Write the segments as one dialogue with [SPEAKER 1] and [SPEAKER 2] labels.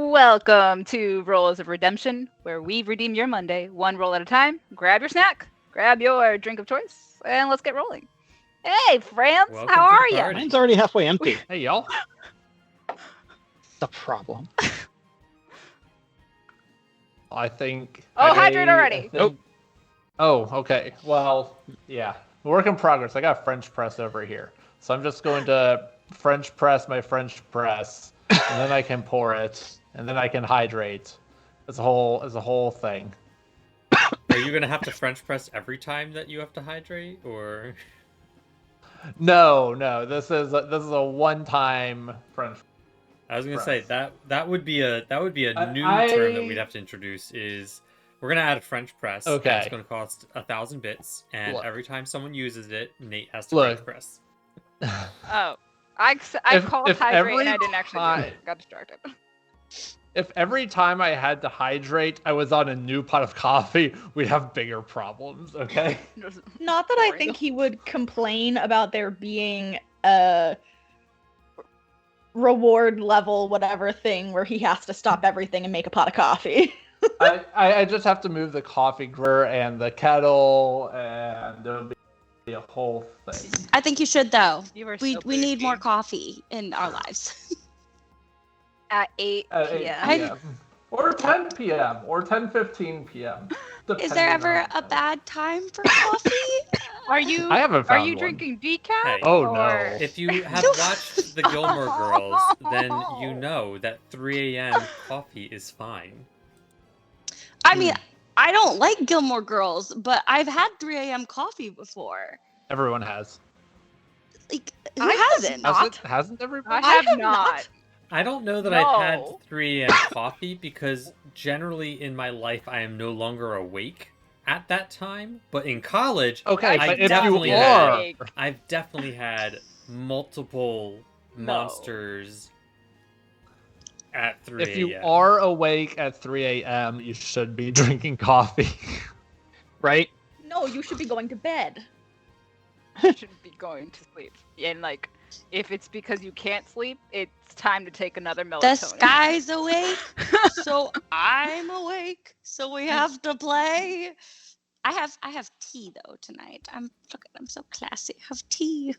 [SPEAKER 1] Welcome to Rolls of Redemption, where we redeem your Monday one roll at a time. Grab your snack, grab your drink of choice, and let's get rolling. Hey, France,
[SPEAKER 2] Welcome
[SPEAKER 1] how
[SPEAKER 2] to the
[SPEAKER 1] are you?
[SPEAKER 2] party.
[SPEAKER 3] Mine's already halfway empty.
[SPEAKER 4] Hey, y'all.
[SPEAKER 3] The problem.
[SPEAKER 4] I think.
[SPEAKER 1] Oh, hydrate already.
[SPEAKER 4] Nope. Oh, okay. Well, yeah. Work in progress. I got French press over here. So I'm just going to French press my French press, and then I can pour it, and then I can hydrate. It's a whole thing.
[SPEAKER 2] Are you gonna have to French press every time that you have to hydrate, or?
[SPEAKER 4] No. This is a one-time French.
[SPEAKER 2] I was gonna
[SPEAKER 4] Press.
[SPEAKER 2] say that would be a new
[SPEAKER 4] I-
[SPEAKER 2] term that we'd have to introduce. Is we're gonna add a French press.
[SPEAKER 4] Okay.
[SPEAKER 2] And it's gonna cost 1,000 bits, and
[SPEAKER 4] Look.
[SPEAKER 2] every time someone uses it, Nate has to
[SPEAKER 4] Look.
[SPEAKER 2] French press.
[SPEAKER 1] Oh, I called
[SPEAKER 4] if
[SPEAKER 1] hydrate
[SPEAKER 4] every
[SPEAKER 1] and I didn't actually do
[SPEAKER 4] time-
[SPEAKER 1] it. Got distracted.
[SPEAKER 4] If every time I had to hydrate, I was on a new pot of coffee, we'd have bigger problems. Okay.
[SPEAKER 5] Not that I
[SPEAKER 1] Boring.
[SPEAKER 5] think he would complain about there being a reward level whatever thing where he has to stop everything and make a pot of coffee.
[SPEAKER 4] I just have to move the coffee grinder and the kettle, and there'll be a whole thing.
[SPEAKER 6] I think you should, though.
[SPEAKER 1] You were
[SPEAKER 6] We
[SPEAKER 1] so
[SPEAKER 6] need more
[SPEAKER 1] bougie.
[SPEAKER 6] coffee in our lives.
[SPEAKER 1] At 8
[SPEAKER 4] At 8
[SPEAKER 1] p.m.
[SPEAKER 4] p.m. Or 10 p.m. or 10:15 p.m.
[SPEAKER 6] Is there
[SPEAKER 4] depending
[SPEAKER 6] ever
[SPEAKER 4] on-
[SPEAKER 6] a bad time for coffee?
[SPEAKER 1] Are you?
[SPEAKER 4] I haven't
[SPEAKER 1] Are
[SPEAKER 4] found
[SPEAKER 1] you
[SPEAKER 4] one.
[SPEAKER 1] drinking decaf?
[SPEAKER 2] Hey.
[SPEAKER 4] Oh, no.
[SPEAKER 1] or-
[SPEAKER 2] If you have watched the Gilmore Girls, then you know that 3 a.m. coffee is fine.
[SPEAKER 6] I mean, I don't like Gilmore Girls, but I've had 3 a.m. coffee before.
[SPEAKER 4] Everyone has.
[SPEAKER 6] Like, who
[SPEAKER 5] I have
[SPEAKER 6] hasn't?
[SPEAKER 5] not.
[SPEAKER 4] Hasn't everybody?
[SPEAKER 1] I have
[SPEAKER 5] have
[SPEAKER 1] not.
[SPEAKER 2] I don't know that I've had
[SPEAKER 1] No.
[SPEAKER 2] 3 a.m. coffee because generally in my life I am no longer awake at that time. But in college,
[SPEAKER 4] Okay,
[SPEAKER 2] I
[SPEAKER 4] but if
[SPEAKER 2] definitely
[SPEAKER 4] you
[SPEAKER 2] had-
[SPEAKER 4] are,
[SPEAKER 2] I've definitely had multiple monsters at 3 a.m.
[SPEAKER 4] if you are awake at 3 a.m., you should be drinking coffee.
[SPEAKER 3] Right?
[SPEAKER 5] No, you should be going to bed.
[SPEAKER 1] You shouldn't be going to sleep. And like, if it's because you can't sleep, it's time to take another melatonin.
[SPEAKER 6] The sky's awake, so I'm awake. So we have to play. I have tea though tonight. I'm so classy. I have tea.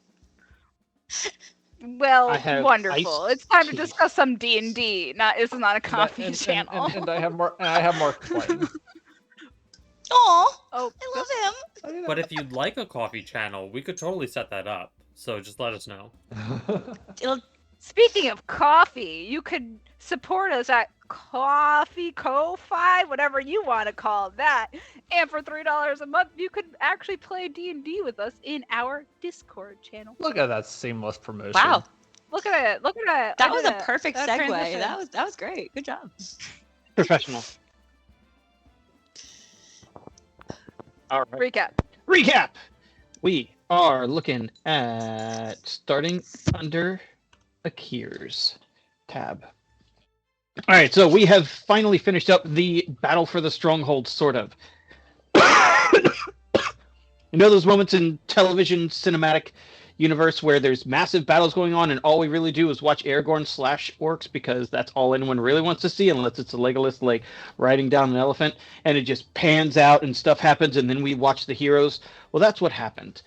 [SPEAKER 1] Well,
[SPEAKER 3] I have
[SPEAKER 1] wonderful.
[SPEAKER 3] iced
[SPEAKER 1] It's time to
[SPEAKER 3] tea.
[SPEAKER 1] discuss some D&D. This is not a coffee channel.
[SPEAKER 4] And I have more claims.
[SPEAKER 6] Oh,
[SPEAKER 1] Oh,
[SPEAKER 6] I love him.
[SPEAKER 2] But if you'd like a coffee channel, we could totally set that up. So just let us know.
[SPEAKER 1] speaking of coffee, you could support us at Coffee Ko-Fi, whatever you want to call that. And for $3 a month, you could actually play D&D with us in our Discord channel.
[SPEAKER 4] Look at that seamless promotion.
[SPEAKER 6] Wow,
[SPEAKER 1] Look at it. Look at it.
[SPEAKER 6] that
[SPEAKER 1] I
[SPEAKER 6] was
[SPEAKER 1] did
[SPEAKER 6] a perfect
[SPEAKER 1] that
[SPEAKER 6] segue.
[SPEAKER 1] transition.
[SPEAKER 6] That was great. Good job.
[SPEAKER 3] Professional. All right.
[SPEAKER 1] Recap.
[SPEAKER 3] Recap. We are looking at starting under Akir's tab. All right, so we have finally finished up the battle for the stronghold, sort of. You know those moments in television cinematic universe where there's massive battles going on and all we really do is watch Aragorn slash orcs because that's all anyone really wants to see unless it's a Legolas like riding down an elephant and it just pans out and stuff happens and then we watch the heroes. Well, that's what happened.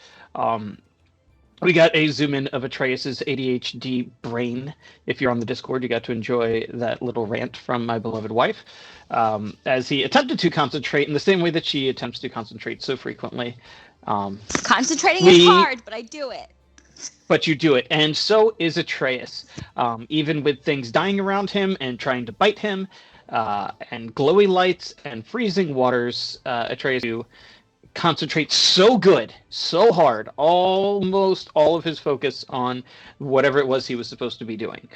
[SPEAKER 3] We got a zoom in of Atreus's ADHD brain. If you're on the Discord, you got to enjoy that little rant from my beloved wife as he attempted to concentrate in the same way that she attempts to concentrate so frequently.
[SPEAKER 6] Concentrating is hard, but I do it.
[SPEAKER 3] But you do it, and so is Atreus. Even with things dying around him and trying to bite him, and glowy lights and freezing waters, Atreus concentrates so good, so hard, almost all of his focus on whatever it was he was supposed to be doing.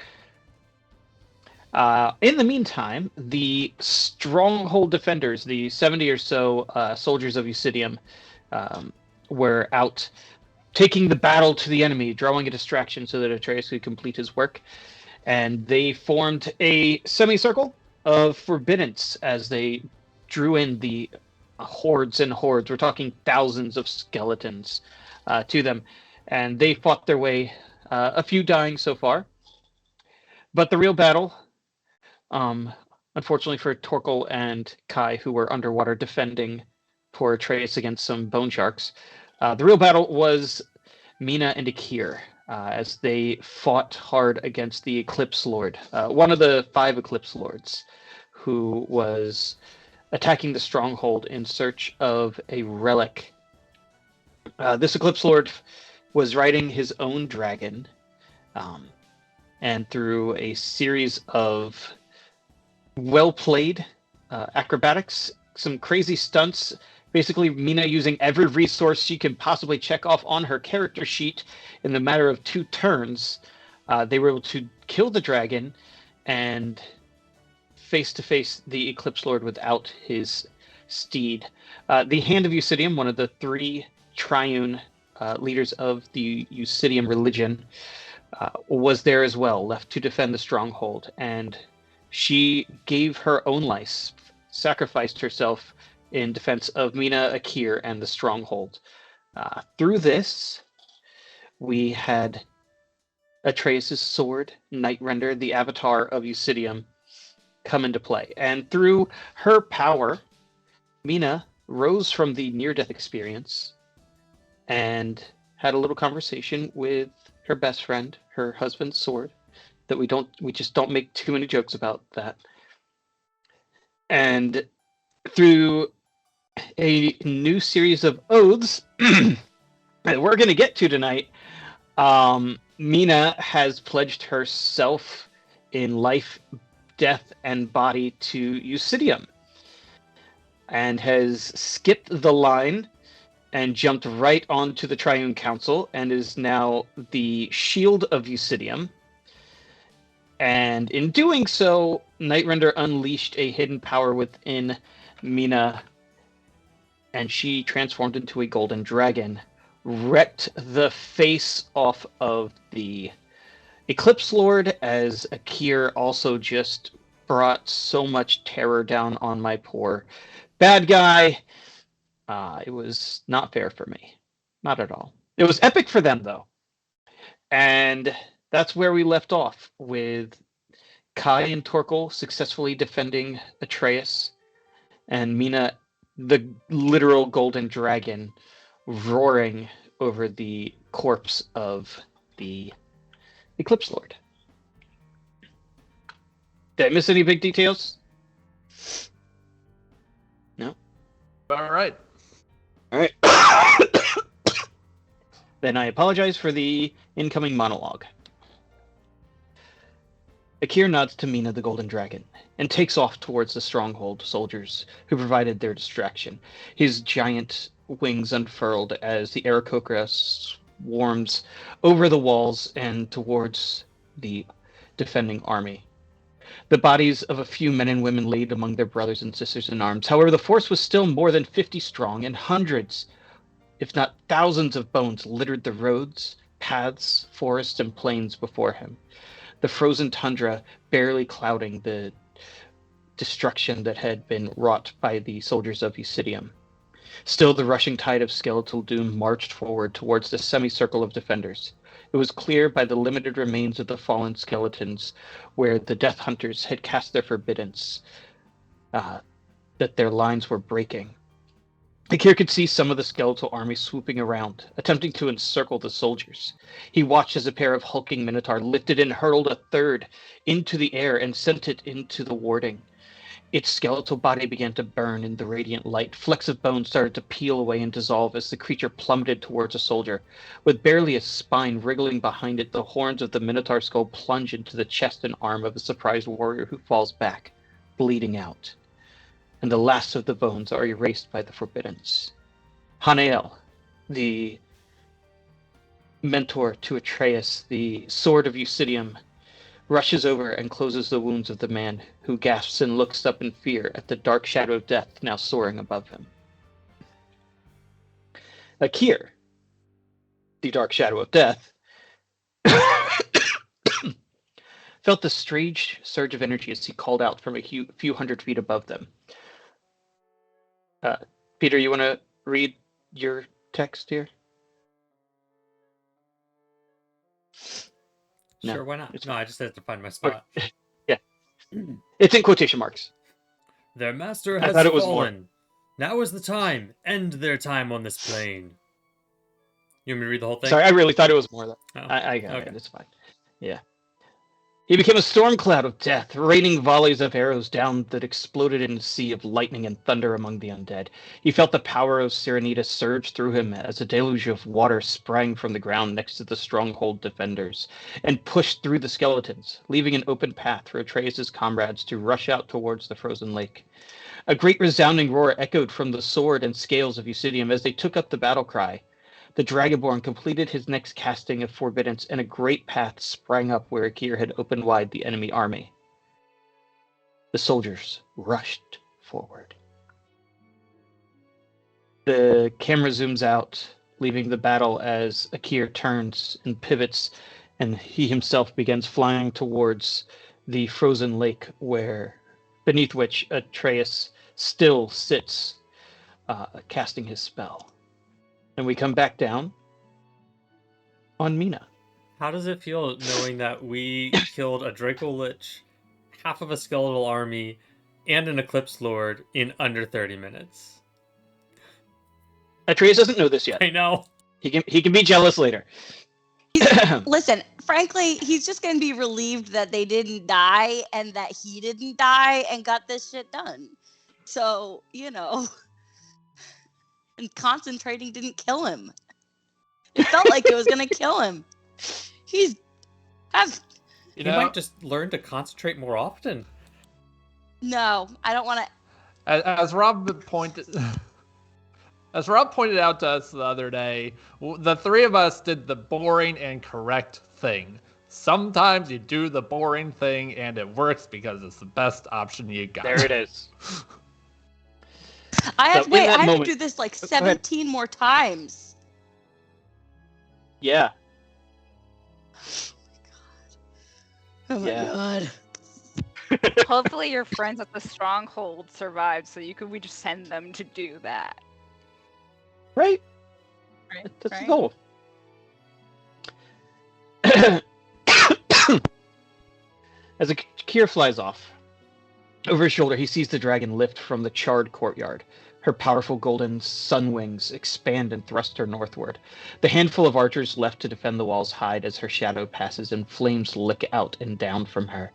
[SPEAKER 3] In the meantime, the stronghold defenders, the 70 or so soldiers of Iucidium, were out taking the battle to the enemy, drawing a distraction so that Atreus could complete his work. And they formed a semicircle of forbiddance as they drew in the hordes and hordes. We're talking thousands of skeletons to them. And they fought their way, a few dying so far. But the real battle Unfortunately for Torkel and Kai, who were underwater defending poor Atreus against some bone sharks, the real battle was Mina and Akir, as they fought hard against the Eclipse Lord, one of the 5 Eclipse Lords, who was attacking the stronghold in search of a relic. This Eclipse Lord was riding his own dragon, and through a series of well-played acrobatics, some crazy stunts, basically Mina using every resource she can possibly check off on her character sheet in the matter of 2 turns, they were able to kill the dragon and face-to-face the Eclipse Lord without his steed. The Hand of Iucidium, one of the 3 triune leaders of the Iucidium religion, was there as well, left to defend the stronghold, and she gave her own life, sacrificed herself in defense of Mina, Akir, and the stronghold. Through this, we had Atreus' sword, Nightrender, the avatar of Iucidium, come into play. And through her power, Mina rose from the near-death experience and had a little conversation with her best friend, her husband's sword, that we just don't make too many jokes about that. And through a new series of oaths that we're going to get to tonight, Mina has pledged herself in life, death, and body to Iucidium, and has skipped the line and jumped right onto the Triune Council, and is now the shield of Iucidium. And in doing so, Nightrender unleashed a hidden power within Mina, and she transformed into a golden dragon, wrecked the face off of the Eclipse Lord, as Akir also just brought so much terror down on my poor bad guy. It was not fair for me. Not at all. It was epic for them, though. And that's where we left off, with Kai and Torkel successfully defending Atreus, and Mina, the literal golden dragon, roaring over the corpse of the Eclipse Lord. Did I miss any big details? No?
[SPEAKER 4] All right.
[SPEAKER 3] All right. Then I apologize for the incoming monologue. Akir nods to Mina the Golden Dragon and takes off towards the stronghold soldiers who provided their distraction. His giant wings unfurled as the Aarakocra swarms over the walls and towards the defending army. The bodies of a few men and women laid among their brothers and sisters in arms. However, the force was still more than 50 strong, and hundreds, if not thousands, of bones littered the roads, paths, forests, and plains before him, the frozen tundra barely clouding the destruction that had been wrought by the soldiers of Iucidium. Still, the rushing tide of skeletal doom marched forward towards the semicircle of defenders. It was clear by the limited remains of the fallen skeletons where the Death Hunters had cast their forbiddance, that their lines were breaking. Akir could see some of the skeletal army swooping around, attempting to encircle the soldiers. He watched as a pair of hulking minotaur lifted and hurled a third into the air and sent it into the warding. Its skeletal body began to burn in the radiant light. Flecks of bone started to peel away and dissolve as the creature plummeted towards a soldier. With barely a spine wriggling behind it, the horns of the minotaur skull plunge into the chest and arm of a surprised warrior who falls back, bleeding out. And the last of the bones are erased by the forbiddance. Hanael, the mentor to Atreus, the sword of Iucidium, rushes over and closes the wounds of the man, who gasps and looks up in fear at the dark shadow of death now soaring above him. Akir, the dark shadow of death, felt the strange surge of energy as he called out from a few hundred feet above them. Peter, you want to read your text here? No,
[SPEAKER 2] Sure, why not?
[SPEAKER 3] it's
[SPEAKER 2] No, I just had to find my spot.
[SPEAKER 3] Yeah. It's in quotation marks.
[SPEAKER 2] Their master
[SPEAKER 3] I
[SPEAKER 2] has
[SPEAKER 3] thought it was more.
[SPEAKER 2] fallen. Now is the time. End their time on this plane. You want me to read the whole thing?
[SPEAKER 3] Sorry, I really thought it was more.
[SPEAKER 2] Oh,
[SPEAKER 3] I got
[SPEAKER 2] okay.
[SPEAKER 3] it. It's fine. Yeah. He became a storm cloud of death, raining volleys of arrows down that exploded in a sea of lightning and thunder among the undead. He felt the power of Serenita surge through him as a deluge of water sprang from the ground next to the stronghold defenders and pushed through the skeletons, leaving an open path for Atreus' comrades to rush out towards the frozen lake. A great resounding roar echoed from the sword and scales of Iucidium as they took up the battle cry. The Dragonborn completed his next casting of Forbiddance, and a great path sprang up where Akir had opened wide the enemy army. The soldiers rushed forward. The camera zooms out, leaving the battle as Akir turns and pivots, and he himself begins flying towards the frozen lake beneath which Atreus still sits, casting his spell. And we come back down on Mina.
[SPEAKER 2] How does it feel knowing that we killed a Draco Lich, half of a skeletal army, and an Eclipse Lord in under 30 minutes?
[SPEAKER 3] Atreus doesn't know this yet.
[SPEAKER 2] I know.
[SPEAKER 3] He can be jealous later.
[SPEAKER 6] Listen, frankly, he's just going to be relieved that they didn't die and that he didn't die and got this shit done. So, and concentrating didn't kill him. It felt like it was going to kill him. He
[SPEAKER 2] might just learn to concentrate more often.
[SPEAKER 6] No, I don't want to.
[SPEAKER 4] As Rob pointed out to us the other day, the three of us did the boring and correct thing. Sometimes you do the boring thing and it works because it's the best option you got.
[SPEAKER 3] There it is.
[SPEAKER 6] I have
[SPEAKER 3] moment,
[SPEAKER 6] to do this like 17 more times.
[SPEAKER 3] Yeah.
[SPEAKER 6] Oh my god.
[SPEAKER 1] Hopefully your friends at the stronghold survived, so we just send them to do that.
[SPEAKER 3] Right?
[SPEAKER 1] Right?
[SPEAKER 3] That's
[SPEAKER 1] right?
[SPEAKER 3] the goal. As Akir flies off, over his shoulder he sees the dragon lift from the charred courtyard. Her powerful golden sun wings expand and thrust her northward. The handful of archers left to defend the walls hide as her shadow passes and flames lick out and down from her.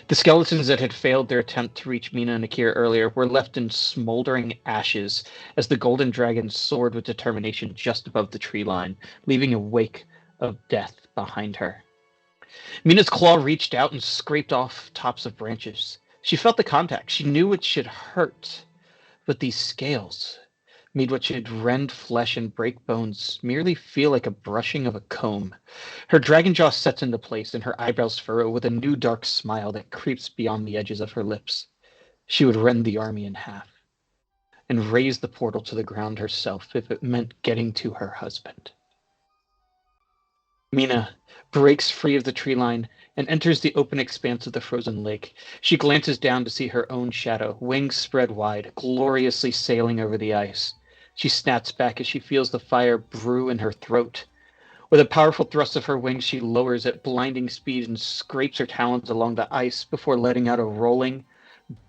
[SPEAKER 3] The skeletons that had failed their attempt to reach Mina and Akir earlier were left in smoldering ashes as the golden dragon soared with determination just above the tree line, leaving a wake of death behind her. Mina's claw reached out and scraped off tops of branches. She felt the contact. She knew it should hurt. But these scales made what should rend flesh and break bones merely feel like a brushing of a comb. Her dragon jaw sets into place and her eyebrows furrow with a new dark smile that creeps beyond the edges of her lips. She would rend the army in half and raise the portal to the ground herself if it meant getting to her husband. Mina breaks free of the tree line and enters the open expanse of the frozen lake. She glances down to see her own shadow, wings spread wide, gloriously sailing over the ice. She snaps back as she feels the fire brew in her throat. With a powerful thrust of her wings, she lowers at blinding speed and scrapes her talons along the ice before letting out a rolling,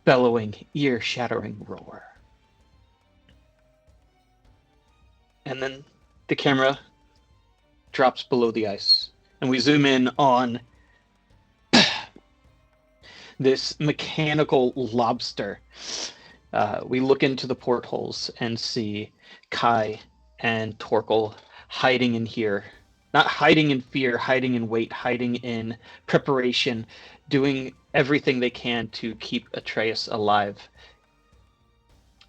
[SPEAKER 3] bellowing, ear-shattering roar. And then the camera drops below the ice, and we zoom in on this mechanical lobster. We look into the portholes and see Kai and Torkel hiding in here. Not hiding in fear, hiding in wait, hiding in preparation, doing everything they can to keep Atreus alive.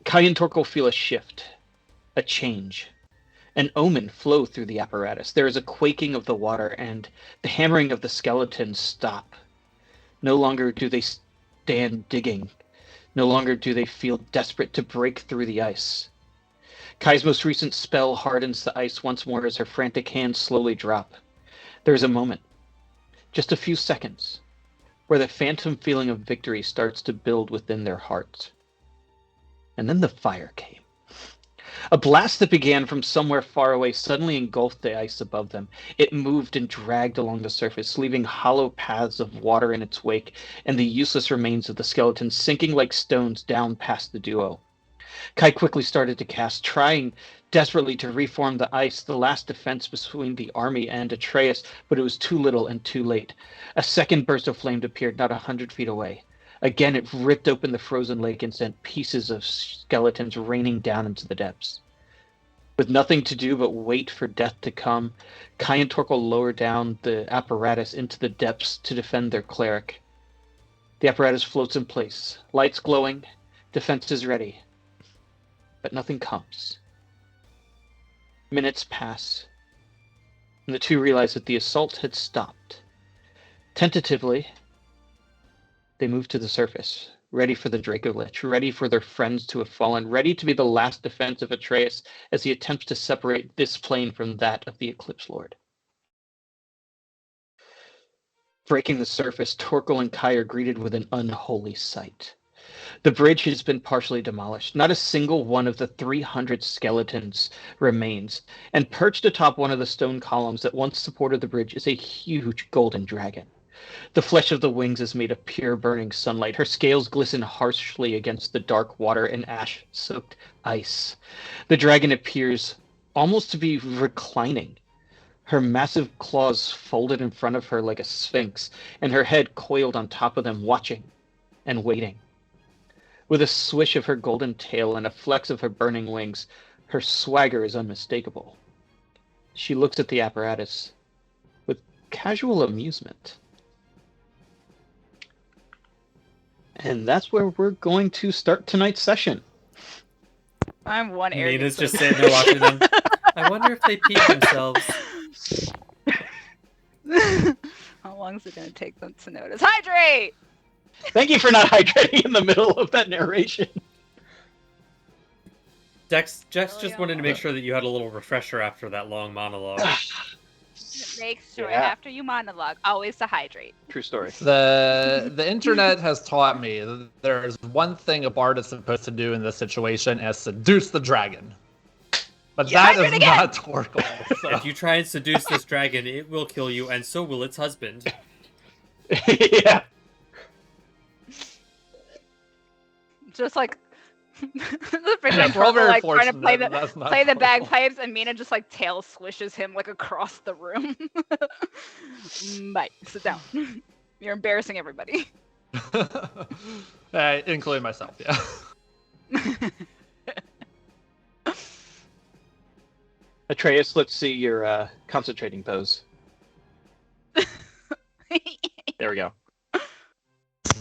[SPEAKER 3] Kai and Torkel feel a shift, a change. An omen flow through the apparatus. There is a quaking of the water, and the hammering of the skeletons stop. No longer do they stand digging. No longer do they feel desperate to break through the ice. Kai's most recent spell hardens the ice once more as her frantic hands slowly drop. There is a moment, just a few seconds, where the phantom feeling of victory starts to build within their hearts. And then the fire came. A blast that began from somewhere far away suddenly engulfed the ice above them. It moved and dragged along the surface, leaving hollow paths of water in its wake, and the useless remains of the skeletons sinking like stones down past the duo. Kai quickly started to cast, trying desperately to reform the ice, the last defense between the army and Atreus, but it was too little and too late. A second burst of flame appeared not 100 feet away. Again, it ripped open the frozen lake and sent pieces of skeletons raining down into the depths. With nothing to do but wait for death to come, Kai and Torkel lowered down the apparatus into the depths to defend their cleric. The apparatus floats in place, lights glowing, defenses ready. But nothing comes. Minutes pass, and the two realize that the assault had stopped. Tentatively, they move to the surface, ready for the Dracolich, ready for their friends to have fallen, ready to be the last defense of Atreus as he attempts to separate this plane from that of the Eclipse Lord. Breaking the surface, Torkel and Kai are greeted with an unholy sight. The bridge has been partially demolished. Not a single one of the 300 skeletons remains, and perched atop one of the stone columns that once supported the bridge is a huge golden dragon. The flesh of the wings is made of pure burning sunlight. Her scales glisten harshly against the dark water and ash-soaked ice. The dragon appears almost to be reclining, her massive claws folded in front of her like a sphinx, and her head coiled on top of them, watching and waiting. With a swish of her golden tail and a flex of her burning wings, her swagger is unmistakable. She looks at the apparatus with casual amusement. And that's where we're going to start tonight's session.
[SPEAKER 1] I'm one area.
[SPEAKER 2] Nina's just sitting there watching them. I wonder if they peed themselves.
[SPEAKER 1] How long is it going to take them to notice? Hydrate!
[SPEAKER 3] Thank you for not hydrating in the middle of that narration.
[SPEAKER 2] Jax just wanted to make sure that you had a little refresher after that long monologue.
[SPEAKER 1] Make sure
[SPEAKER 3] Yeah.
[SPEAKER 1] after you monologue, always to hydrate.
[SPEAKER 3] True story.
[SPEAKER 4] The internet has taught me that there's one thing a bard is supposed to do in this situation, and seduce the dragon. But
[SPEAKER 1] Yeah,
[SPEAKER 4] that is
[SPEAKER 1] again.
[SPEAKER 4] not Torkel. So.
[SPEAKER 2] If you try and seduce this dragon, it will kill you, and so will its husband.
[SPEAKER 3] Yeah.
[SPEAKER 1] Just like the
[SPEAKER 4] Yeah, we're all very
[SPEAKER 1] like trying to
[SPEAKER 4] fortunate
[SPEAKER 1] play
[SPEAKER 4] that
[SPEAKER 1] the
[SPEAKER 4] that's not
[SPEAKER 1] play the
[SPEAKER 4] Torkel.
[SPEAKER 1] bagpipes, and Mina just like tail swishes him like across the room. Bye. Sit down. You're embarrassing everybody.
[SPEAKER 4] Including myself, yeah.
[SPEAKER 3] Atreus, let's see your concentrating pose. There we go.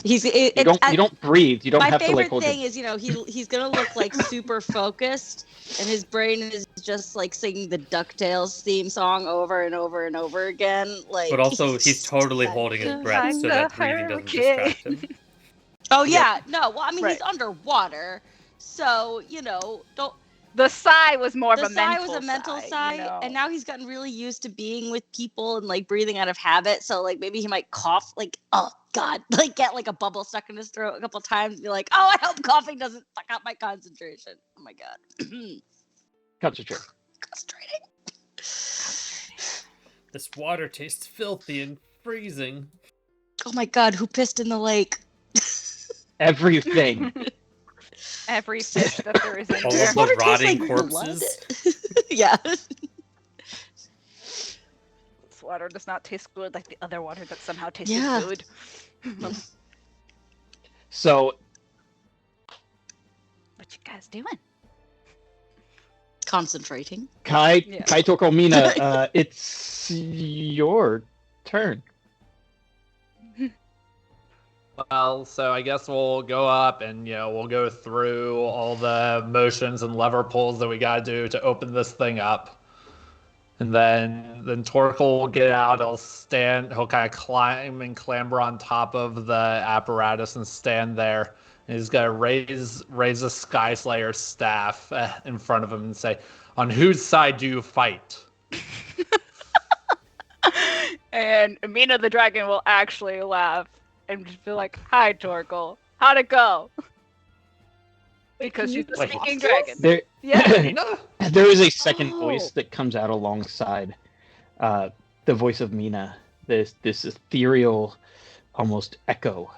[SPEAKER 3] You don't breathe. You don't
[SPEAKER 6] my
[SPEAKER 3] have to like
[SPEAKER 6] favorite
[SPEAKER 3] hold
[SPEAKER 6] thing
[SPEAKER 3] your...
[SPEAKER 6] is, he's gonna look like super focused, and his brain is just like singing the DuckTales theme song over and over and over again. Like,
[SPEAKER 2] But also, he's totally holding his breath so that breathing doesn't distract him.
[SPEAKER 6] Oh yeah, no. Well, I mean,
[SPEAKER 1] Right.
[SPEAKER 6] he's underwater, so don't.
[SPEAKER 1] The sigh was more
[SPEAKER 6] The
[SPEAKER 1] of a
[SPEAKER 6] sigh
[SPEAKER 1] mental
[SPEAKER 6] was a mental sigh,
[SPEAKER 1] you know?
[SPEAKER 6] and now he's gotten really used to being with people and like breathing out of habit. So like maybe he might cough, like, oh god, like get like a bubble stuck in his throat a couple times, and be like, oh, I hope coughing doesn't fuck up my concentration. Oh my god.
[SPEAKER 3] Concentrate.
[SPEAKER 6] Concentrating.
[SPEAKER 2] This water tastes filthy and freezing.
[SPEAKER 6] Oh my god, who pissed in the lake?
[SPEAKER 3] Everything.
[SPEAKER 1] Every fish that there is in
[SPEAKER 2] All
[SPEAKER 1] there.
[SPEAKER 2] of the
[SPEAKER 6] Water tastes
[SPEAKER 2] rotting
[SPEAKER 6] like
[SPEAKER 2] corpses.
[SPEAKER 6] blood. Yeah.
[SPEAKER 1] This water does not taste good like the other water that somehow tasted
[SPEAKER 6] Yeah.
[SPEAKER 1] good.
[SPEAKER 3] So,
[SPEAKER 1] What you guys doing?
[SPEAKER 6] Concentrating.
[SPEAKER 3] Kai,
[SPEAKER 1] Yeah.
[SPEAKER 3] Kai Torkel, Mina, it's your turn.
[SPEAKER 4] Well, so I guess we'll go up and, we'll go through all the motions and lever pulls that we gotta do to open this thing up. And then Torkel will get out, he'll kind of climb and clamber on top of the apparatus and stand there. And he's gonna raise a Sky Slayer staff in front of him and say, "On whose side do you fight?"
[SPEAKER 1] And Mina the dragon will actually laugh and just be like, "Hi, Torkel. How'd it go?" Because she's a
[SPEAKER 4] Wait,
[SPEAKER 1] speaking
[SPEAKER 4] what?
[SPEAKER 1] dragon.
[SPEAKER 3] There,
[SPEAKER 1] Yeah.
[SPEAKER 4] Mina?
[SPEAKER 3] there is a second
[SPEAKER 5] Oh.
[SPEAKER 3] voice that comes out alongside the voice of Mina. This ethereal, almost echo.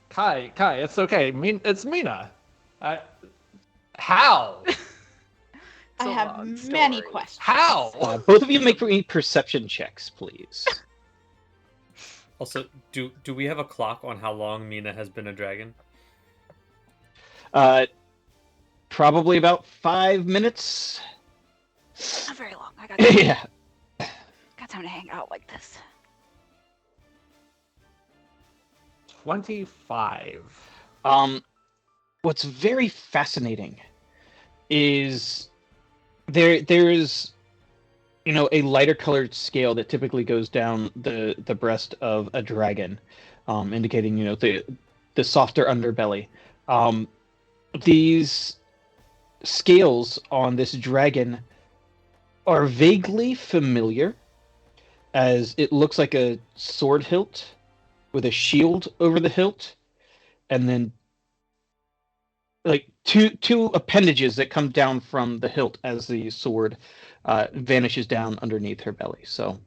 [SPEAKER 4] Kai, it's okay. It's Mina. How?
[SPEAKER 5] I
[SPEAKER 1] a
[SPEAKER 5] have
[SPEAKER 1] long
[SPEAKER 5] many
[SPEAKER 1] story.
[SPEAKER 5] questions.
[SPEAKER 4] How?
[SPEAKER 3] Both of you make me perception checks, please.
[SPEAKER 2] Also, do we have a clock on how long Mina has been a dragon?
[SPEAKER 3] Probably about 5 minutes.
[SPEAKER 1] Not very long. I
[SPEAKER 3] Yeah.
[SPEAKER 1] got time to hang out like this.
[SPEAKER 4] 25.
[SPEAKER 3] What's very fascinating is there's a lighter colored scale that typically goes down the breast of a dragon, indicating the softer underbelly. These scales on this dragon are vaguely familiar, as it looks like a sword hilt with a shield over the hilt, and then like two appendages that come down from the hilt as the sword vanishes down underneath her belly. So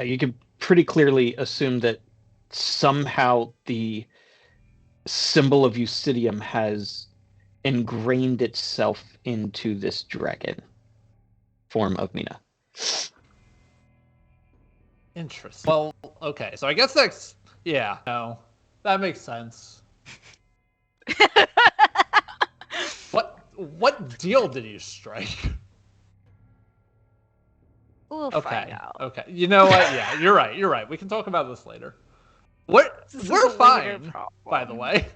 [SPEAKER 3] you can pretty clearly assume that somehow the symbol of Iucidium has ingrained itself into this dragon form of Mina.
[SPEAKER 4] Interesting. Well, okay. So I guess that's no, that makes sense. What deal did you strike?
[SPEAKER 1] We'll find out.
[SPEAKER 4] Okay. You know what? Yeah, you're right. We can talk about this later. We're
[SPEAKER 1] This is a
[SPEAKER 4] we're
[SPEAKER 1] later
[SPEAKER 4] fine,
[SPEAKER 1] problem.
[SPEAKER 4] by the way.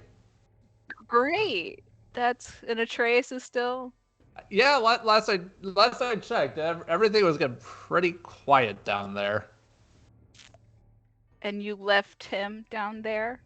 [SPEAKER 1] Great. That's and Atreus is still.
[SPEAKER 4] Yeah, last I checked, everything was getting pretty quiet down there.
[SPEAKER 1] And you left him down there.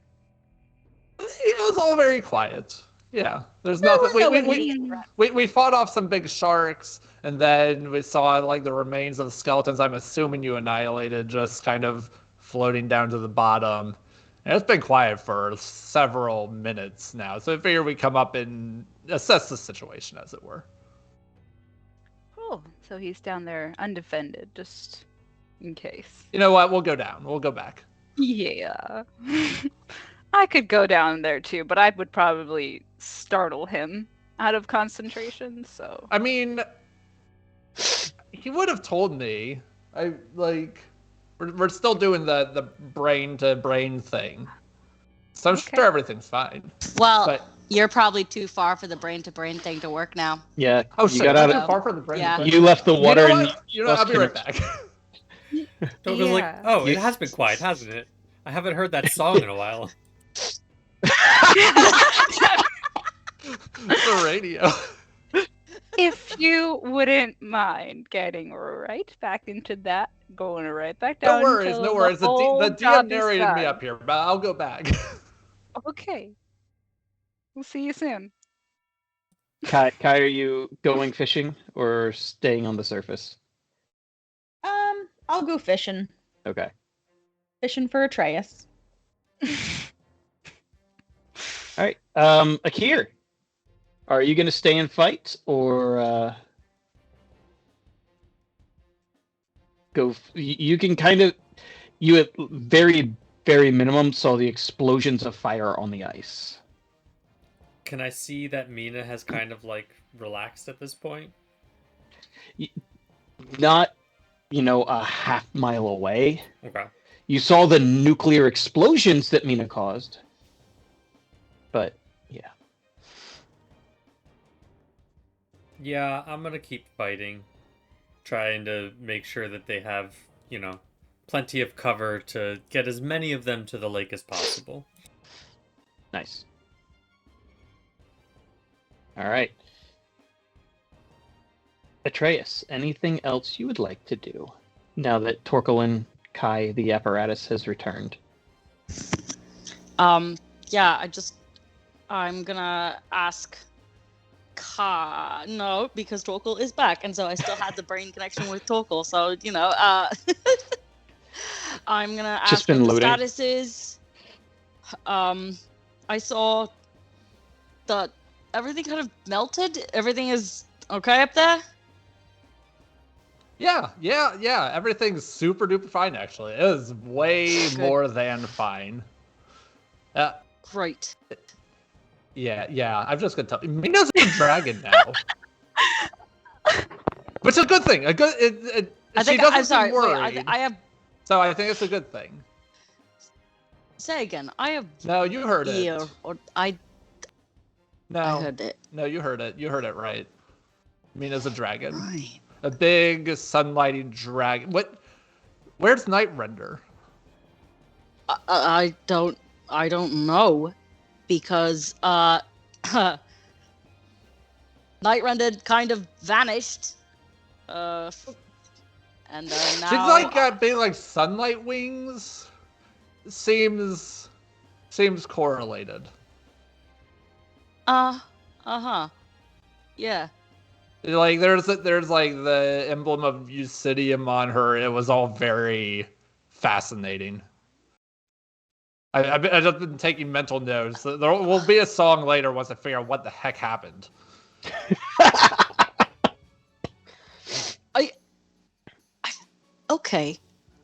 [SPEAKER 4] It was all very quiet. Yeah, there's
[SPEAKER 5] There
[SPEAKER 4] nothing.
[SPEAKER 5] was no
[SPEAKER 4] We
[SPEAKER 5] immediate threat.
[SPEAKER 4] we fought off some big sharks, and then we saw like the remains of the skeletons. I'm assuming you annihilated, just kind of floating down to the bottom. And it's been quiet for several minutes now, so I figure we come up and assess the situation, as it were.
[SPEAKER 1] Oh, so he's down there undefended, just in case.
[SPEAKER 4] You know what? We'll go down. We'll go back.
[SPEAKER 1] Yeah. I could go down there too, but I would probably startle him out of concentration, so.
[SPEAKER 4] I mean, he would have told me. We're still doing the brain to brain thing, so I'm
[SPEAKER 1] Okay.
[SPEAKER 4] sure everything's fine.
[SPEAKER 6] Well,
[SPEAKER 4] But
[SPEAKER 6] you're probably too far for the brain to brain thing to work now.
[SPEAKER 3] Yeah,
[SPEAKER 4] oh
[SPEAKER 3] you
[SPEAKER 4] shit,
[SPEAKER 3] got out
[SPEAKER 4] not
[SPEAKER 3] of
[SPEAKER 4] too far for the brain.
[SPEAKER 6] Yeah.
[SPEAKER 3] you left the water
[SPEAKER 4] You know
[SPEAKER 3] and
[SPEAKER 4] what? I'll be right back.
[SPEAKER 2] Togo's like,
[SPEAKER 1] Yeah.
[SPEAKER 2] oh, it has been quiet, hasn't it? I haven't heard that song in a while.
[SPEAKER 4] The radio.
[SPEAKER 1] If you wouldn't mind getting right back into that, going right back down.
[SPEAKER 4] No worries,
[SPEAKER 1] until
[SPEAKER 4] no worries.
[SPEAKER 1] whole
[SPEAKER 4] The
[SPEAKER 1] job
[SPEAKER 4] DM
[SPEAKER 1] is
[SPEAKER 4] narrated me
[SPEAKER 1] done.
[SPEAKER 4] up here, but I'll go back.
[SPEAKER 1] Okay. We'll see you soon.
[SPEAKER 3] Kai, are you going fishing or staying on the surface?
[SPEAKER 5] I'll go fishing.
[SPEAKER 3] Okay.
[SPEAKER 5] Fishing for Atreus.
[SPEAKER 3] All right. Akir, are you going to stay and fight or go? You can kind of, you at very, very minimum saw the explosions of fire on the ice.
[SPEAKER 2] Can I see that Mina has kind of like relaxed at this point?
[SPEAKER 3] Not, a half mile away.
[SPEAKER 2] Okay.
[SPEAKER 3] You saw the nuclear explosions that Mina caused. But, yeah.
[SPEAKER 2] Yeah, I'm gonna keep fighting. Trying to make sure that they have, plenty of cover to get as many of them to the lake as possible.
[SPEAKER 3] Nice. All right. Atreus, anything else you would like to do now that Torkel Kai, the apparatus, has returned?
[SPEAKER 6] Yeah, I'm gonna ask no, because Torkel is back, and so I still had the brain connection with Torkel, so, I'm gonna ask
[SPEAKER 3] Just been
[SPEAKER 6] what the
[SPEAKER 3] loading.
[SPEAKER 6] status is. I saw that everything kind of melted. Everything is okay up there?
[SPEAKER 4] Yeah. Everything's super duper fine, actually. It is way
[SPEAKER 6] Good.
[SPEAKER 4] more than fine.
[SPEAKER 6] Great.
[SPEAKER 4] Yeah. I'm just gonna tell you, Mina's a dragon now. Which is a good thing. She doesn't
[SPEAKER 6] I'm sorry.
[SPEAKER 4] seem
[SPEAKER 6] Wait,
[SPEAKER 4] worried.
[SPEAKER 6] I have.
[SPEAKER 4] So I think it's a good thing.
[SPEAKER 6] Say again. I have.
[SPEAKER 4] No, you heard
[SPEAKER 6] ear,
[SPEAKER 4] it.
[SPEAKER 6] or I
[SPEAKER 4] No,
[SPEAKER 6] heard it.
[SPEAKER 4] no, you heard it. You heard it right. Mina's a dragon.
[SPEAKER 6] Right.
[SPEAKER 4] A big sunlighting dragon. What? Where's Nightrender?
[SPEAKER 6] I don't know, because Nightrender kind of vanished. And now
[SPEAKER 4] She's like got big like sunlight wings. Seems correlated.
[SPEAKER 6] uh-huh. Yeah.
[SPEAKER 4] Like there's like the emblem of Iucidium on her. It was all very fascinating. I've just been taking mental notes. There will be a song later once I figure out what the heck happened.
[SPEAKER 6] Okay.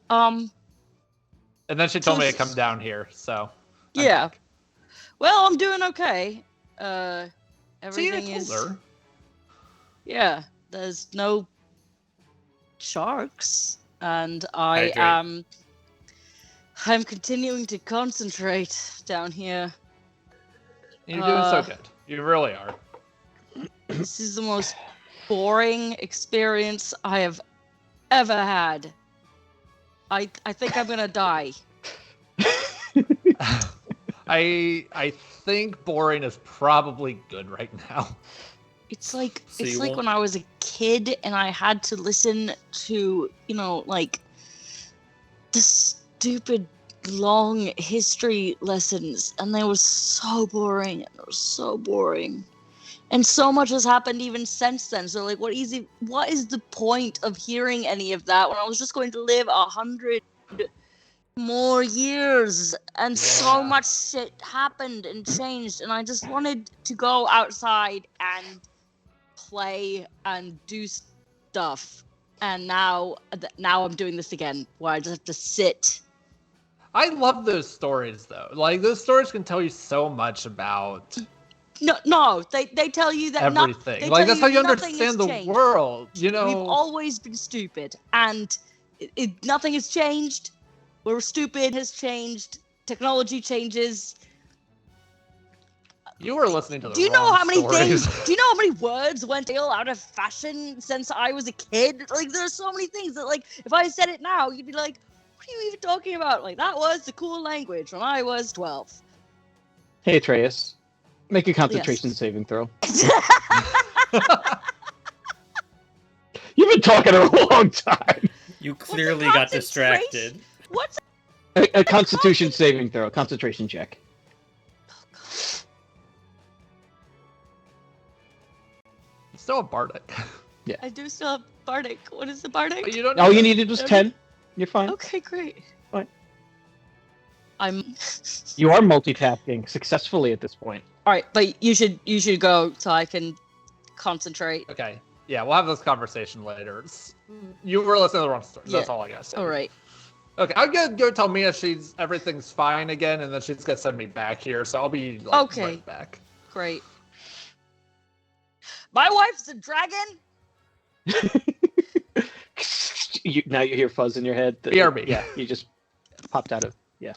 [SPEAKER 4] And then she told me to come down here. So I'm
[SPEAKER 6] Yeah.
[SPEAKER 4] back.
[SPEAKER 6] Well, I'm doing okay.
[SPEAKER 4] See, I
[SPEAKER 6] Everything
[SPEAKER 4] told
[SPEAKER 6] is.
[SPEAKER 4] her.
[SPEAKER 6] Yeah. There's no sharks, and I
[SPEAKER 2] Hydrate.
[SPEAKER 6] am. I'm continuing to concentrate down here.
[SPEAKER 4] You're doing so good. You really are.
[SPEAKER 6] This is the most boring experience I have ever had. I think I'm gonna die.
[SPEAKER 4] I think boring is probably good right now.
[SPEAKER 6] It's like
[SPEAKER 2] Seawolf?
[SPEAKER 6] when I was a kid and I had to listen to, like the stupid long history lessons, and they were so boring. And so much has happened even since then. So like, what is the point of hearing any of that when I was just going to live 100 more years? And so
[SPEAKER 4] Yeah.
[SPEAKER 6] much shit happened and changed, and I just wanted to go outside and play and do stuff. And now I'm doing this again, where I just have to sit.
[SPEAKER 4] I love those stories though. Like those stories can tell you so much about
[SPEAKER 6] No, they tell you that
[SPEAKER 4] everything.
[SPEAKER 6] they
[SPEAKER 4] Like
[SPEAKER 6] tell
[SPEAKER 4] that's how you
[SPEAKER 6] nothing has
[SPEAKER 4] understand the
[SPEAKER 6] changed.
[SPEAKER 4] world.
[SPEAKER 6] We've
[SPEAKER 4] know.
[SPEAKER 6] always been stupid, and nothing has changed. We're stupid has changed. Technology changes.
[SPEAKER 4] You were listening to the
[SPEAKER 6] Do you know
[SPEAKER 4] wrong
[SPEAKER 6] how many
[SPEAKER 4] stories.
[SPEAKER 6] things? Do you know how many words went ill out of fashion since I was a kid? Like, there's so many things that, like, if I said it now, you'd be like, "What are you even talking about?" Like, that was the cool language when I was 12.
[SPEAKER 3] Hey, Atreus. Make a concentration saving throw. You've been talking a long time.
[SPEAKER 2] You clearly got distracted.
[SPEAKER 6] What's
[SPEAKER 3] A constitution saving throw. Concentration check.
[SPEAKER 4] Still a bardic.
[SPEAKER 6] I do still have bardic. What is the bardic?
[SPEAKER 4] But you don't.
[SPEAKER 3] All you
[SPEAKER 4] need
[SPEAKER 3] needed was 10. You're fine.
[SPEAKER 6] Okay, great.
[SPEAKER 3] Fine.
[SPEAKER 6] I'm.
[SPEAKER 3] You are multitasking successfully at this point.
[SPEAKER 6] All right, but you should go so I can concentrate.
[SPEAKER 4] Okay. Yeah, we'll have this conversation later. You were listening to the wrong story. That's all I gotta say.
[SPEAKER 6] All right.
[SPEAKER 4] Okay, I'm gonna go tell Mia everything's fine again, and then she's gonna send me back here. So I'll be right back.
[SPEAKER 6] Great. My wife's a dragon.
[SPEAKER 3] Now you hear fuzz in your head.
[SPEAKER 4] BRB.
[SPEAKER 3] Yeah, you just popped out of. Yeah.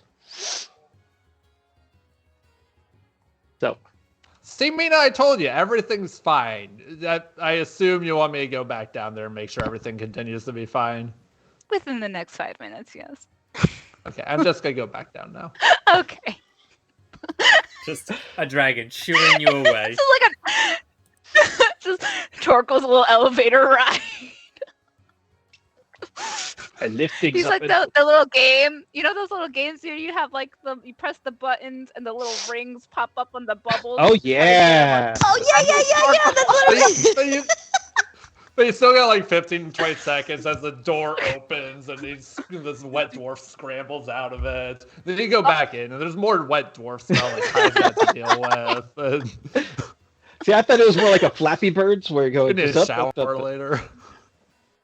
[SPEAKER 3] So.
[SPEAKER 4] See, Mina, I told you everything's fine. That I assume you want me to go back down there and make sure everything continues to be fine.
[SPEAKER 1] Within the next 5 minutes, yes.
[SPEAKER 4] Okay, I'm just gonna go back down now.
[SPEAKER 1] Okay.
[SPEAKER 2] Just a dragon shooing you away.
[SPEAKER 1] This is like just Torko's little elevator ride.
[SPEAKER 3] I lift things
[SPEAKER 1] He's
[SPEAKER 3] up
[SPEAKER 1] like
[SPEAKER 3] and-
[SPEAKER 1] the little game. You know those little games where you have like you press the buttons and the little rings pop up on the bubbles.
[SPEAKER 3] Oh yeah.
[SPEAKER 6] Oh yeah. That's what it is.
[SPEAKER 4] But you still got like 15 20 seconds as the door opens and this wet dwarf scrambles out of it. Then you go back in and there's more wet dwarf smell that Kai's got to deal with.
[SPEAKER 3] See, I thought it was more like a Flappy Birds where you go
[SPEAKER 4] In his
[SPEAKER 3] just
[SPEAKER 4] shower
[SPEAKER 3] up.
[SPEAKER 4] later.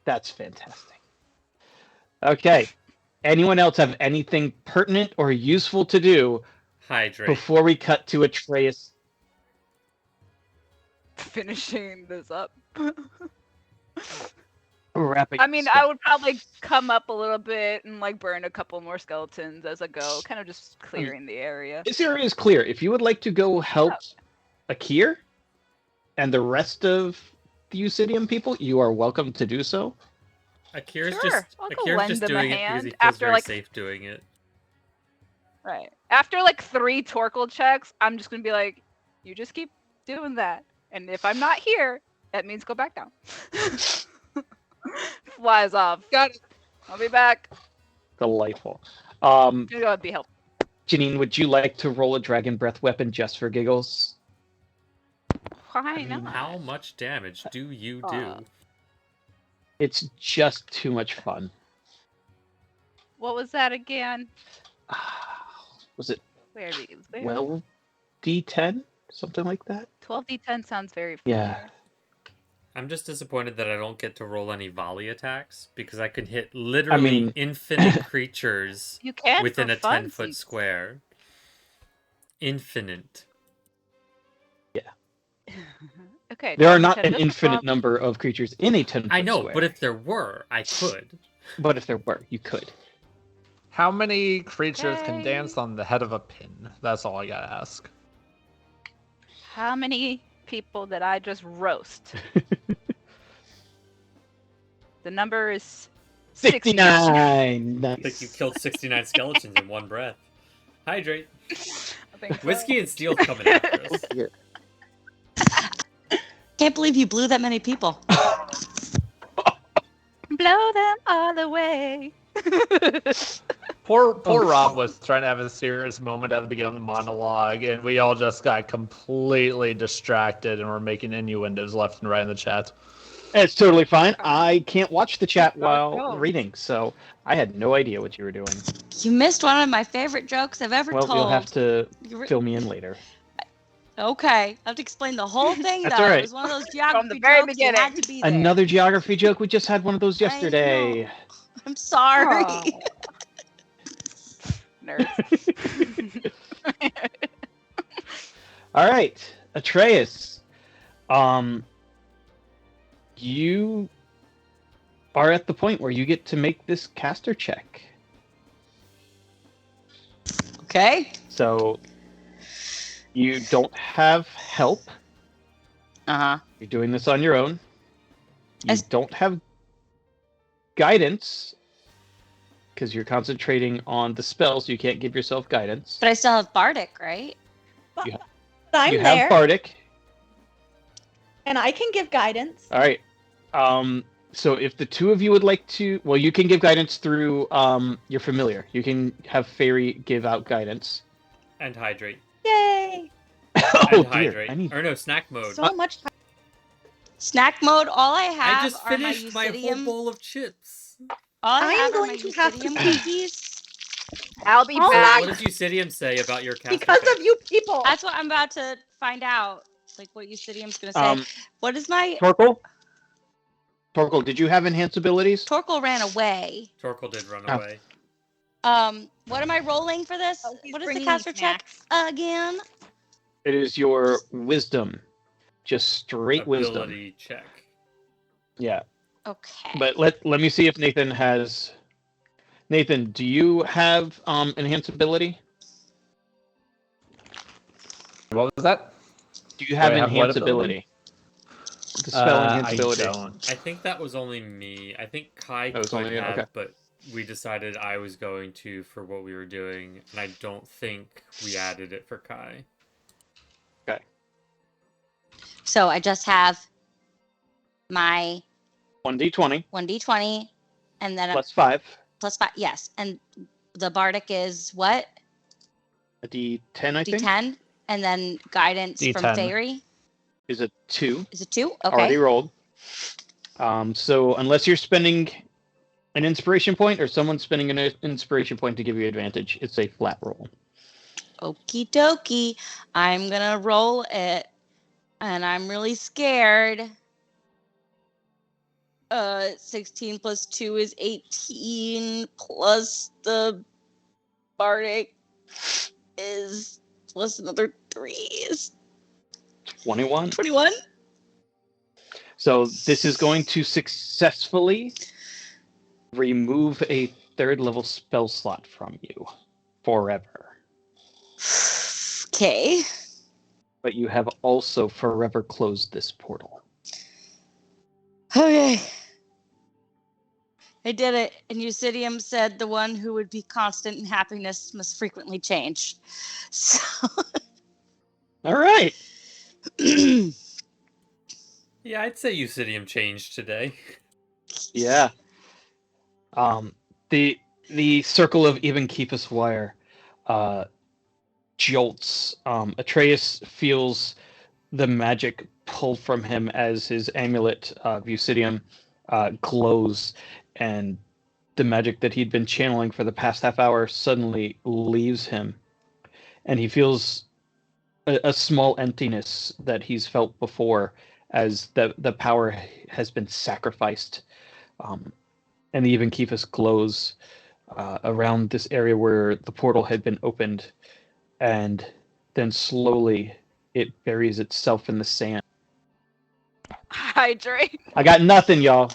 [SPEAKER 3] That's fantastic. Okay. Anyone else have anything pertinent or useful to do
[SPEAKER 2] Hydrate.
[SPEAKER 3] before we cut to Atreus?
[SPEAKER 1] Finishing this up.
[SPEAKER 3] Wrapping
[SPEAKER 1] I mean,
[SPEAKER 3] stuff.
[SPEAKER 1] I would probably come up a little bit and like burn a couple more skeletons as I go, kind of just clearing the area.
[SPEAKER 3] This area is clear. If you would like to go help Akir and the rest of the Iucidium people, you are welcome to do so.
[SPEAKER 2] Akira's
[SPEAKER 1] Sure, I'll go
[SPEAKER 2] Akira's
[SPEAKER 1] lend
[SPEAKER 2] just
[SPEAKER 1] them a
[SPEAKER 2] doing it because
[SPEAKER 1] hand
[SPEAKER 2] he feels
[SPEAKER 1] after,
[SPEAKER 2] very
[SPEAKER 1] like-
[SPEAKER 2] safe doing it.
[SPEAKER 1] Right. After like 3 Torkel checks, I'm just gonna be like, you just keep doing that. And if I'm not here, that means go back down. Flies off. Got it. I'll be back.
[SPEAKER 3] Delightful.
[SPEAKER 1] Gonna go be helpful.
[SPEAKER 3] Janine, would you like to roll a dragon breath weapon just for giggles?
[SPEAKER 1] Why
[SPEAKER 2] I mean,
[SPEAKER 1] not?
[SPEAKER 2] how much damage do you do?
[SPEAKER 3] It's just too much fun.
[SPEAKER 1] What was that again?
[SPEAKER 3] Was it
[SPEAKER 1] Where are these? Where?
[SPEAKER 3] 12 D10? Something like that?
[SPEAKER 1] 12d10 sounds very
[SPEAKER 3] Yeah.
[SPEAKER 1] familiar.
[SPEAKER 2] I'm just disappointed that I don't get to roll any volley attacks because I can hit literally
[SPEAKER 3] mean-
[SPEAKER 2] infinite creatures
[SPEAKER 1] You can
[SPEAKER 2] within
[SPEAKER 1] for
[SPEAKER 2] a 10-foot
[SPEAKER 1] funsies.
[SPEAKER 2] square. Infinite.
[SPEAKER 1] Okay.
[SPEAKER 3] There are not
[SPEAKER 1] 12d10
[SPEAKER 3] an
[SPEAKER 1] just
[SPEAKER 3] infinite
[SPEAKER 1] above-
[SPEAKER 3] number of creatures in a 10-foot
[SPEAKER 2] I know,
[SPEAKER 3] square.
[SPEAKER 2] but if there were, I could.
[SPEAKER 3] But if there were, you could.
[SPEAKER 4] How many creatures can
[SPEAKER 1] Okay.
[SPEAKER 4] dance on the head of a pin? That's all I gotta ask.
[SPEAKER 1] How many people did I just roast? The number is 69.
[SPEAKER 3] 69!
[SPEAKER 2] I think you killed 69 skeletons in one breath. Hydrate.
[SPEAKER 1] I think so.
[SPEAKER 2] Whiskey and steel coming after us.
[SPEAKER 3] Here.
[SPEAKER 6] Can't believe you blew that many people.
[SPEAKER 1] Blow them all away.
[SPEAKER 4] Poor Rob was trying to have a serious moment at the beginning of the monologue, and we all just got completely distracted and were making innuendos left and right in the chat.
[SPEAKER 3] It's totally fine. I can't watch the chat while
[SPEAKER 1] no.
[SPEAKER 3] reading, so I had no idea what you were doing.
[SPEAKER 6] You missed one of my favorite jokes I've ever
[SPEAKER 3] Well,
[SPEAKER 6] told.
[SPEAKER 3] you'll have to
[SPEAKER 6] You re-
[SPEAKER 3] fill me in later.
[SPEAKER 6] Okay, I have to explain the whole thing.
[SPEAKER 3] That's
[SPEAKER 6] though.
[SPEAKER 3] all right.
[SPEAKER 6] It was one of those geography
[SPEAKER 1] the very
[SPEAKER 6] jokes. You had
[SPEAKER 1] beginning.
[SPEAKER 6] to be there.
[SPEAKER 3] Another geography joke? We just had one of those
[SPEAKER 6] I
[SPEAKER 3] yesterday.
[SPEAKER 6] I'm sorry.
[SPEAKER 1] Aw. Nerds.
[SPEAKER 3] All right, Atreus. You are at the point where you get to make this caster check.
[SPEAKER 6] Okay.
[SPEAKER 3] So you don't have help.
[SPEAKER 6] Uh-huh.
[SPEAKER 3] You're doing this on your own. You
[SPEAKER 6] As-
[SPEAKER 3] don't have guidance because you're concentrating on the spell, so you can't give yourself guidance.
[SPEAKER 6] But I still have Bardic, right?
[SPEAKER 5] But
[SPEAKER 3] You-
[SPEAKER 5] I'm
[SPEAKER 3] you
[SPEAKER 5] there,
[SPEAKER 3] have Bardic.
[SPEAKER 5] and I can give guidance.
[SPEAKER 3] All right. So if the two of you would like to, well, you can give guidance through your familiar. You can have Fairy give out guidance.
[SPEAKER 2] And hydrate.
[SPEAKER 5] Yay!
[SPEAKER 3] Oh
[SPEAKER 2] And
[SPEAKER 3] dear,
[SPEAKER 2] hydrate.
[SPEAKER 3] I need.
[SPEAKER 2] Or no, snack mode.
[SPEAKER 5] So much time.
[SPEAKER 6] Snack mode, all I have
[SPEAKER 2] I just
[SPEAKER 6] are
[SPEAKER 2] finished my whole
[SPEAKER 6] Iucidium.
[SPEAKER 2] bowl of chips.
[SPEAKER 6] All I
[SPEAKER 5] I am
[SPEAKER 6] have are
[SPEAKER 5] going
[SPEAKER 6] my
[SPEAKER 5] to have to
[SPEAKER 6] Iucidium
[SPEAKER 5] pee.
[SPEAKER 6] cookies.
[SPEAKER 1] I'll be
[SPEAKER 5] All
[SPEAKER 1] back.
[SPEAKER 2] What does Iucidium say about your caster
[SPEAKER 5] Because
[SPEAKER 2] check?
[SPEAKER 5] of you people.
[SPEAKER 6] That's what I'm about to find out. Like what Iucidium's gonna say. What is my
[SPEAKER 3] Torkel? Torkel, did you have enhanced abilities?
[SPEAKER 6] Torkel ran away.
[SPEAKER 2] Torkel did run
[SPEAKER 3] Oh.
[SPEAKER 2] away.
[SPEAKER 6] What am I rolling for this?
[SPEAKER 5] Oh, he's
[SPEAKER 6] What is the
[SPEAKER 5] bringing
[SPEAKER 6] caster
[SPEAKER 5] me
[SPEAKER 6] check
[SPEAKER 5] snacks.
[SPEAKER 6] again?
[SPEAKER 3] It is your wisdom. Just straight wisdom.
[SPEAKER 2] Ability check.
[SPEAKER 3] Yeah.
[SPEAKER 6] Okay.
[SPEAKER 3] But let me see if Nathan has. Nathan, do you have enhanced ability?
[SPEAKER 4] What was that?
[SPEAKER 3] Do you have
[SPEAKER 4] Do I have what
[SPEAKER 3] enhanced
[SPEAKER 4] ability?
[SPEAKER 3] ability? The spell enhanced
[SPEAKER 4] I
[SPEAKER 3] ability.
[SPEAKER 4] don't.
[SPEAKER 2] I think that was only me. I think Kai
[SPEAKER 3] That was
[SPEAKER 2] could
[SPEAKER 3] only you?
[SPEAKER 2] have,
[SPEAKER 3] Okay.
[SPEAKER 2] but we decided I was going to for what we were doing, and I don't think we added it for Kai.
[SPEAKER 6] So I just have my
[SPEAKER 3] 1d20
[SPEAKER 6] 1d20, and then
[SPEAKER 3] plus 5.
[SPEAKER 6] plus 5. Yes, and the Bardic is what?
[SPEAKER 3] A d10, I think.
[SPEAKER 6] D10, and then guidance from
[SPEAKER 4] D10.
[SPEAKER 6] Fairy
[SPEAKER 3] Is a 2.
[SPEAKER 6] is it 2?
[SPEAKER 3] Already
[SPEAKER 6] Okay.
[SPEAKER 3] rolled. So unless you're spending an inspiration point or someone's spending an inspiration point to give you advantage, it's a flat roll.
[SPEAKER 6] Okie dokie. I'm gonna roll it, and I'm really scared. 16 plus 2 is 18, plus the bardic is plus another 3 is
[SPEAKER 3] 21.
[SPEAKER 6] 21.
[SPEAKER 3] So this is going to successfully remove a 3rd level spell slot from you forever.
[SPEAKER 6] Okay.
[SPEAKER 3] But you have also forever closed this portal.
[SPEAKER 6] Okay. I did it. And Iucidium said the one who would be constant in happiness must frequently change. So.
[SPEAKER 3] All right.
[SPEAKER 2] Yeah, I'd say Iucidium changed today.
[SPEAKER 3] Yeah. The circle of even keepus wire jolts. Atreus feels the magic pull from him as his amulet of Iucidium glows, and the magic that he'd been channeling for the past half hour suddenly leaves him, and he feels a small emptiness that he's felt before as the power has been sacrificed. And the even keepus glows around this area where the portal had been opened, and then slowly it buries itself in the sand.
[SPEAKER 1] Hydrate.
[SPEAKER 3] I got nothing, y'all.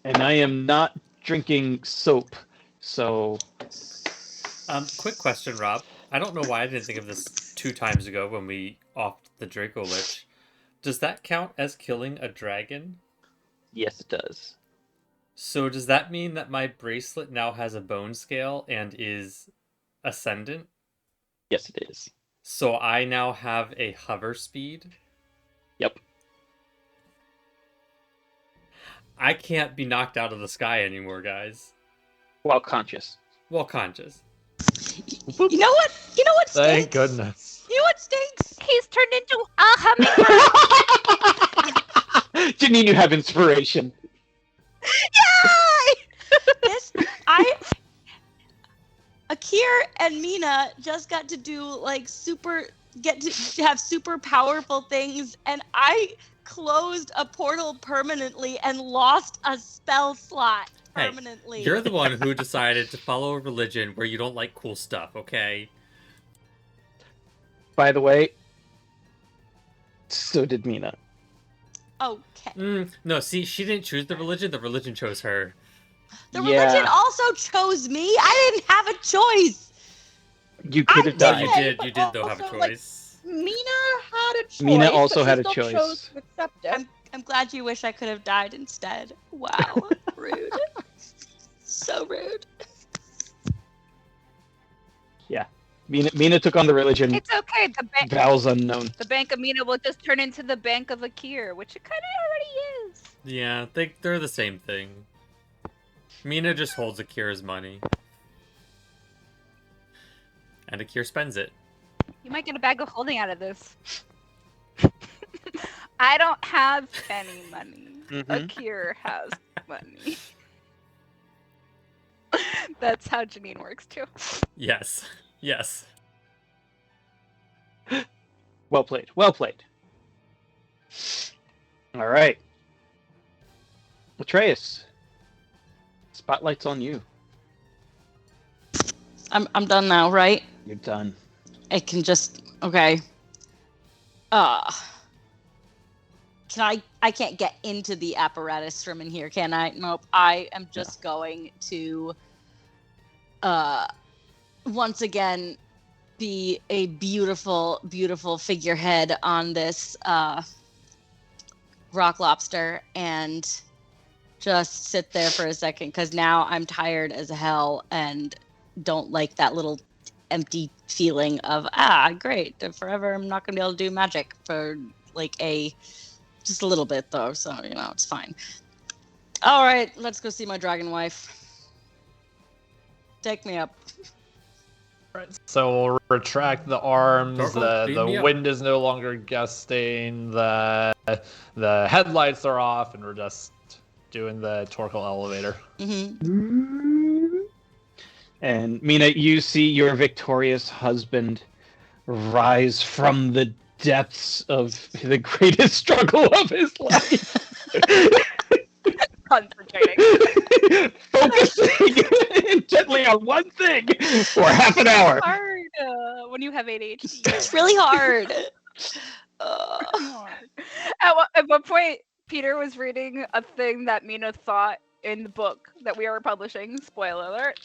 [SPEAKER 3] And I am not drinking soap, so...
[SPEAKER 2] Quick question, Rob. I don't know why I didn't think of this 2 times ago when we offed the Draco Lich. Does that count as killing a dragon?
[SPEAKER 3] Yes, it does.
[SPEAKER 2] So does that mean that my bracelet now has a bone scale and is ascendant?
[SPEAKER 3] Yes, it is.
[SPEAKER 2] So I now have a hover speed?
[SPEAKER 3] Yep.
[SPEAKER 2] I can't be knocked out of the sky anymore, guys.
[SPEAKER 3] While conscious.
[SPEAKER 2] Well, conscious.
[SPEAKER 6] You know what? You know what stinks?
[SPEAKER 4] Thank goodness.
[SPEAKER 6] You know what stinks?
[SPEAKER 1] He's turned into a hummingbird.
[SPEAKER 3] Janine, you have inspiration.
[SPEAKER 6] This Akir and Mina just got to do like get to have super powerful things, and I closed a portal permanently and lost a spell slot permanently.
[SPEAKER 2] Hey, you're the one who decided to follow a religion where you don't like cool stuff, okay?
[SPEAKER 3] By the way, so did Mina.
[SPEAKER 6] Okay.
[SPEAKER 2] No, see, she didn't choose the religion chose her.
[SPEAKER 6] The religion also chose me. I didn't have a choice.
[SPEAKER 3] You could have
[SPEAKER 2] No,
[SPEAKER 3] died.
[SPEAKER 2] you did though have a
[SPEAKER 5] also, like,
[SPEAKER 2] choice.
[SPEAKER 5] Mina had a choice.
[SPEAKER 3] Mina also
[SPEAKER 5] but she
[SPEAKER 3] had a
[SPEAKER 5] still
[SPEAKER 3] choice.
[SPEAKER 5] chose to accept it.
[SPEAKER 6] I'm glad you wish I could have died instead. Wow. Rude. So rude.
[SPEAKER 3] Mina took on the religion.
[SPEAKER 1] It's okay.
[SPEAKER 3] Vows unknown.
[SPEAKER 1] The Bank of Mina will just turn into the Bank of Akir, which it kind of already is.
[SPEAKER 2] Yeah, they're the same thing. Mina just holds Akira's money. And Akira spends it.
[SPEAKER 1] You might get a bag of holding out of this. I don't have any money. Akir has money. That's how Janine works too.
[SPEAKER 2] Yes. Yes.
[SPEAKER 3] Well played. Well played. All right. Atreus. Spotlight's on you.
[SPEAKER 6] I'm done now, right?
[SPEAKER 3] You're done.
[SPEAKER 6] I can just okay. Can I can't get into the apparatus from in here, can I? Nope. I am just going to once again be a beautiful, beautiful figurehead on this rock lobster and just sit there for a second, because now I'm tired as hell and don't like that little empty feeling of great, forever I'm not gonna be able to do magic for like just a little bit though, so it's fine. All right, let's go see my dragon wife. Take me up.
[SPEAKER 4] Right. So we'll retract the arms.
[SPEAKER 2] Torkel, beam me
[SPEAKER 4] The
[SPEAKER 2] up.
[SPEAKER 4] wind is no longer gusting. The headlights are off, and we're just doing the Torkel elevator.
[SPEAKER 6] Mm-hmm.
[SPEAKER 3] And Mina, you see your victorious husband rise from the depths of the greatest struggle of his life.
[SPEAKER 1] Concentrating.
[SPEAKER 3] Focusing gently on one thing for half an hour.
[SPEAKER 1] Hard when you have ADHD.
[SPEAKER 6] It's really hard.
[SPEAKER 1] At one point, Peter was reading a thing that Mina thought in the book that we were publishing. Spoiler alert.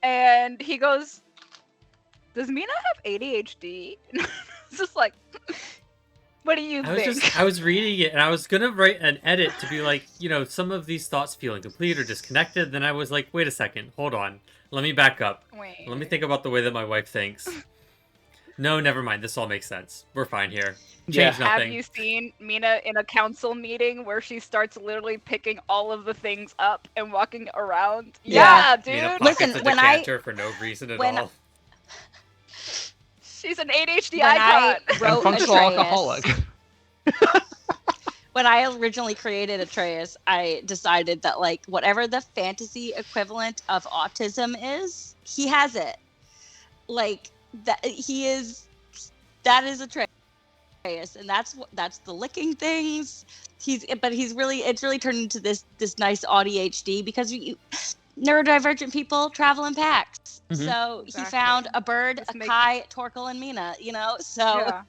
[SPEAKER 1] And he goes, "Does Mina have ADHD?" It's just like, what do you think?
[SPEAKER 2] I was reading it and I was gonna write an edit to be like, some of these thoughts feel incomplete or disconnected. Then I was like, wait a second, hold on. Let me back up.
[SPEAKER 1] Wait.
[SPEAKER 2] Let me think about the way that my wife thinks. No, never mind. This all makes sense. We're fine here. Change nothing.
[SPEAKER 1] Have you seen Mina in a council meeting where she starts literally picking all of the things up and walking around?
[SPEAKER 6] Yeah.
[SPEAKER 1] Yeah,
[SPEAKER 2] Mina
[SPEAKER 1] dude.
[SPEAKER 2] pockets
[SPEAKER 6] Listen,
[SPEAKER 2] a
[SPEAKER 6] when I-
[SPEAKER 2] decanter for no reason at
[SPEAKER 6] when-
[SPEAKER 2] all.
[SPEAKER 1] She's an ADHD
[SPEAKER 6] When I
[SPEAKER 1] icon.
[SPEAKER 4] And
[SPEAKER 6] wrote
[SPEAKER 4] functional
[SPEAKER 6] Atreus,
[SPEAKER 4] alcoholic.
[SPEAKER 6] when I originally created Atreus, I decided that like whatever the fantasy equivalent of autism is, he has it. Like that that is Atreus, and that's the licking things. It's really turned into this nice ADHD because neurodivergent people travel in packs.
[SPEAKER 3] Mhm.
[SPEAKER 6] So
[SPEAKER 1] Exactly.
[SPEAKER 6] he found a bird,
[SPEAKER 1] Just
[SPEAKER 6] a
[SPEAKER 1] make-
[SPEAKER 6] Kai, Torkel, and Mina. So
[SPEAKER 1] Yeah.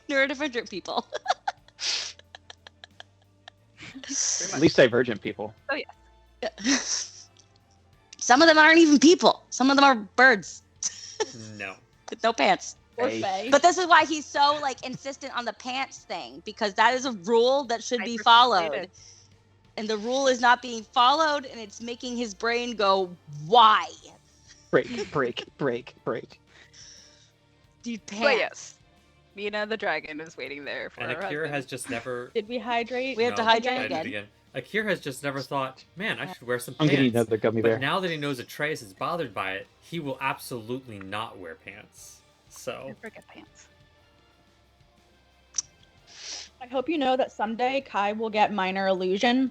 [SPEAKER 6] neurodivergent people.
[SPEAKER 3] At least divergent people.
[SPEAKER 6] Some of them aren't even people. Some of them are birds
[SPEAKER 2] No.
[SPEAKER 6] with no pants.
[SPEAKER 5] Or
[SPEAKER 3] Hey.
[SPEAKER 5] Faye.
[SPEAKER 6] But this is why he's so like insistent on the pants thing, because that is a rule that should be
[SPEAKER 1] Hyper-fixated.
[SPEAKER 6] followed. And the rule is not being followed, and it's making his brain go, why?
[SPEAKER 3] Break.
[SPEAKER 6] Dude, pants.
[SPEAKER 1] But yes, Mina the dragon is waiting there for
[SPEAKER 2] And
[SPEAKER 1] her
[SPEAKER 2] Akira
[SPEAKER 1] husband.
[SPEAKER 2] has just never.
[SPEAKER 5] Did we hydrate?
[SPEAKER 6] We have to
[SPEAKER 2] No,
[SPEAKER 6] hydrate
[SPEAKER 2] I did
[SPEAKER 6] again.
[SPEAKER 2] Akira has just never thought, man, I should wear some
[SPEAKER 3] I'm
[SPEAKER 2] pants.
[SPEAKER 3] gonna eat another gummy
[SPEAKER 2] But
[SPEAKER 3] bear.
[SPEAKER 2] now that he knows Atreus is bothered by it, he will absolutely not wear pants. So,
[SPEAKER 1] Never get pants.
[SPEAKER 5] I hope you know that someday Kai will get minor illusion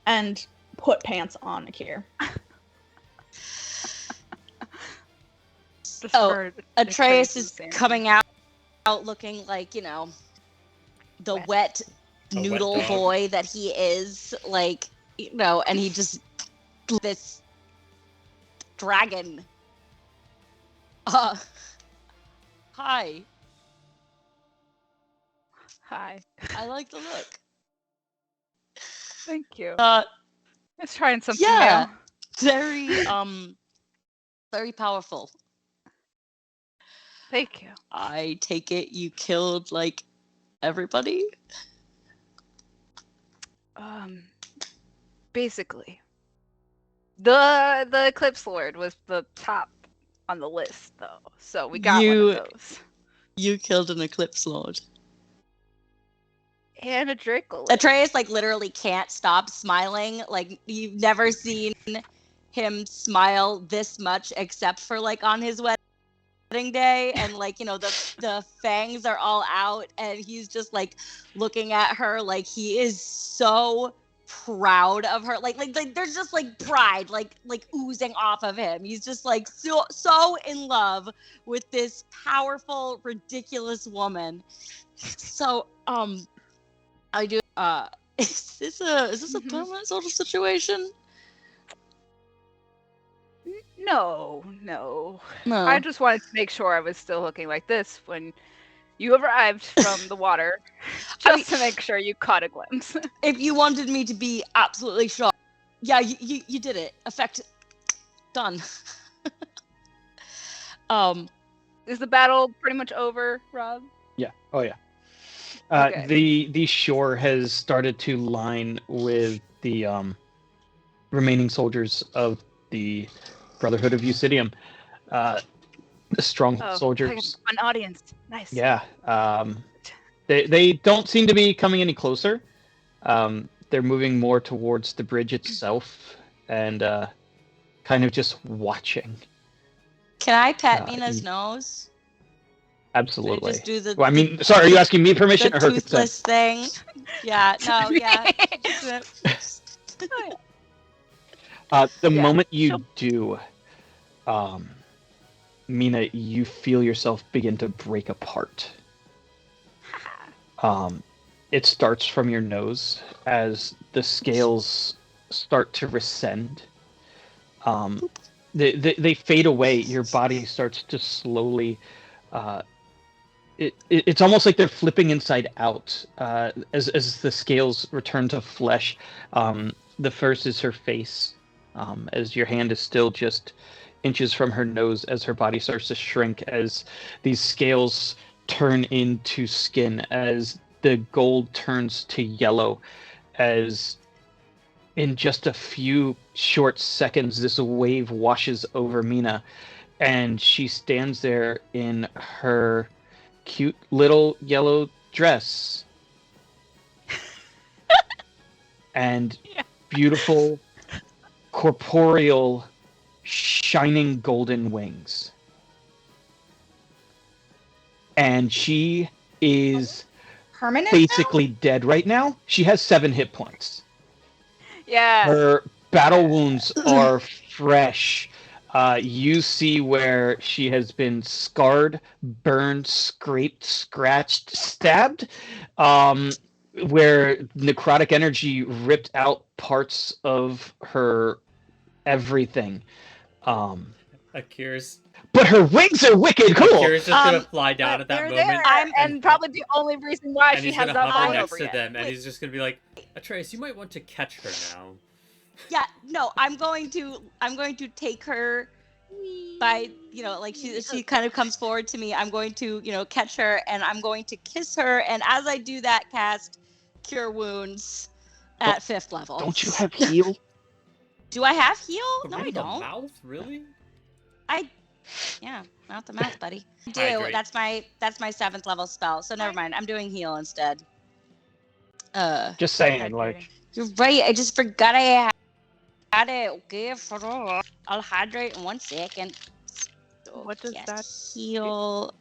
[SPEAKER 5] and put pants on Akir.
[SPEAKER 1] Just
[SPEAKER 6] Oh,
[SPEAKER 1] for
[SPEAKER 6] Atreus
[SPEAKER 1] the
[SPEAKER 6] is
[SPEAKER 1] same.
[SPEAKER 6] coming out looking like, the
[SPEAKER 1] Wet.
[SPEAKER 6] wet
[SPEAKER 2] A wet
[SPEAKER 6] noodle
[SPEAKER 2] dog.
[SPEAKER 6] boy that he is, and he just this dragon. Hi,
[SPEAKER 1] Hi.
[SPEAKER 6] I like the look.
[SPEAKER 1] Thank you.
[SPEAKER 6] Uh,
[SPEAKER 1] Let's try something
[SPEAKER 6] yeah.
[SPEAKER 1] new.
[SPEAKER 6] Very powerful.
[SPEAKER 1] Thank you.
[SPEAKER 6] I take it you killed like everybody.
[SPEAKER 1] Basically, the Eclipse Lord was the top on the list, though. So we got one
[SPEAKER 6] You-
[SPEAKER 1] of those.
[SPEAKER 6] You killed an Eclipse Lord.
[SPEAKER 1] And a Draco.
[SPEAKER 6] Atreus literally can't stop smiling. Like you've never seen him smile this much except for on his wedding day, and the fangs are all out, and he's just looking at her like he is so proud of her. Like there's just pride oozing off of him. He's just so in love with this powerful, ridiculous woman. So I do. Is this a permanent sort of situation?
[SPEAKER 1] No.
[SPEAKER 6] No.
[SPEAKER 1] I just wanted to make sure I was still looking like this when you arrived from the water, just to make sure you caught a glimpse.
[SPEAKER 6] If you wanted me to be absolutely sure, yeah, you did it. Effect done.
[SPEAKER 1] Is the battle pretty much over, Rob?
[SPEAKER 3] Yeah. Oh yeah.
[SPEAKER 1] Okay.
[SPEAKER 3] The shore has started to line with the remaining soldiers of the Brotherhood of Iucidium. Strong soldiers.
[SPEAKER 1] An audience. Nice.
[SPEAKER 3] Yeah. They don't seem to be coming any closer. They're moving more towards the bridge itself and kind of just watching.
[SPEAKER 6] Can I pet
[SPEAKER 3] Uh,
[SPEAKER 6] Mina's
[SPEAKER 3] you-
[SPEAKER 6] nose?
[SPEAKER 3] Absolutely.
[SPEAKER 6] Just do the,
[SPEAKER 3] Well, I mean, sorry, are you asking me permission
[SPEAKER 6] the
[SPEAKER 3] or her consent?
[SPEAKER 6] toothless thing. Yeah, no, yeah.
[SPEAKER 3] The
[SPEAKER 1] Yeah,
[SPEAKER 3] moment you
[SPEAKER 1] she'll-
[SPEAKER 3] do, Mina, you feel yourself begin to break apart. It starts from your nose as the scales start to rescend. They fade away. Your body starts to slowly. It's almost like they're flipping inside out as the scales return to flesh. The first is her face, as your hand is still just inches from her nose as her body starts to shrink as these scales turn into skin, as the gold turns to yellow, as in just a few short seconds this wave washes over Mina, and she stands there in her cute little yellow dress and beautiful corporeal shining golden wings, and she is
[SPEAKER 5] Permanent.
[SPEAKER 3] basically dead right now. She has 7 hit points.
[SPEAKER 1] Yeah.
[SPEAKER 3] Her battle wounds are fresh. You see where she has been scarred, burned, scraped, scratched, stabbed, where necrotic energy ripped out parts of her everything.
[SPEAKER 2] Akira's
[SPEAKER 3] But her wings are wicked cool.
[SPEAKER 2] Akira's just gonna fly down
[SPEAKER 1] But
[SPEAKER 2] at that
[SPEAKER 1] they're
[SPEAKER 2] moment.
[SPEAKER 1] there, and probably the only reason why
[SPEAKER 2] and
[SPEAKER 1] she
[SPEAKER 2] he's
[SPEAKER 1] has
[SPEAKER 2] gonna
[SPEAKER 1] not
[SPEAKER 2] hover
[SPEAKER 1] flying
[SPEAKER 2] next
[SPEAKER 1] over
[SPEAKER 2] to
[SPEAKER 1] yet.
[SPEAKER 2] them, and
[SPEAKER 6] Wait.
[SPEAKER 2] he's just gonna be like, Atreus, you might want to catch her now.
[SPEAKER 6] Yeah, no, I'm going to take her by, like she kind of comes forward to me. I'm going to, catch her, and I'm going to kiss her, and as I do that, cast Cure Wounds at 5th level.
[SPEAKER 3] Don't you have heal?
[SPEAKER 6] Do I have heal? No,
[SPEAKER 2] Around
[SPEAKER 6] I
[SPEAKER 2] the
[SPEAKER 6] don't.
[SPEAKER 2] mouth, really?
[SPEAKER 6] Yeah, not the mouth, buddy. I do.
[SPEAKER 2] I agree.
[SPEAKER 6] That's my 7th level spell. So never mind. I'm doing heal instead.
[SPEAKER 3] Just saying, like,
[SPEAKER 6] You're right. I just forgot I had it. Okay, I'll hydrate in 1 second.
[SPEAKER 1] What does
[SPEAKER 6] Yes,
[SPEAKER 1] that
[SPEAKER 6] heal?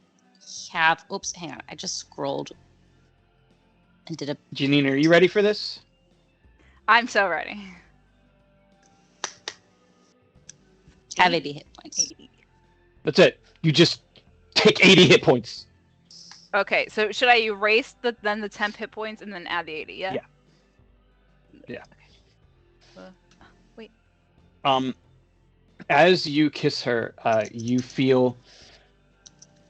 [SPEAKER 6] Have. Oops, hang on. I just scrolled and did a.
[SPEAKER 3] Janine, are you ready for this?
[SPEAKER 1] I'm so ready.
[SPEAKER 6] Have 80 hit points.
[SPEAKER 3] That's it. You just take 80 hit points.
[SPEAKER 1] Okay, so should I erase the 10 hit points and then add the 80? Yeah.
[SPEAKER 3] Yeah.
[SPEAKER 1] Wait.
[SPEAKER 3] As you kiss her, you feel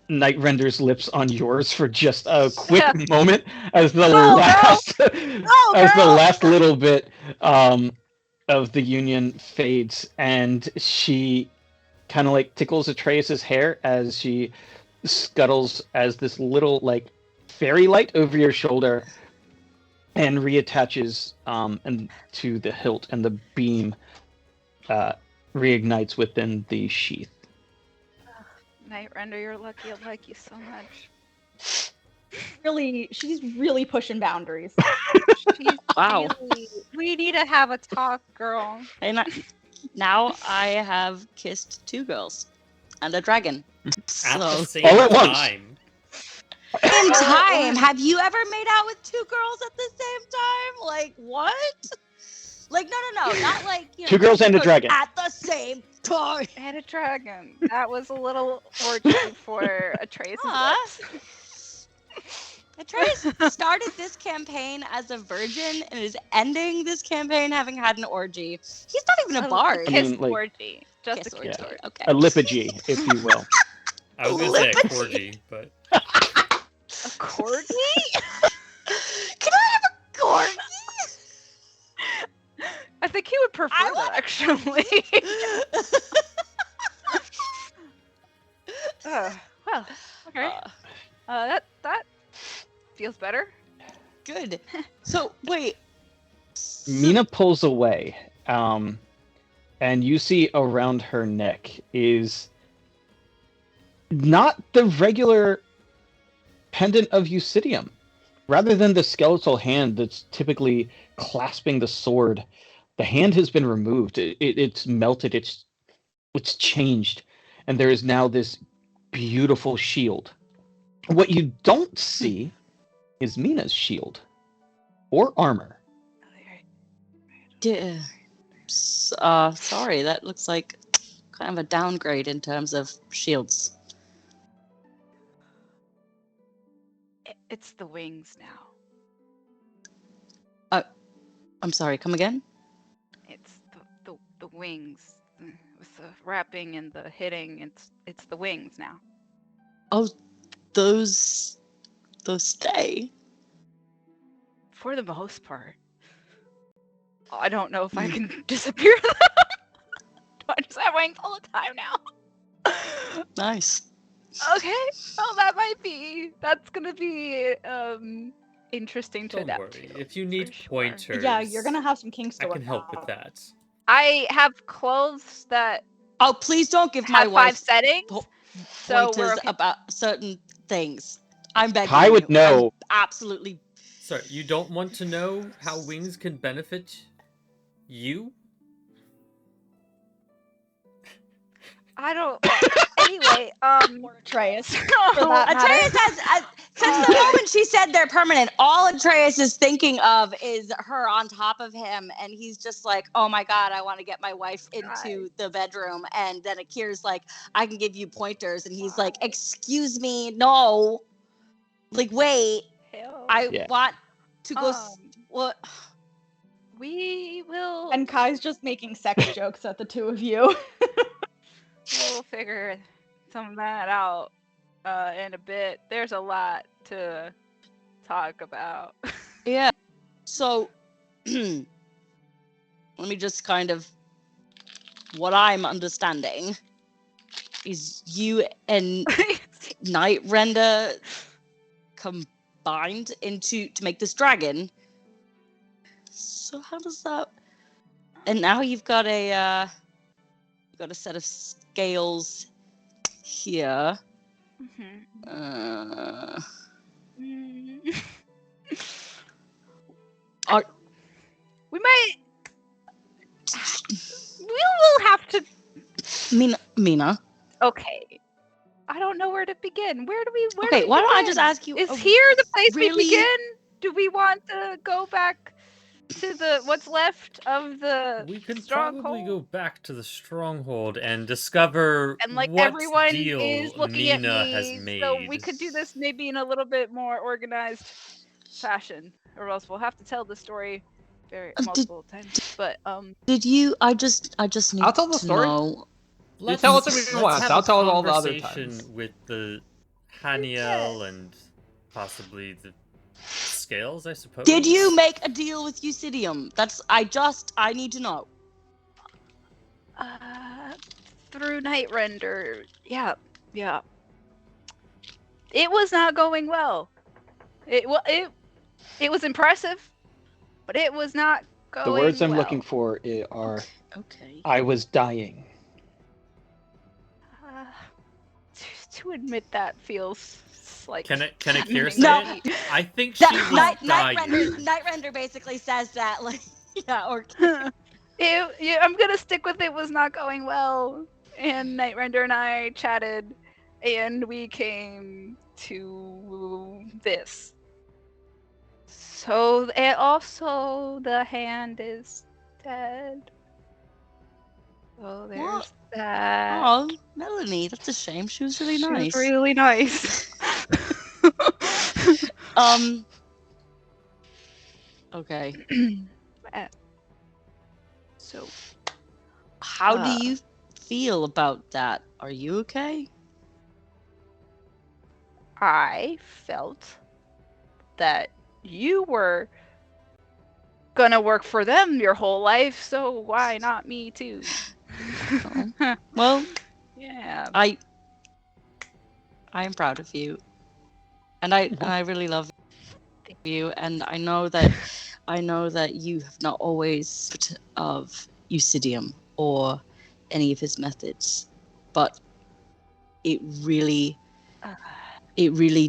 [SPEAKER 3] Night Render's lips on yours for just a quick moment as the last as the last little bit of the union fades, and she kind of like tickles Atreus's hair as she scuttles as this little like fairy light over your shoulder and reattaches and to the hilt, and the beam reignites within the sheath.
[SPEAKER 1] Night Render, you're lucky. I like you so much.
[SPEAKER 5] She's really pushing boundaries.
[SPEAKER 1] She's
[SPEAKER 6] Wow.
[SPEAKER 1] we need to have a talk, girl.
[SPEAKER 6] And now I have kissed 2 girls and a dragon.
[SPEAKER 2] At
[SPEAKER 6] So
[SPEAKER 2] the same
[SPEAKER 3] All at once.
[SPEAKER 2] time.
[SPEAKER 6] in time, have you ever made out with 2 girls at the same time? Like what? Like no, not like
[SPEAKER 3] 2 girls and a
[SPEAKER 6] two
[SPEAKER 3] dragon.
[SPEAKER 6] at the same time.
[SPEAKER 1] And a dragon. That was a little orgy for Atreus.
[SPEAKER 6] Atreus started this campaign as a virgin and is ending this campaign having had an orgy. He's not even a bard.
[SPEAKER 3] I mean,
[SPEAKER 1] Kiss
[SPEAKER 3] like-
[SPEAKER 1] orgy. Just
[SPEAKER 6] Kiss
[SPEAKER 1] a
[SPEAKER 6] orgy.
[SPEAKER 1] kiss orgy.
[SPEAKER 6] Okay.
[SPEAKER 3] A lipogy, if you will.
[SPEAKER 2] I was gonna say a
[SPEAKER 6] Liberty.
[SPEAKER 2] corgi, but
[SPEAKER 1] A corgi?
[SPEAKER 6] Can I have a corgi?
[SPEAKER 1] I think he would prefer
[SPEAKER 6] I
[SPEAKER 1] that, actually. Well, okay. That feels better.
[SPEAKER 6] Good. So wait.
[SPEAKER 3] Mina pulls away, and you see around her neck is not the regular pendant of Iucidium. Rather than the skeletal hand that's typically clasping the sword, the hand has been removed. It's melted. It's changed, and there is now this beautiful shield. What you don't see is Mina's shield or armor.
[SPEAKER 6] Sorry, that looks like kind of a downgrade in terms of shields.
[SPEAKER 1] It's the wings now.
[SPEAKER 6] I'm sorry, come again?
[SPEAKER 1] It's the wings with the wrapping and the hitting. It's the wings now.
[SPEAKER 6] Oh, those stay.
[SPEAKER 1] For the most part. I don't know if I can disappear them. Do I just have wings all the time now?
[SPEAKER 6] Nice.
[SPEAKER 1] Okay. Well, that's gonna be interesting to
[SPEAKER 2] Don't
[SPEAKER 1] adapt
[SPEAKER 2] worry.
[SPEAKER 1] to.
[SPEAKER 2] If you need
[SPEAKER 1] for sure.
[SPEAKER 2] pointers,
[SPEAKER 5] Yeah, you're gonna have some kinks to
[SPEAKER 2] I
[SPEAKER 5] work
[SPEAKER 2] can help with
[SPEAKER 5] out.
[SPEAKER 2] that.
[SPEAKER 1] I have clothes that
[SPEAKER 6] Oh, please don't give my
[SPEAKER 1] have 5
[SPEAKER 6] wife
[SPEAKER 1] settings. So we're
[SPEAKER 6] pointers
[SPEAKER 1] okay.
[SPEAKER 6] about certain things. I'm begging
[SPEAKER 3] Kai would
[SPEAKER 6] you.
[SPEAKER 3] know.
[SPEAKER 6] I'm absolutely.
[SPEAKER 2] Sorry, you don't want to know how wings can benefit you?
[SPEAKER 1] I don't. Anyway,
[SPEAKER 5] Or Atreus.
[SPEAKER 1] for
[SPEAKER 5] that
[SPEAKER 6] Atreus has, since the moment she said they're permanent, all Atreus is thinking of is her on top of him, and he's just like, "Oh my god, I want to get my wife into the bedroom." And then Akira's like, "I can give you pointers," and he's like, "Excuse me, no, like wait, I
[SPEAKER 3] Yeah.
[SPEAKER 6] want to go." What?
[SPEAKER 1] We will.
[SPEAKER 5] And Kai's just making sex jokes at the two of you.
[SPEAKER 1] We'll figure some of that out in a bit. There's a lot to talk about.
[SPEAKER 6] Yeah. So, let me just kind of what I'm understanding is you and Night Render combined to make this dragon. So how does that? And now you've got a set of scales here.
[SPEAKER 1] Mhm.
[SPEAKER 6] Are
[SPEAKER 1] We might. We will have to.
[SPEAKER 6] Mina?
[SPEAKER 1] Okay. I don't know where to begin. Where do we?
[SPEAKER 6] Okay, why don't I just
[SPEAKER 1] begin?
[SPEAKER 6] ask you?
[SPEAKER 1] Is here the place
[SPEAKER 6] really-
[SPEAKER 1] we begin? Do we want to go back to the what's left of the
[SPEAKER 2] We can
[SPEAKER 1] stronghold?
[SPEAKER 2] probably go back to the stronghold and discover
[SPEAKER 1] And like
[SPEAKER 2] what
[SPEAKER 1] everyone
[SPEAKER 2] deal
[SPEAKER 1] is looking at
[SPEAKER 2] Mina
[SPEAKER 1] me,
[SPEAKER 2] has made.
[SPEAKER 1] so we could do this maybe in a little bit more organized fashion, or else we'll have to tell the story multiple times. But
[SPEAKER 6] Did you? I just need
[SPEAKER 4] I'll tell the
[SPEAKER 6] to
[SPEAKER 4] story.
[SPEAKER 6] know.
[SPEAKER 4] You tell us if you
[SPEAKER 2] let's
[SPEAKER 4] want.
[SPEAKER 2] have
[SPEAKER 4] I'll
[SPEAKER 2] a
[SPEAKER 4] tell it all the other
[SPEAKER 2] conversation
[SPEAKER 4] times.
[SPEAKER 2] with the Haniel and possibly the scales, I suppose.
[SPEAKER 6] Did you make a deal with Iucidium? I need to know.
[SPEAKER 1] through Night Render, yeah. It was not going well. It was impressive, but it was not going
[SPEAKER 3] The words I'm
[SPEAKER 1] well.
[SPEAKER 3] looking for are
[SPEAKER 6] Okay.
[SPEAKER 3] I was dying.
[SPEAKER 1] To admit that feels like.
[SPEAKER 2] Can Akira say
[SPEAKER 6] No.
[SPEAKER 2] it? I think she was
[SPEAKER 6] Night
[SPEAKER 2] dying.
[SPEAKER 6] Render basically says that, like, yeah, or
[SPEAKER 1] I'm gonna stick with it. Was not going well, and Night Render and I chatted, and we came to this. So, and also the hand is dead. So there's
[SPEAKER 6] What?
[SPEAKER 1] that.
[SPEAKER 6] Oh, Melanie, that's a shame. She was really
[SPEAKER 1] She
[SPEAKER 6] nice.
[SPEAKER 1] was really nice.
[SPEAKER 6] Okay.
[SPEAKER 1] So,
[SPEAKER 6] How do you feel about that? Are you okay?
[SPEAKER 1] I felt that you were gonna work for them your whole life, so why not me too?
[SPEAKER 6] Well,
[SPEAKER 1] Yeah.
[SPEAKER 6] I am proud of you, and I really love you, and I know that you have not always of Iucidium or any of his methods, but it really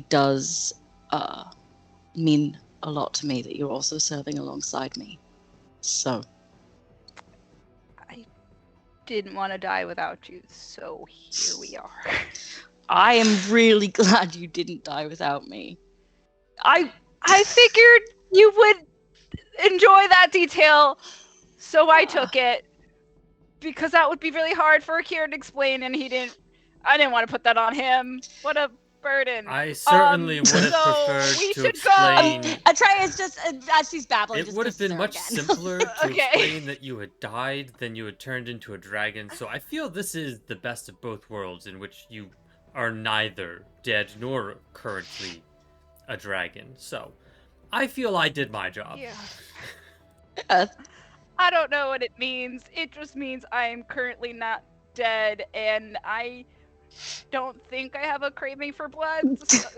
[SPEAKER 6] does mean a lot to me that you're also serving alongside me. So
[SPEAKER 1] didn't want to die without you, so here we are.
[SPEAKER 6] I am really glad you didn't die without me.
[SPEAKER 1] I figured you would enjoy that detail, so I took it. Because that would be really hard for Akira to explain, and I didn't want to put that on him. What a burden.
[SPEAKER 2] I certainly would have
[SPEAKER 1] so
[SPEAKER 2] preferred
[SPEAKER 1] we
[SPEAKER 2] to
[SPEAKER 1] should
[SPEAKER 2] explain.
[SPEAKER 6] Atreus just, as she's babbling,
[SPEAKER 2] It
[SPEAKER 6] just
[SPEAKER 2] would have
[SPEAKER 6] kisses
[SPEAKER 2] been
[SPEAKER 6] her
[SPEAKER 2] much
[SPEAKER 6] again.
[SPEAKER 2] simpler to
[SPEAKER 1] Okay.
[SPEAKER 2] explain that you had died than you had turned into a dragon. So I feel this is the best of both worlds, in which you are neither dead nor currently a dragon. So I feel I did my job.
[SPEAKER 1] Yeah.
[SPEAKER 6] Yeah.
[SPEAKER 1] I don't know what it means. It just means I am currently not dead, and I don't think I have a craving for blood.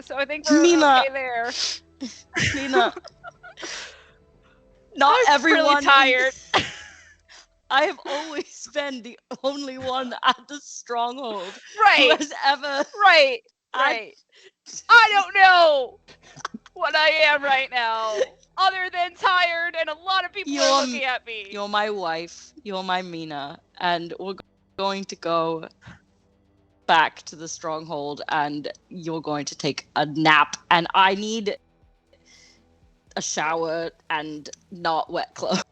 [SPEAKER 1] So I think we're
[SPEAKER 6] Mina.
[SPEAKER 1] okay there.
[SPEAKER 6] Mina, not
[SPEAKER 1] I'm
[SPEAKER 6] everyone.
[SPEAKER 1] really tired.
[SPEAKER 6] I have always been the only one at the stronghold who
[SPEAKER 1] Right.
[SPEAKER 6] has ever.
[SPEAKER 1] Right.
[SPEAKER 6] I-
[SPEAKER 1] Right. I don't know what I am right now, other than tired, and a lot of people are
[SPEAKER 6] You're-
[SPEAKER 1] looking at me.
[SPEAKER 6] You're my wife. You're my Mina, and we're going to go back to the stronghold, and you're going to take a nap, and I need a shower and not wet clothes.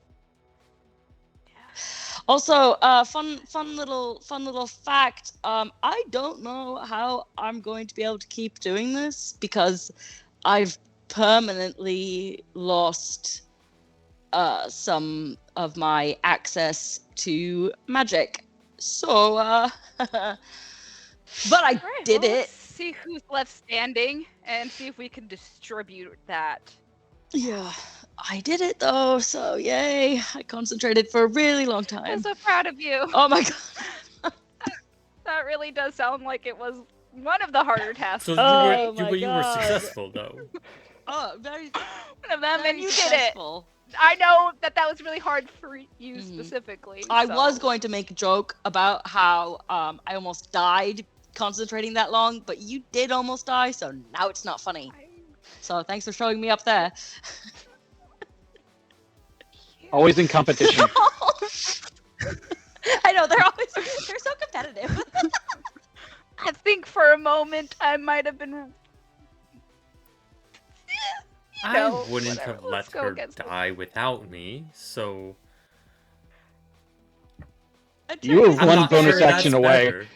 [SPEAKER 6] Also, fun little fact. I don't know how I'm going to be able to keep doing this because I've permanently lost some of my access to magic. So, but I
[SPEAKER 1] Alright,
[SPEAKER 6] did
[SPEAKER 1] well,
[SPEAKER 6] it.
[SPEAKER 1] Let's see who's left standing and see if we can distribute that.
[SPEAKER 6] Yeah, I did it though. So yay! I concentrated for a really long
[SPEAKER 1] I'm
[SPEAKER 6] time.
[SPEAKER 1] so proud of you.
[SPEAKER 6] Oh my god.
[SPEAKER 1] That really does sound like it was one of the harder tasks.
[SPEAKER 2] So
[SPEAKER 6] Oh my
[SPEAKER 2] you were
[SPEAKER 6] God.
[SPEAKER 2] successful though.
[SPEAKER 6] Oh, very.
[SPEAKER 1] One of them,
[SPEAKER 6] very
[SPEAKER 1] and you did it.
[SPEAKER 6] successful.
[SPEAKER 1] I know that was really hard for you
[SPEAKER 6] Mhm.
[SPEAKER 1] specifically.
[SPEAKER 6] I
[SPEAKER 1] so-
[SPEAKER 6] was going to make a joke about how I almost died concentrating that long, but you did almost die, so now it's not funny. So thanks for showing me up there.
[SPEAKER 3] Always in competition.
[SPEAKER 6] I know they're so competitive.
[SPEAKER 1] I think for a moment I might have been.
[SPEAKER 2] I
[SPEAKER 1] know,
[SPEAKER 2] wouldn't
[SPEAKER 1] whatever,
[SPEAKER 2] have
[SPEAKER 1] let's
[SPEAKER 2] let
[SPEAKER 1] go
[SPEAKER 2] her
[SPEAKER 1] against it.
[SPEAKER 2] die without me, so
[SPEAKER 3] You
[SPEAKER 6] Atreus
[SPEAKER 3] have one
[SPEAKER 6] is
[SPEAKER 3] bonus
[SPEAKER 6] very-
[SPEAKER 3] action away.
[SPEAKER 2] better.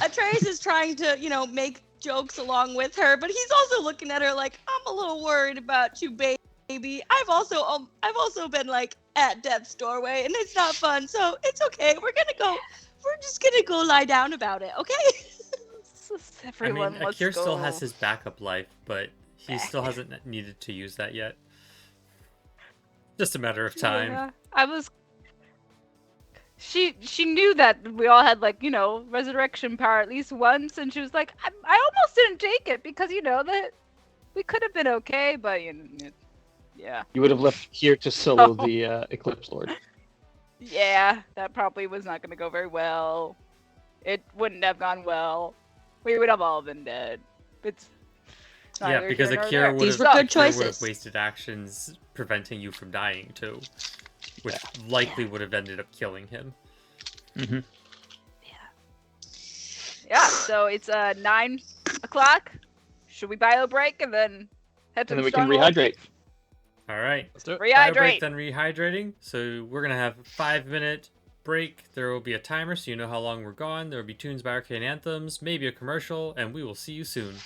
[SPEAKER 6] Atreus is trying to, make jokes along with her, but he's also looking at her like, I'm a little worried about you, baby. I've also been like at death's doorway, and it's not fun. So it's okay. We're just gonna go lie down about it, okay?
[SPEAKER 1] Everyone
[SPEAKER 2] I mean,
[SPEAKER 1] let's
[SPEAKER 2] Akir
[SPEAKER 1] go.
[SPEAKER 2] still has his backup life, but he still hasn't needed to use that yet. Just a matter of time.
[SPEAKER 1] Yeah, I was. She knew that we all had resurrection power at least once, and she was like, I almost didn't take it because that we could have been okay, but yeah.
[SPEAKER 3] You would have left here to solo the Eclipse Lord.
[SPEAKER 1] Yeah, that probably was not going to go very well. It wouldn't have gone well. We would have all been dead. It's
[SPEAKER 2] Yeah,
[SPEAKER 1] neither
[SPEAKER 2] because
[SPEAKER 1] here nor
[SPEAKER 2] Akira
[SPEAKER 1] there.
[SPEAKER 2] would
[SPEAKER 6] These
[SPEAKER 2] have
[SPEAKER 6] were good
[SPEAKER 2] Akira
[SPEAKER 6] choices.
[SPEAKER 2] would have wasted actions preventing you from dying too, which likely would have ended up killing him.
[SPEAKER 3] Mm-hmm.
[SPEAKER 1] Yeah, so it's 9 o'clock. Should we bio break and then head to
[SPEAKER 3] And then
[SPEAKER 1] the
[SPEAKER 3] we can
[SPEAKER 1] stronghold?
[SPEAKER 3] rehydrate.
[SPEAKER 2] All right.
[SPEAKER 4] Let's do it.
[SPEAKER 2] Bio break,
[SPEAKER 1] Rehydrate.
[SPEAKER 2] then rehydrating. So we're gonna have a 5-minute break. There will be a timer, so you know how long we're gone. There will be tunes by Arcane Anthems, maybe a commercial, and we will see you soon.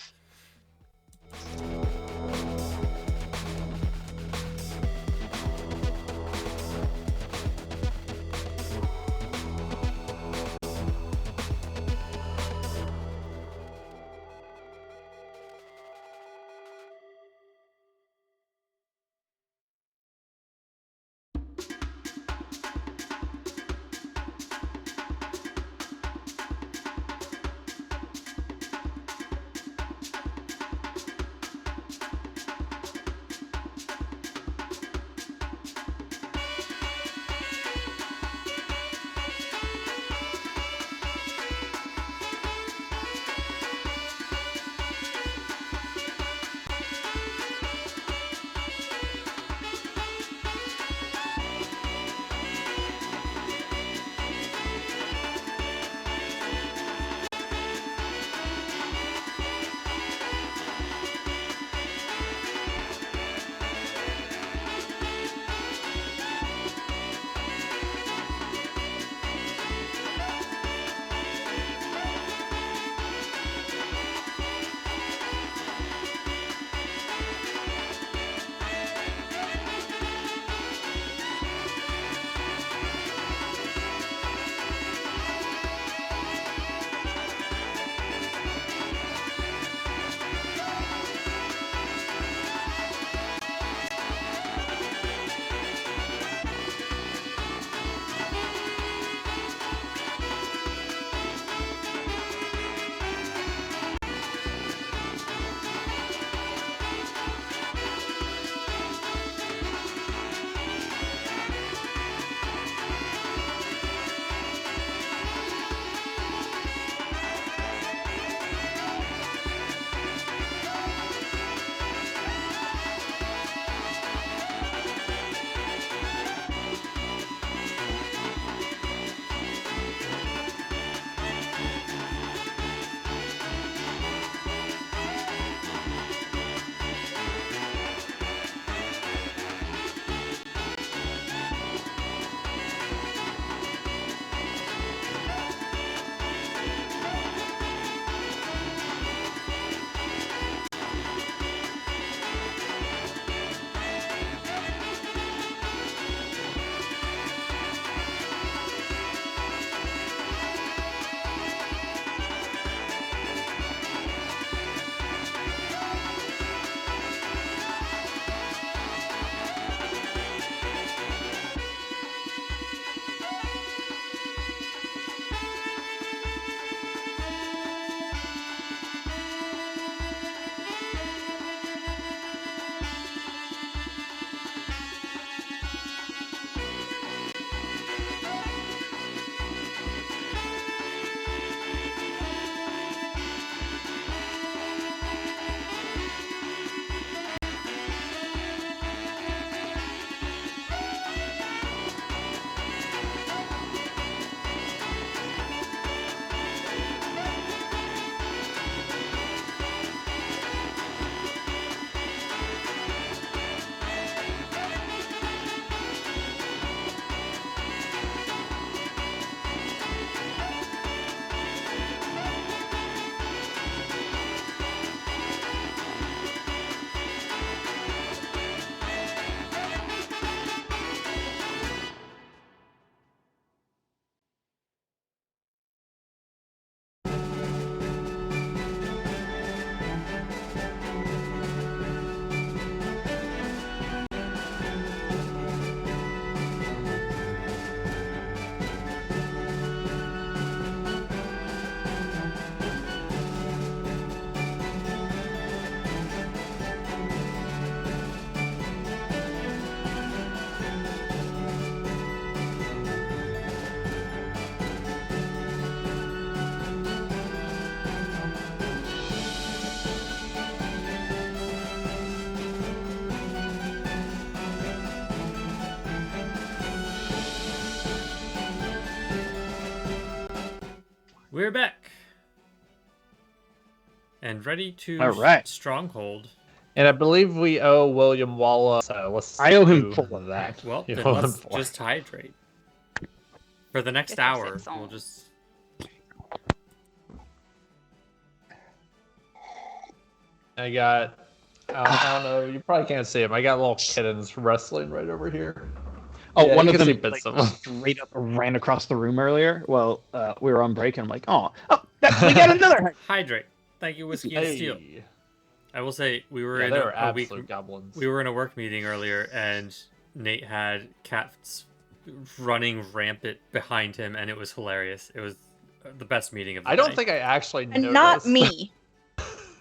[SPEAKER 2] We're back. And ready to
[SPEAKER 3] All right.
[SPEAKER 2] stronghold.
[SPEAKER 4] And I believe we owe William Wallace. So let's
[SPEAKER 3] I owe him
[SPEAKER 4] do
[SPEAKER 3] 4.
[SPEAKER 4] that.
[SPEAKER 2] Well,
[SPEAKER 4] You
[SPEAKER 2] then
[SPEAKER 4] owe him
[SPEAKER 2] let's
[SPEAKER 4] 4.
[SPEAKER 2] just hydrate. For the next
[SPEAKER 1] Get your
[SPEAKER 2] hour,
[SPEAKER 1] 6 on.
[SPEAKER 2] we'll just...
[SPEAKER 4] I got. I don't know. You probably can't see him. I got little kittens wrestling right over here.
[SPEAKER 3] Oh,
[SPEAKER 4] Yeah,
[SPEAKER 3] one
[SPEAKER 4] you
[SPEAKER 3] of
[SPEAKER 4] can
[SPEAKER 3] them
[SPEAKER 4] see bits of them.
[SPEAKER 3] straight up ran across the room earlier. Well, we were on break, and I'm like, we got another.
[SPEAKER 2] Hydrate. Thank you, Whiskey and Steel. I will say, we were
[SPEAKER 4] Yeah,
[SPEAKER 2] in
[SPEAKER 4] they were
[SPEAKER 2] a week...
[SPEAKER 4] absolute goblins.
[SPEAKER 2] We were in a work meeting earlier, and Nate had cats running rampant behind him, and it was hilarious. It was the best meeting of the
[SPEAKER 4] I don't
[SPEAKER 2] day.
[SPEAKER 4] think I actually
[SPEAKER 5] And
[SPEAKER 4] noticed.
[SPEAKER 5] not me.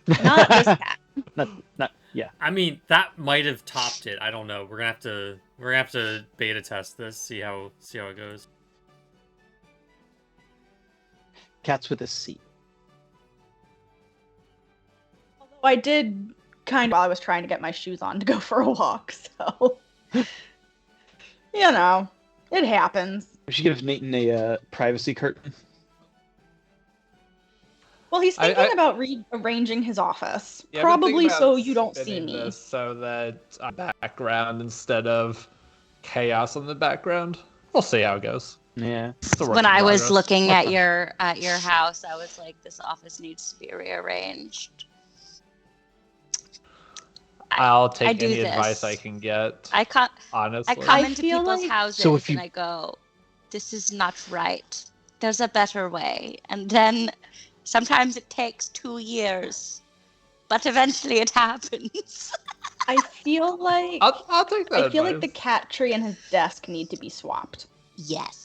[SPEAKER 5] Not this cat.
[SPEAKER 3] Not yeah.
[SPEAKER 2] I mean, that might have topped it. I don't know. We're gonna have to beta test this, see how it goes.
[SPEAKER 3] Cats with a C.
[SPEAKER 5] Although I did kind of while I was trying to get my shoes on to go for a walk, so you know, it happens.
[SPEAKER 3] We should give Nathan a privacy curtain.
[SPEAKER 5] Well, he's
[SPEAKER 4] I-
[SPEAKER 5] thinking about rearranging his office,
[SPEAKER 4] Yeah, I've been
[SPEAKER 5] probably
[SPEAKER 4] thinking
[SPEAKER 5] so
[SPEAKER 4] about
[SPEAKER 5] you don't see
[SPEAKER 4] spinning
[SPEAKER 5] me.
[SPEAKER 4] this so that I'm background instead of chaos in the background. We'll see how it goes.
[SPEAKER 3] Yeah.
[SPEAKER 4] It's a work
[SPEAKER 6] When
[SPEAKER 4] in
[SPEAKER 6] I was
[SPEAKER 4] progress.
[SPEAKER 6] looking at your house, I was like, this office needs to be rearranged.
[SPEAKER 4] I'll take
[SPEAKER 6] I do
[SPEAKER 4] any
[SPEAKER 6] this.
[SPEAKER 4] advice I can get.
[SPEAKER 6] I come
[SPEAKER 4] Honestly,
[SPEAKER 6] into
[SPEAKER 5] feel
[SPEAKER 6] people's
[SPEAKER 5] like-
[SPEAKER 6] houses
[SPEAKER 3] So if you-
[SPEAKER 6] and I go, this is not right. There's a better way. And then sometimes it takes 2 years, but eventually it happens.
[SPEAKER 5] I feel like
[SPEAKER 4] I'll take that.
[SPEAKER 5] I feel like the
[SPEAKER 4] advice.
[SPEAKER 5] cat tree and his desk need to be swapped.
[SPEAKER 6] Yes.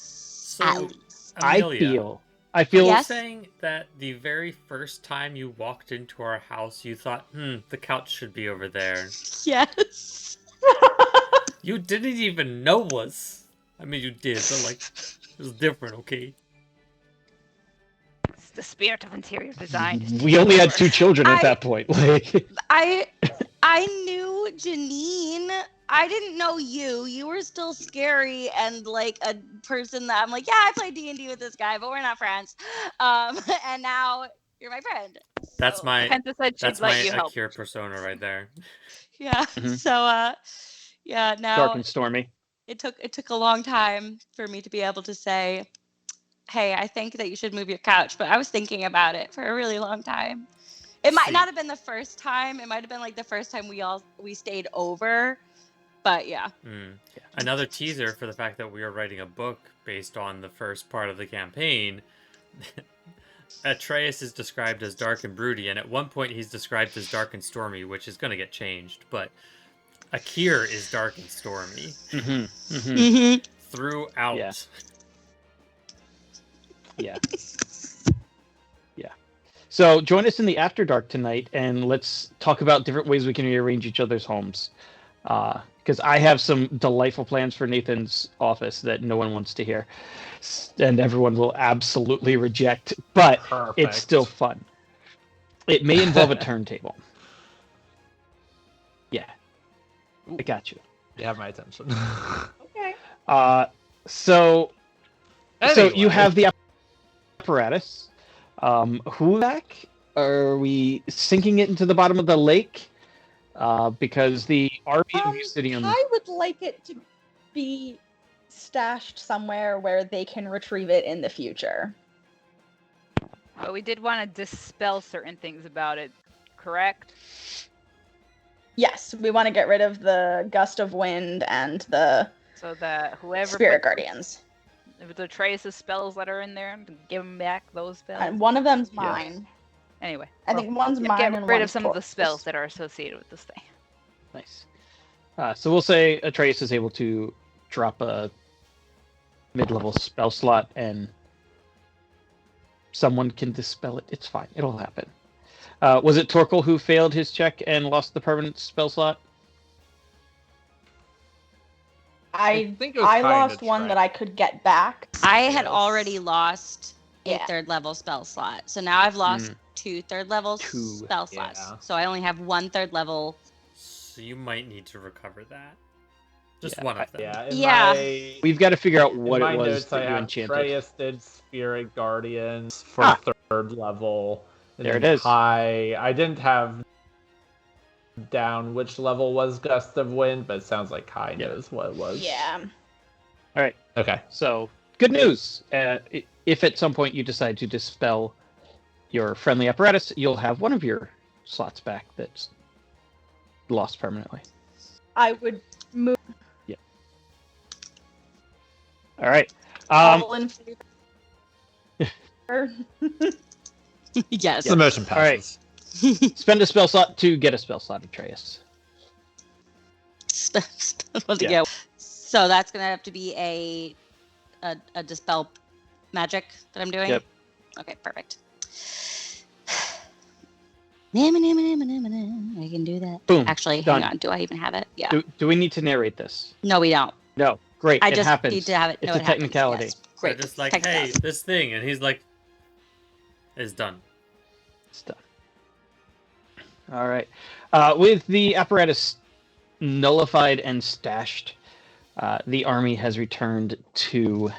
[SPEAKER 2] So,
[SPEAKER 6] at least.
[SPEAKER 2] Amelia,
[SPEAKER 3] I feel
[SPEAKER 2] are you
[SPEAKER 6] Yes?
[SPEAKER 2] saying that the very first time you walked into our house, you thought, the couch should be over there.
[SPEAKER 6] Yes.
[SPEAKER 2] You didn't even know us. I mean, you did, but like, it was different, okay?
[SPEAKER 1] It's the spirit of interior design. just
[SPEAKER 3] we only had
[SPEAKER 1] taking
[SPEAKER 3] 2 children at
[SPEAKER 6] I-
[SPEAKER 3] that point. Like,
[SPEAKER 6] I knew Janine. I didn't know you. You were still scary and like a person that I'm like, yeah, I play D&D with this guy, but we're not friends. And now you're my friend.
[SPEAKER 2] That's
[SPEAKER 6] So,
[SPEAKER 2] my
[SPEAKER 1] Penta said she'd
[SPEAKER 2] that's
[SPEAKER 1] let
[SPEAKER 2] my
[SPEAKER 1] you help.
[SPEAKER 2] Akira persona right there.
[SPEAKER 6] yeah.
[SPEAKER 3] Mhm.
[SPEAKER 6] So yeah. Now
[SPEAKER 3] dark and stormy.
[SPEAKER 6] it took a long time for me to be able to say, hey, I think that you should move your couch. But I was thinking about it for a really long time. It might
[SPEAKER 2] See.
[SPEAKER 6] not have been the first time. It might have been like the first time we stayed over. But yeah.
[SPEAKER 2] Another teaser for the fact that we are writing a book based on the first part of the campaign. Atreus is described as dark and broody, and at one point he's described as dark and stormy, which is going to get changed. But Akir is dark and stormy
[SPEAKER 6] Mm-hmm.
[SPEAKER 2] throughout.
[SPEAKER 3] Yeah. Yeah. Yeah. So join us in the After Dark tonight, and let's talk about different ways we can rearrange each other's homes. Because I have some delightful plans for Nathan's office that no one wants to hear, and everyone will absolutely reject. But
[SPEAKER 4] Perfect.
[SPEAKER 3] it's still fun. It may involve a turntable. Yeah, I got you.
[SPEAKER 4] You have my attention.
[SPEAKER 5] Okay.
[SPEAKER 3] So you
[SPEAKER 4] Anyway.
[SPEAKER 3] have the apparatus. Who back? Are we sinking it into the bottom of the lake? Because the army of Iucidium.
[SPEAKER 5] I would like it to be stashed somewhere where they can retrieve it in the future.
[SPEAKER 1] But we did want to dispel certain things about it, correct?
[SPEAKER 5] Yes, we want to get rid of the gust of wind and the
[SPEAKER 1] So that whoever
[SPEAKER 5] spirit
[SPEAKER 1] put
[SPEAKER 5] guardians.
[SPEAKER 1] the traces spells that are in there, give them back those spells.
[SPEAKER 5] And one of them's
[SPEAKER 3] Yeah.
[SPEAKER 5] mine.
[SPEAKER 1] Anyway,
[SPEAKER 5] I think one's mine.
[SPEAKER 1] get
[SPEAKER 5] and
[SPEAKER 1] rid of
[SPEAKER 5] one's
[SPEAKER 1] some of the
[SPEAKER 5] Tor's.
[SPEAKER 1] spells that are associated with this thing.
[SPEAKER 3] Nice. So we'll say Atreus is able to drop a mid-level spell slot, and someone can dispel it. It's fine. It'll happen. Was it Torkel who failed his check and lost the permanent spell slot?
[SPEAKER 5] I
[SPEAKER 4] think it was kinda
[SPEAKER 5] lost one
[SPEAKER 4] trash.
[SPEAKER 5] that I could get back.
[SPEAKER 6] I had
[SPEAKER 4] Yes.
[SPEAKER 6] already lost a
[SPEAKER 5] Yeah.
[SPEAKER 6] third level spell slot. So now I've lost 2 third level
[SPEAKER 3] Two,
[SPEAKER 6] spell slots.
[SPEAKER 4] yeah.
[SPEAKER 6] So I only have 1 third level.
[SPEAKER 2] So you might need to recover that. Just
[SPEAKER 3] Yeah,
[SPEAKER 2] one of them.
[SPEAKER 4] Yeah.
[SPEAKER 6] Yeah.
[SPEAKER 3] We've got to figure out what
[SPEAKER 4] in my
[SPEAKER 3] it was
[SPEAKER 4] notes, I
[SPEAKER 3] that you
[SPEAKER 4] have
[SPEAKER 3] enchanted.
[SPEAKER 4] Treyas did Spirit Guardians for
[SPEAKER 3] Ah.
[SPEAKER 4] 3rd level. And
[SPEAKER 3] There
[SPEAKER 4] then
[SPEAKER 3] it is.
[SPEAKER 4] Kai, I didn't have down which level was Gust of Wind, but it sounds like Kai knows what it was.
[SPEAKER 5] Yeah.
[SPEAKER 3] All right.
[SPEAKER 4] Okay.
[SPEAKER 3] So, good news. If at some point you decide to dispel your friendly apparatus, you'll have one of your slots back that's lost permanently.
[SPEAKER 5] I would move
[SPEAKER 3] All right.
[SPEAKER 5] all in favor.
[SPEAKER 6] Yes.
[SPEAKER 4] It's the motion passes.
[SPEAKER 3] Spend a spell slot to get a spell slot, Atreus.
[SPEAKER 6] Yeah. So that's gonna have to be a dispel magic that I'm doing.
[SPEAKER 3] Yep.
[SPEAKER 6] Okay, perfect. I can do that.
[SPEAKER 3] Boom.
[SPEAKER 6] Actually,
[SPEAKER 3] Done.
[SPEAKER 6] hang on. Do I even have it? Yeah.
[SPEAKER 3] Do we need to narrate this?
[SPEAKER 6] No, we don't.
[SPEAKER 3] No. Great.
[SPEAKER 6] I
[SPEAKER 3] it
[SPEAKER 6] just
[SPEAKER 3] happens.
[SPEAKER 6] need to have it.
[SPEAKER 3] It's
[SPEAKER 6] no,
[SPEAKER 3] a
[SPEAKER 6] it happens.
[SPEAKER 3] technicality.
[SPEAKER 6] Yes.
[SPEAKER 2] They're
[SPEAKER 6] Great.
[SPEAKER 2] just like,
[SPEAKER 6] Technicality.
[SPEAKER 2] hey, this thing, and he's like, it's done.
[SPEAKER 3] It's done. All right. With the apparatus nullified and stashed, the army has returned to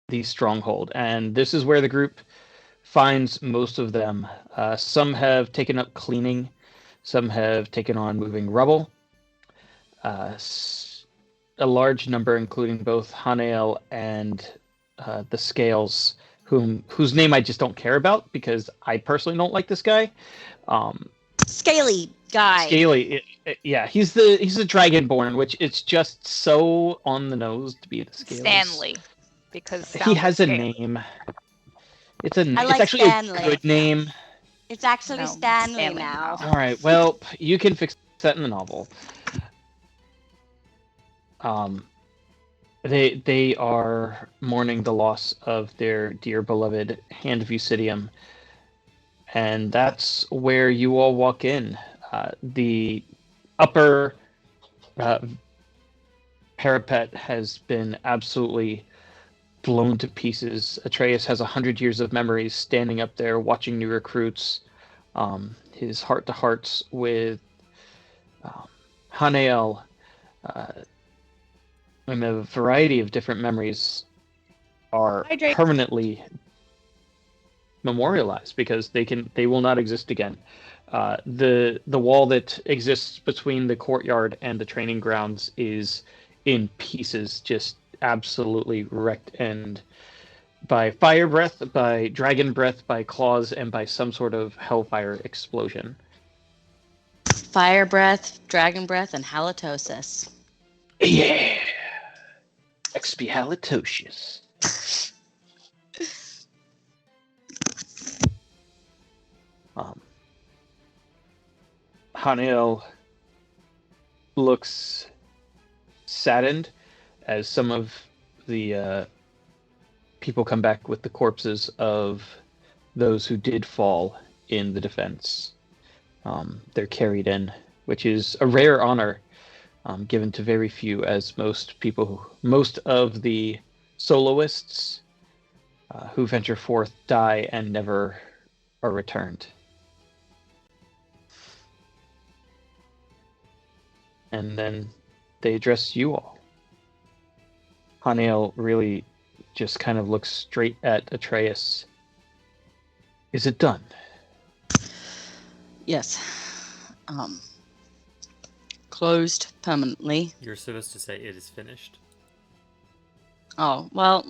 [SPEAKER 3] the stronghold, and this is where the group finds most of them. Some have taken up cleaning, some have taken on moving rubble. A large number, including both Hanael and the Scales, whose name I just don't care about because I personally don't like this guy.
[SPEAKER 6] Scaly guy.
[SPEAKER 3] Scaly, yeah, he's the Dragonborn, which it's just so on the nose to be the Scales.
[SPEAKER 1] Stanley, because
[SPEAKER 3] He has a
[SPEAKER 1] Scaly.
[SPEAKER 3] name. It's a.
[SPEAKER 6] I
[SPEAKER 3] It's
[SPEAKER 6] like
[SPEAKER 3] actually
[SPEAKER 6] Stanley.
[SPEAKER 3] a good name.
[SPEAKER 6] It's actually
[SPEAKER 1] No,
[SPEAKER 6] Stanley
[SPEAKER 1] Stanley
[SPEAKER 6] now.
[SPEAKER 3] All right. Well, you can fix that in the novel. They are mourning the loss of their dear beloved Hand of Iucidium, and that's where you all walk in. The upper parapet has been absolutely blown to pieces. Atreus has 100 years of memories standing up there watching new recruits. His heart-to-hearts with Hanael, and a variety of different memories are
[SPEAKER 5] Hydrate.
[SPEAKER 3] permanently memorialized because they will not exist again. The wall that exists between the courtyard and the training grounds is in pieces, just absolutely wrecked, and by fire breath, by dragon breath, by claws, and by some sort of hellfire explosion.
[SPEAKER 6] Fire breath, dragon breath, and halitosis.
[SPEAKER 3] Yeah, expialitosis. Hanael looks saddened as some of the people come back with the corpses of those who did fall in the defense. They're carried in, which is a rare honor given to very few, as most of the soloists who venture forth die and never are returned. And then they address you all. Hanael really just kind of looks straight at Atreus. Is it done?
[SPEAKER 6] Yes. Closed permanently.
[SPEAKER 2] You're supposed to say it is finished.
[SPEAKER 6] Oh, well,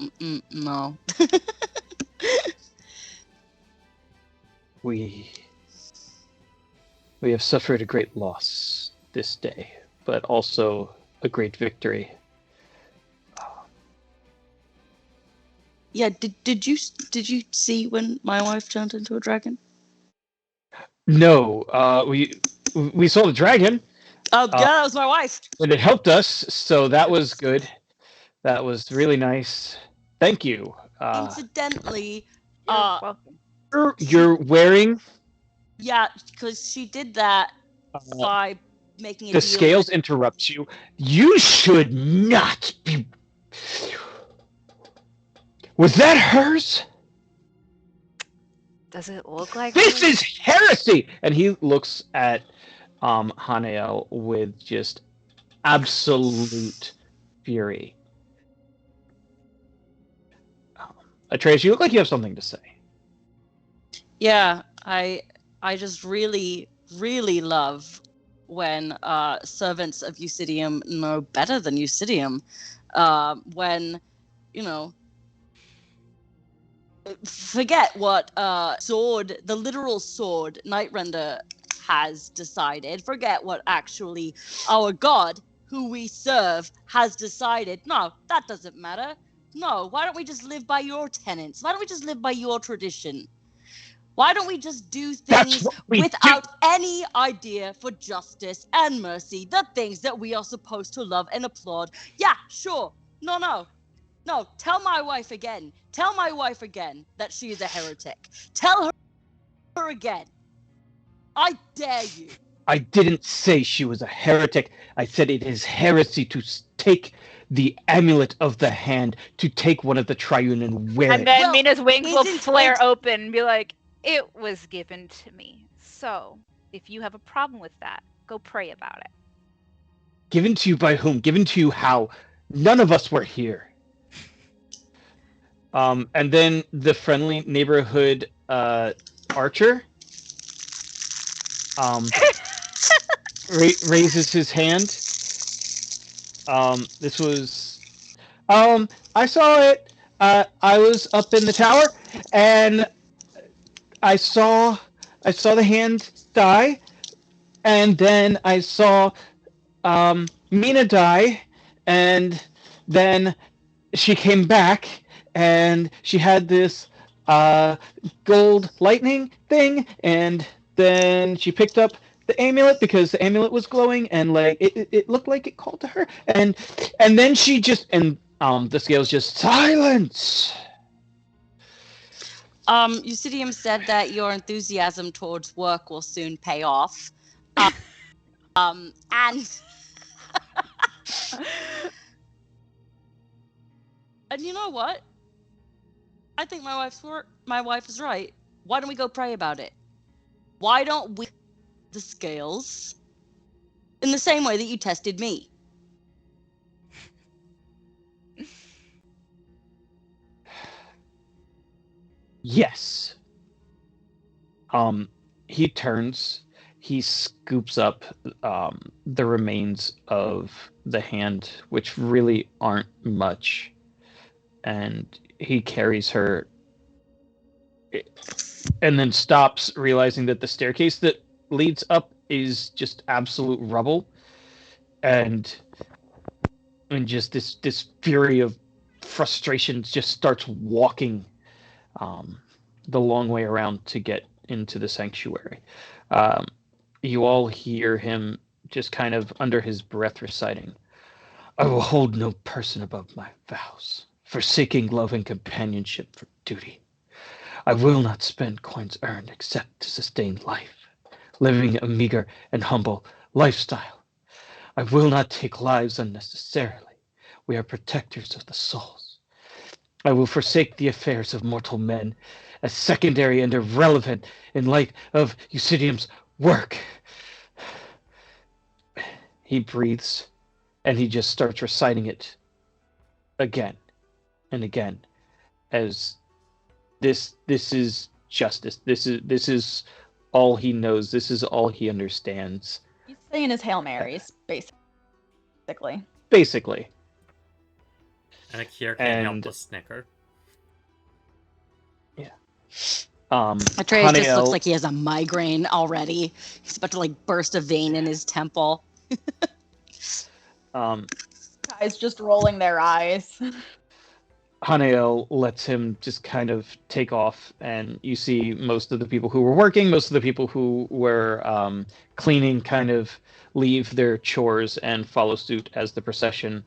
[SPEAKER 6] no.
[SPEAKER 3] We have suffered a great loss this day, but also a great victory.
[SPEAKER 6] Yeah, did you see when my wife turned into a dragon?
[SPEAKER 3] No, we saw the dragon,
[SPEAKER 6] Oh, yeah, that was my wife.
[SPEAKER 3] and it helped us, so that was good. That was really nice. Thank you.
[SPEAKER 6] Incidentally,
[SPEAKER 1] You're welcome.
[SPEAKER 3] You're wearing
[SPEAKER 6] yeah, because she did that by making a
[SPEAKER 3] the
[SPEAKER 6] deal
[SPEAKER 3] scales
[SPEAKER 6] with-
[SPEAKER 3] interrupts you. You should not be. Was that hers?
[SPEAKER 1] Does it look like
[SPEAKER 3] This
[SPEAKER 1] her?
[SPEAKER 3] is heresy! And he looks at Hanael with just absolute fury. Atreus, you look like you have something to say.
[SPEAKER 6] Yeah, I just really, really love when servants of Iucidium know better than Iucidium. When, you know, forget what sword, the literal sword, Nightrender has decided. Forget what actually our god, who we serve, has decided. No, that doesn't matter. No, why don't we just live by your tenets? Why don't we just live by your tradition? Why don't we just do
[SPEAKER 3] That's
[SPEAKER 6] things
[SPEAKER 3] what we
[SPEAKER 6] without any idea for justice and mercy, the things that we are supposed to love and applaud? Yeah, sure. No, tell my wife again. Tell my wife again that she is a heretic. Tell her again. I dare you.
[SPEAKER 3] I didn't say she was a heretic. I said it is heresy to take the amulet of the hand, to take one of the triune and wear
[SPEAKER 1] And
[SPEAKER 3] it.
[SPEAKER 1] then
[SPEAKER 6] Well,
[SPEAKER 1] Mina's wings will
[SPEAKER 6] isn't
[SPEAKER 1] flare
[SPEAKER 6] it-
[SPEAKER 1] open and be like, "It was given to me. So, if you have a problem with that, go pray about it."
[SPEAKER 3] Given to you by whom? Given to you how? None of us were here. And then the friendly neighborhood archer raises his hand. This was I saw it. I was up in the tower, and I saw the hand die, and then I saw Mina die, and then she came back, and she had this gold lightning thing, and then she picked up the amulet because the amulet was glowing, and like it looked like it called to her, and then she just the scales just silence.
[SPEAKER 6] Eucidium said that your enthusiasm towards work will soon pay off. And and you know what? I think my wife is right. Why don't we go pray about it? Why don't we the scales in the same way that you tested me?
[SPEAKER 3] Yes. He turns, he scoops up the remains of the hand, which really aren't much, and he carries her, and then stops, realizing that the staircase that leads up is just absolute rubble, and just this fury of frustration just starts walking the long way around to get into the sanctuary. You all hear him just kind of under his breath reciting, "I will hold no person above my vows, forsaking love and companionship for duty. I will not spend coins earned except to sustain life, living a meager and humble lifestyle. I will not take lives unnecessarily. We are protectors of the souls. I will forsake the affairs of mortal men as secondary and irrelevant in light of Iucidium's work." He breathes, and he just starts reciting it again and again, as this is justice. This is all he knows. This is all he understands.
[SPEAKER 5] He's saying his Hail Marys, basically.
[SPEAKER 3] Basically.
[SPEAKER 2] And Akira can't help
[SPEAKER 3] And-
[SPEAKER 2] but snicker.
[SPEAKER 6] Atreus just
[SPEAKER 3] Haniel-
[SPEAKER 6] looks like he has a migraine already. He's about to like burst a vein in his temple.
[SPEAKER 5] Guys just rolling their eyes.
[SPEAKER 3] Hanael lets him just kind of take off, and you see most of the people who were working, most of the people who were cleaning kind of leave their chores and follow suit as the procession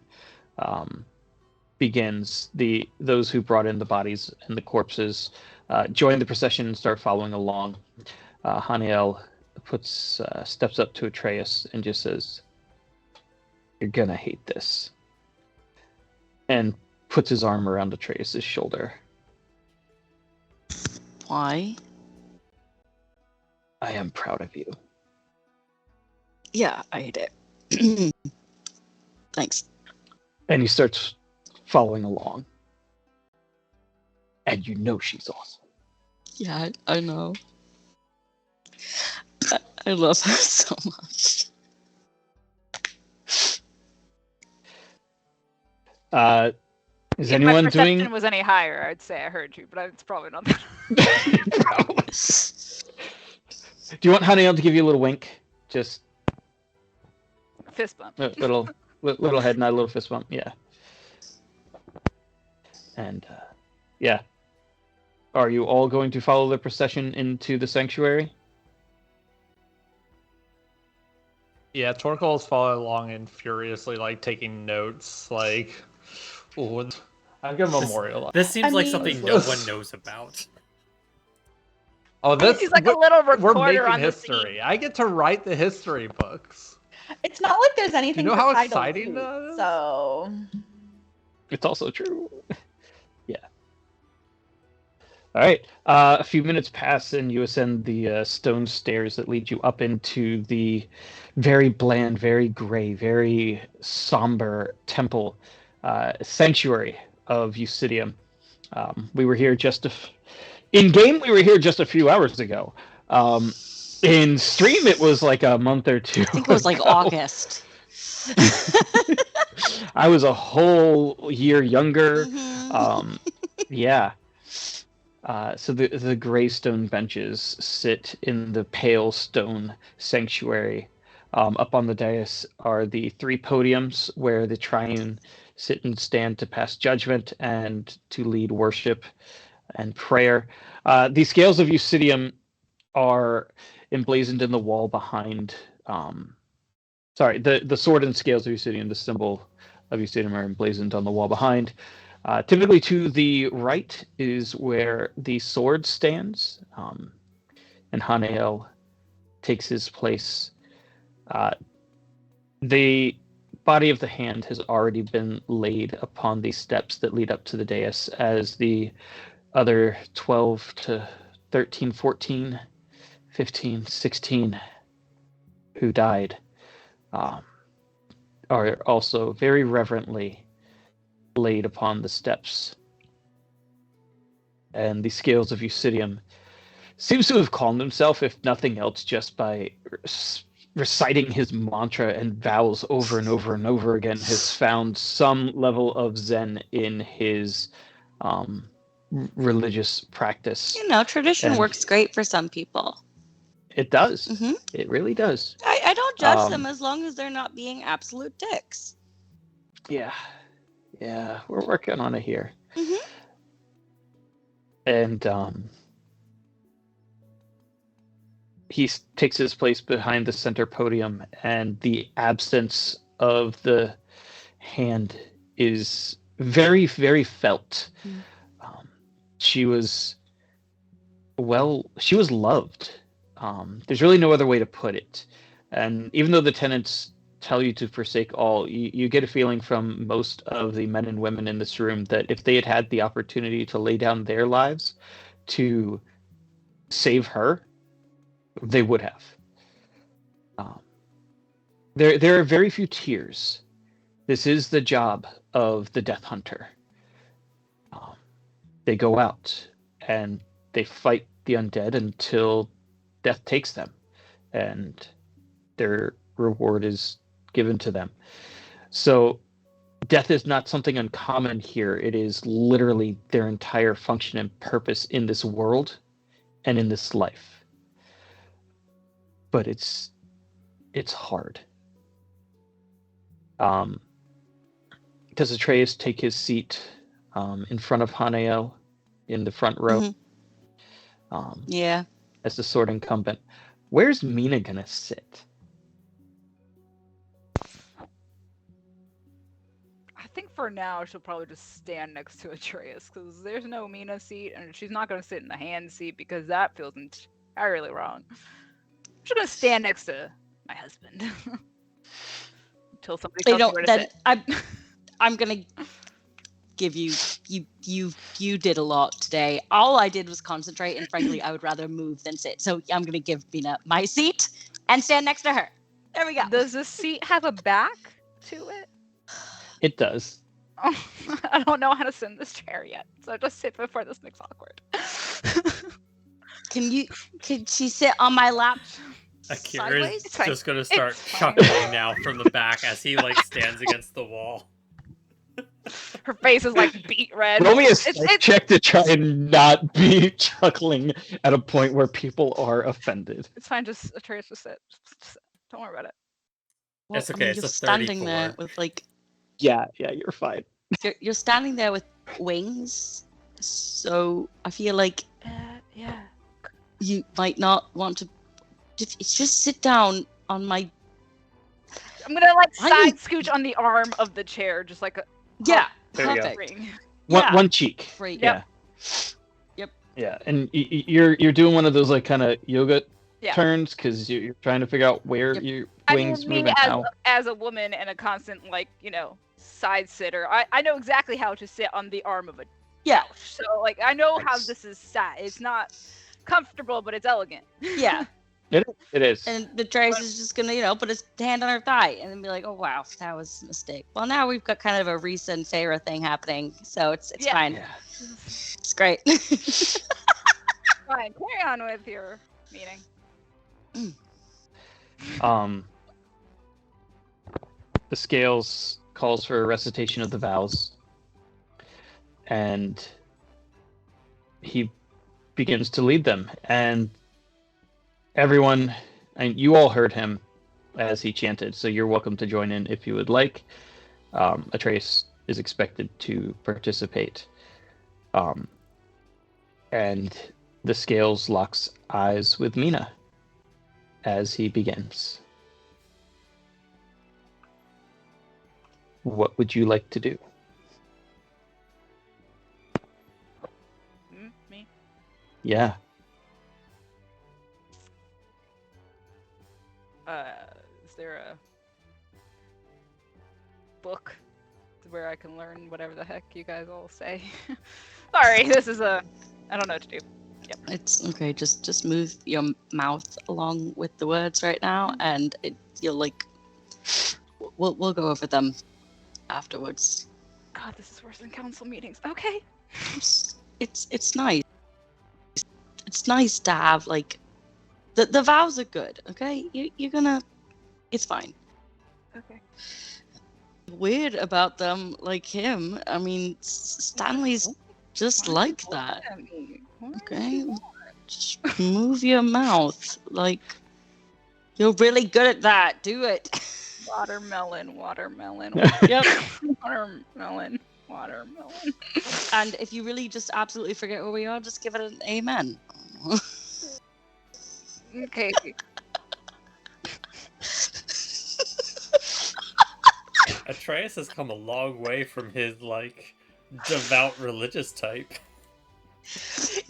[SPEAKER 3] begins. Those who brought in the bodies and the corpses join the procession and start following along. Haniel steps up to Atreus and just says, "You're gonna hate this," and puts his arm around Atreus' shoulder.
[SPEAKER 6] Why?
[SPEAKER 3] "I am proud of you."
[SPEAKER 6] Yeah, I hate it. Thanks.
[SPEAKER 3] And he starts following along. And you know she's awesome.
[SPEAKER 6] Yeah, I know. I love her so much.
[SPEAKER 3] Is
[SPEAKER 1] If
[SPEAKER 3] anyone
[SPEAKER 1] my perception
[SPEAKER 3] doing?
[SPEAKER 1] was any higher, I'd say I heard you, but it's probably not that.
[SPEAKER 3] Probably. Do you want Hanael to give you a little wink? Just
[SPEAKER 1] Fist bump.
[SPEAKER 3] a little head nod, a little fist bump. Yeah. And yeah. Are you all going to follow the procession into the sanctuary?
[SPEAKER 4] Yeah, Torkel is following along and furiously like taking notes. Like, ooh, I'm gonna memorialize.
[SPEAKER 2] This seems
[SPEAKER 5] I
[SPEAKER 2] like
[SPEAKER 5] mean-
[SPEAKER 2] something no one knows about.
[SPEAKER 4] Oh, this
[SPEAKER 1] He's like a little
[SPEAKER 4] we're
[SPEAKER 1] reporter
[SPEAKER 4] making
[SPEAKER 1] on the
[SPEAKER 4] history.
[SPEAKER 1] scene.
[SPEAKER 4] I get to write the history books.
[SPEAKER 5] It's not like there's anything.
[SPEAKER 4] know
[SPEAKER 5] for
[SPEAKER 4] how
[SPEAKER 5] Kai to
[SPEAKER 4] exciting
[SPEAKER 5] loot,
[SPEAKER 4] that is?
[SPEAKER 5] So
[SPEAKER 3] It's also true. Yeah. All right. A few minutes pass, and you ascend the stone stairs that lead you up into the very bland, very gray, very somber temple sanctuary of Iucidium. We were here in game. We were here just a few hours ago. In stream, it was like a month or two.
[SPEAKER 6] I think it was like
[SPEAKER 3] ago.
[SPEAKER 6] August.
[SPEAKER 3] I was a whole year younger.
[SPEAKER 6] Mhm.
[SPEAKER 3] Yeah. So the gray stone benches sit in the pale stone sanctuary. Up on the dais are the three podiums where the triune sit and stand to pass judgment and to lead worship and prayer. The scales of Iucidium are emblazoned in the wall behind. The sword and scales of Iucidium, the symbol of Iucidium, are emblazoned on the wall behind. Typically to the right is where the sword stands, and Hanael takes his place. The body of the hand has already been laid upon the steps that lead up to the dais, as the other 12 to 13, 14, 15, 16 who died are also very reverently laid upon the steps. And the scales of Iucidium seems to have calmed himself, if nothing else, just by reciting his mantra and vows over and over and over again, has found some level of zen in his religious practice.
[SPEAKER 6] You know, tradition
[SPEAKER 3] And-
[SPEAKER 6] works great for some people.
[SPEAKER 3] It does.
[SPEAKER 6] Mhm.
[SPEAKER 3] It really does.
[SPEAKER 6] I don't judge
[SPEAKER 3] Um,
[SPEAKER 6] them as long as they're not being absolute dicks.
[SPEAKER 3] Yeah. Yeah, we're working on it here.
[SPEAKER 6] Mhm.
[SPEAKER 3] And he takes his place behind the center podium, and the absence of the hand is very, very felt.
[SPEAKER 6] Mm.
[SPEAKER 3] She was loved. There's really no other way to put it. And even though the tenants tell you to forsake all, you get a feeling from most of the men and women in this room that if they had had the opportunity to lay down their lives to save her, they would have. There are very few tears. This is the job of the Death Hunter. They go out and they fight the undead until death takes them, and their reward is given to them. So death is not something uncommon here. It is literally their entire function and purpose in this world and in this life. But it's hard. Does Atreus take his seat in front of Hanael in the front row?
[SPEAKER 6] Mhm. Yeah.
[SPEAKER 3] As the sword incumbent. Where's Mina gonna sit?
[SPEAKER 1] I think for now she'll probably just stand next to Atreus because there's no Mina seat, and she's not gonna sit in the hand seat because that feels entirely wrong. She's gonna stand next to my husband until somebody
[SPEAKER 6] You
[SPEAKER 1] tells me
[SPEAKER 6] know
[SPEAKER 1] where to
[SPEAKER 6] that
[SPEAKER 1] sit.
[SPEAKER 6] I'm gonna give you did a lot today. All I did was concentrate, and frankly, I would rather move than sit. So I'm gonna give Bina my seat and stand next to her. There we go.
[SPEAKER 1] Does the seat have a back to it?
[SPEAKER 3] It does.
[SPEAKER 1] Oh, I don't know how to sit in this chair yet, so just sit before this makes awkward.
[SPEAKER 6] Can she sit on my lap
[SPEAKER 2] Akira's
[SPEAKER 6] sideways?
[SPEAKER 1] It's fine.
[SPEAKER 2] just gonna start
[SPEAKER 1] It's fine.
[SPEAKER 2] chuckling now from the back as he like stands against the wall.
[SPEAKER 1] Her face is like beet red.
[SPEAKER 3] Roll me a
[SPEAKER 1] It's-
[SPEAKER 3] check to try and not be chuckling at a point where people are offended.
[SPEAKER 1] It's fine. Just Atreus, just sit. Just sit. Don't worry about it.
[SPEAKER 6] Well,
[SPEAKER 2] It's
[SPEAKER 6] I
[SPEAKER 2] okay,
[SPEAKER 6] mean,
[SPEAKER 2] it's
[SPEAKER 6] you're
[SPEAKER 2] a
[SPEAKER 6] standing there
[SPEAKER 2] 34.
[SPEAKER 6] with like
[SPEAKER 3] Yeah, you're fine.
[SPEAKER 6] you're standing there with wings, so I feel like
[SPEAKER 1] Yeah.
[SPEAKER 6] you might not want to. Just sit down on my.
[SPEAKER 1] I'm gonna like
[SPEAKER 6] Why
[SPEAKER 1] side
[SPEAKER 6] you-
[SPEAKER 1] scooch on the arm of the chair, just like a
[SPEAKER 6] Yeah,
[SPEAKER 3] There you go.
[SPEAKER 6] perfect.
[SPEAKER 1] ring.
[SPEAKER 6] Yeah.
[SPEAKER 3] One cheek.
[SPEAKER 6] Great.
[SPEAKER 1] Yep.
[SPEAKER 3] Yeah, and you're doing one of those like kind of yoga
[SPEAKER 1] Yeah.
[SPEAKER 3] turns because you're trying to figure out where
[SPEAKER 6] Yep.
[SPEAKER 3] your
[SPEAKER 1] I
[SPEAKER 3] wings
[SPEAKER 1] mean,
[SPEAKER 3] move
[SPEAKER 1] me
[SPEAKER 3] and how.
[SPEAKER 1] as a woman and a constant like side sitter, I know exactly how to sit on the arm of a
[SPEAKER 6] Yeah.
[SPEAKER 1] couch. So like I know how
[SPEAKER 3] Nice.
[SPEAKER 1] this is sat. It's not comfortable, but it's elegant.
[SPEAKER 6] Yeah.
[SPEAKER 3] It is.
[SPEAKER 6] And the Trace is just gonna, put his hand on her thigh and then be like, "Oh wow, that was a mistake." Well, now we've got kind of a Risa and Feyre thing happening, so it's
[SPEAKER 1] Yeah.
[SPEAKER 6] fine.
[SPEAKER 3] Yeah.
[SPEAKER 6] It's great.
[SPEAKER 1] Fine, carry on with your meeting.
[SPEAKER 3] The scales calls for a recitation of the vows, and he begins to lead them. And everyone, and you all heard him as he chanted, so you're welcome to join in if you would like. Atreus is expected to participate. And the scales locks eyes with Mina as he begins. What would you like to do?
[SPEAKER 1] Me?
[SPEAKER 3] Yeah.
[SPEAKER 1] Is there a book where I can learn whatever the heck you guys all say? Sorry, I don't know what to do.
[SPEAKER 6] It's okay. Just move your mouth along with the words right now, and you'll like. We'll go over them afterwards.
[SPEAKER 1] God, this is worse than council meetings. Okay.
[SPEAKER 6] It's nice. It's nice to have like. The vows are good. Okay, you're gonna. It's fine.
[SPEAKER 1] Okay.
[SPEAKER 6] Weird about them, like him. I mean, Stanley's just
[SPEAKER 1] Why
[SPEAKER 6] like
[SPEAKER 1] are you
[SPEAKER 6] that.
[SPEAKER 1] looking at me? Why?
[SPEAKER 6] Okay, just move your mouth. Like you're really good at that. Do it.
[SPEAKER 1] Watermelon.
[SPEAKER 6] Yep.
[SPEAKER 1] Watermelon.
[SPEAKER 6] And if you really just absolutely forget where we are, just give it an amen.
[SPEAKER 1] Okay.
[SPEAKER 2] Atreus has come a long way from his like devout religious type.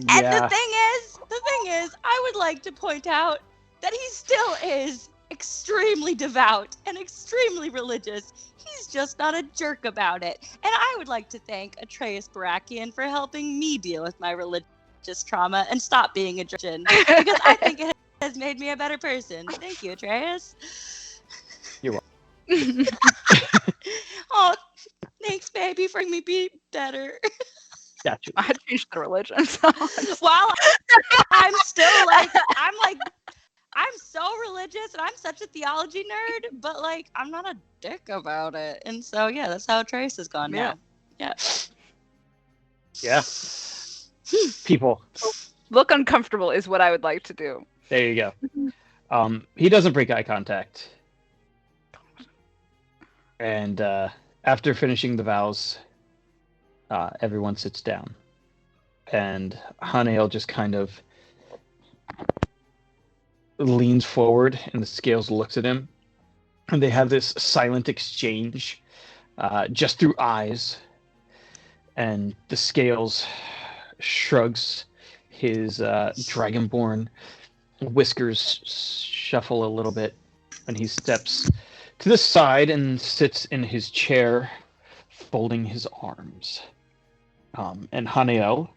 [SPEAKER 6] And the thing is, I would like to point out that he still is extremely devout and extremely religious. He's just not a jerk about it. And I would like to thank Atreus Barakian for helping me deal with my religious trauma and stop being a jerk, because I think it has made me a better person. Thank you, Atreus.
[SPEAKER 3] You're
[SPEAKER 6] welcome. Oh, thanks, baby, for making me be better.
[SPEAKER 3] Gotcha.
[SPEAKER 1] I changed the religion. So
[SPEAKER 6] Well, I'm still like, I'm so religious and I'm such a theology nerd, but like, I'm not a dick about it. And so, yeah, that's how Trace has gone now. Yeah.
[SPEAKER 3] Yeah. People.
[SPEAKER 1] look uncomfortable is what I would like to do.
[SPEAKER 3] There you go. He doesn't break eye contact. And after finishing the vows, everyone sits down. And Hanael just kind of leans forward, and the scales looks at him. And they have this silent exchange just through eyes. And the scales shrugs his dragonborn whiskers shuffle a little bit, and he steps to the side and sits in his chair, folding his arms. And Hanael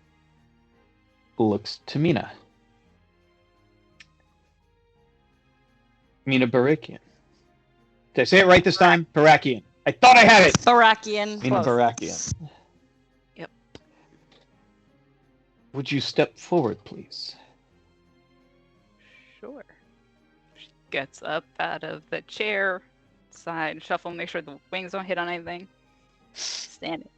[SPEAKER 3] looks to Mina. Mina Barakian. Did I say it right this time? Barakian. I thought I had it.
[SPEAKER 6] Barakian.
[SPEAKER 3] In Varakian.
[SPEAKER 1] Yep.
[SPEAKER 3] Would you step forward, please?
[SPEAKER 1] Sure. She gets up out of the chair, side shuffle, make sure the wings don't hit on anything. Standing.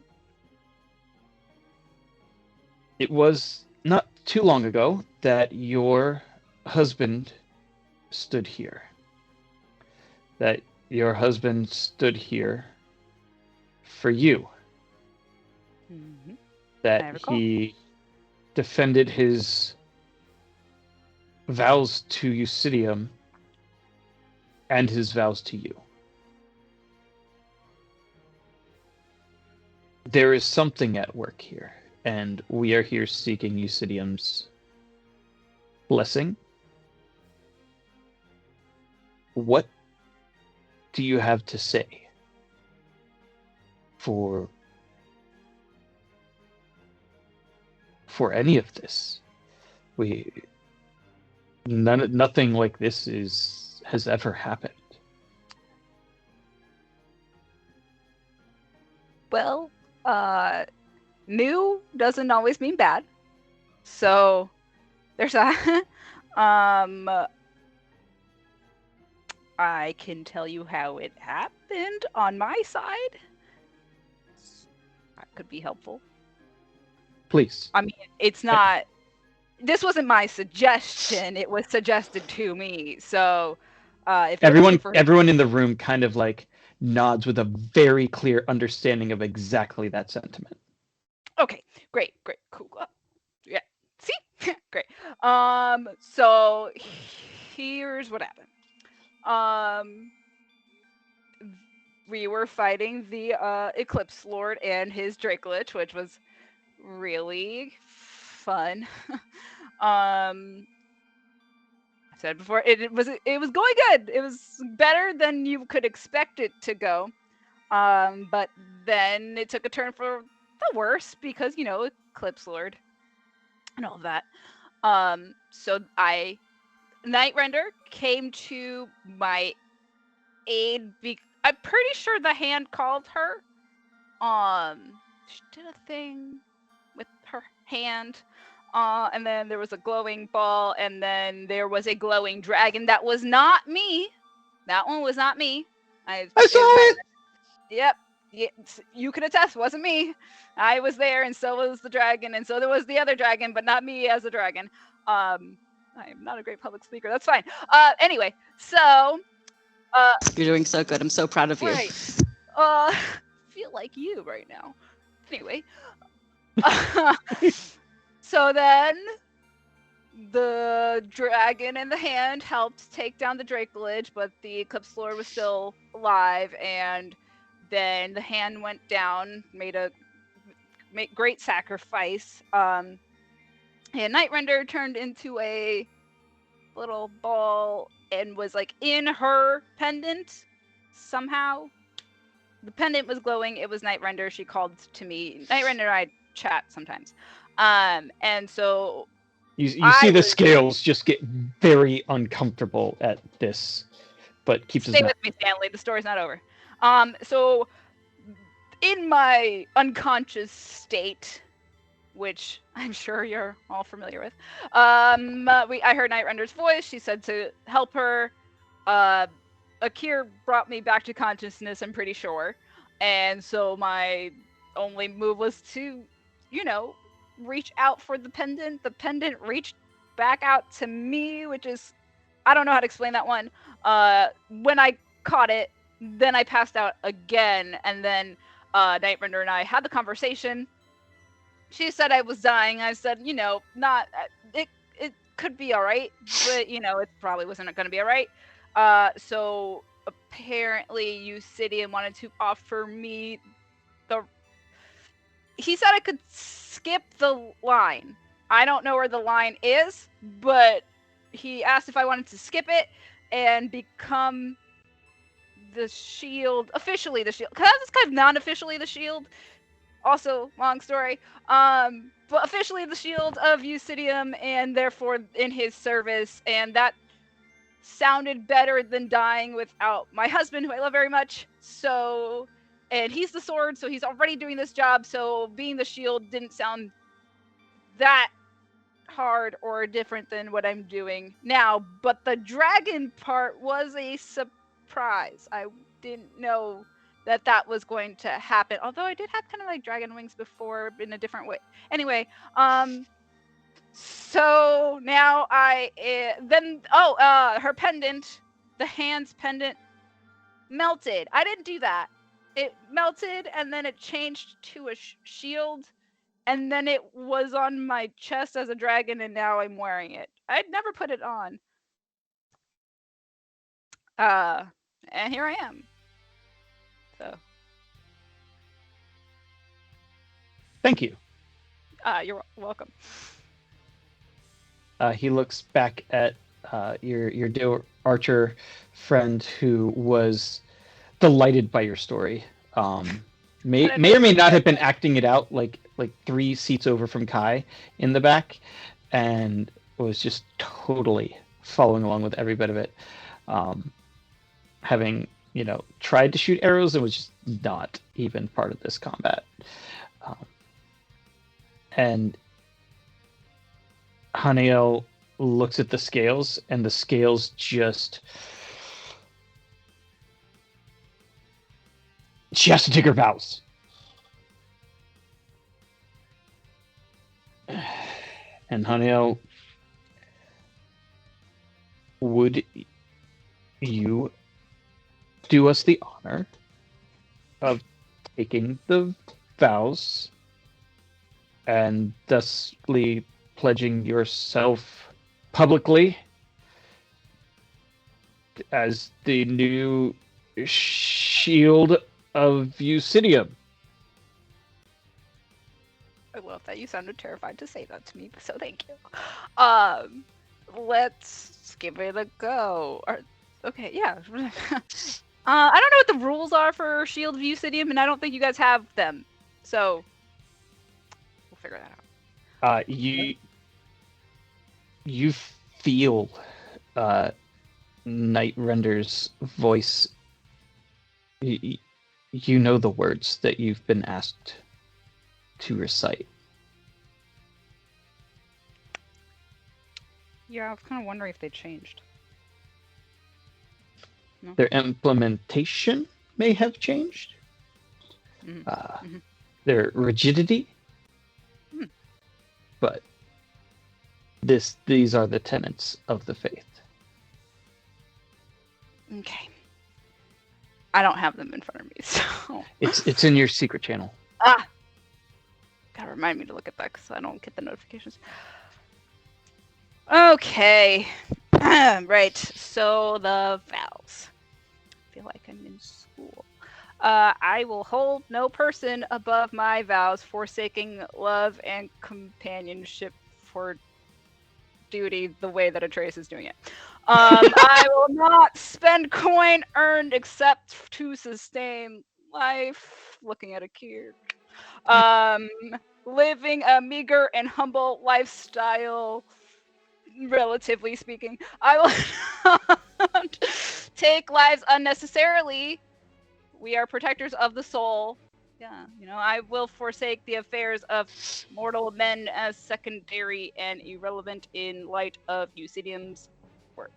[SPEAKER 3] It was not too long ago that your husband stood here. That your husband stood here for you.
[SPEAKER 1] Mm-hmm. I
[SPEAKER 3] That
[SPEAKER 1] recall.
[SPEAKER 3] he defended his vows to Iucidium and his vows to you. There is something at work here, and we are here seeking Iucidium's blessing. What do you have to say for any of this? Nothing like this has ever happened.
[SPEAKER 1] Well, new doesn't always mean bad. So there's that. I can tell you how it happened on my side. That could be helpful.
[SPEAKER 3] Please.
[SPEAKER 1] I mean, it's not. This wasn't my suggestion. It was suggested to me. So, if you're looking for
[SPEAKER 3] Everyone in the room kind of like nods with a very clear understanding of exactly that sentiment.
[SPEAKER 1] Okay, great, cool. Yeah, see, great. So here's what happened. We were fighting the Eclipse Lord and his Drakelich, which was really fun. I said before, it was going good. It was better than you could expect it to go. But then it took a turn for the worse because, Eclipse Lord and all of that. So Nightrender came to my aid. I'm pretty sure the hand called her. She did a thing with her hand. And then there was a glowing ball, and then there was a glowing dragon. That was not me. That one was not me.
[SPEAKER 3] I saw it!
[SPEAKER 1] Yep. Yeah, you can attest, wasn't me. I was there, and so was the dragon, and so there was the other dragon, but not me as a dragon. I am not a great public speaker. That's fine. Anyway, so
[SPEAKER 6] You're doing so good. I'm so proud of you.
[SPEAKER 1] right. Feel like you right now. Anyway. So then the dragon in the hand helped take down the Drakelich, but the Eclipse Lord was still alive, and then the hand went down, made great sacrifice. And Nightrender turned into a little ball and was like in her pendant somehow. The pendant was glowing. It was Nightrender. She called to me. Nightrender and I chat sometimes. And so
[SPEAKER 3] you see the scales just get very uncomfortable at this, but keeps
[SPEAKER 1] stay with me, Stanley. The story's not over. So in my unconscious state, which I'm sure you're all familiar with, I heard Nightrender's voice. She said to help her. Akir brought me back to consciousness, I'm pretty sure. And so my only move was to, reach out for the pendant. The pendant reached back out to me, which is, I don't know how to explain that one. When I caught it, then I passed out again, and then Nightrender and I had the conversation. She said I was dying. I said, not, it could be all right, but, it probably wasn't going to be all right. So apparently Iucidium wanted to offer me he said I could skip the line. I don't know where the line is, but he asked if I wanted to skip it and become the shield, officially the shield. Cause it's kind of non-officially the shield. Also, long story. But officially the shield of Iucidium, and therefore in his service, and that sounded better than dying without my husband, who I love very much. So and he's the sword, so he's already doing this job. So being the shield didn't sound that hard or different than what I'm doing now. But the dragon part was a surprise. I didn't know that was going to happen. Although I did have kind of like dragon wings before in a different way. Anyway, so now her pendant, the hand's pendant, melted. I didn't do that. It melted and then it changed to a shield, and then it was on my chest as a dragon, and now I'm wearing it. I'd never put it on. And here I am. So.
[SPEAKER 3] Thank you.
[SPEAKER 1] You're welcome.
[SPEAKER 3] He looks back at your dear archer friend who was delighted by your story. May or may not have been acting it out like 3 seats over from Kai in the back, and was just totally following along with every bit of it. Having tried to shoot arrows, and was just not even part of this combat. And Haniel looks at the scales, and the scales just... She has to take her vows. And Haniel, would you do us the honor of taking the vows and thusly pledging yourself publicly as the new shield of Iucidium?
[SPEAKER 1] I love that you sounded terrified to say that to me, so thank you. Let's give it a go. Okay, yeah. I don't know what the rules are for Shield of Iucidium, and I don't think you guys have them. So we'll figure that out.
[SPEAKER 3] You feel Night Render's voice. You know the words that you've been asked to recite.
[SPEAKER 1] Yeah, I was kind of wondering if they changed. No?
[SPEAKER 3] Their implementation may have changed.
[SPEAKER 1] Mm-hmm.
[SPEAKER 3] Their rigidity. But these are the tenets of the faith.
[SPEAKER 1] Okay. I don't have them in front of me, so...
[SPEAKER 3] It's in your secret channel.
[SPEAKER 1] Gotta remind me to look at that because I don't get the notifications. Okay. Right, so the vows. I feel like I'm in school. I will hold no person above my vows, forsaking love and companionship for duty the way that Atreus is doing it. I will not spend coin earned except to sustain life. Looking at a cure. Living a meager and humble lifestyle, relatively speaking. I will not take lives unnecessarily. We are protectors of the soul. Yeah, I will forsake the affairs of mortal men as secondary and irrelevant in light of Iucidium's work.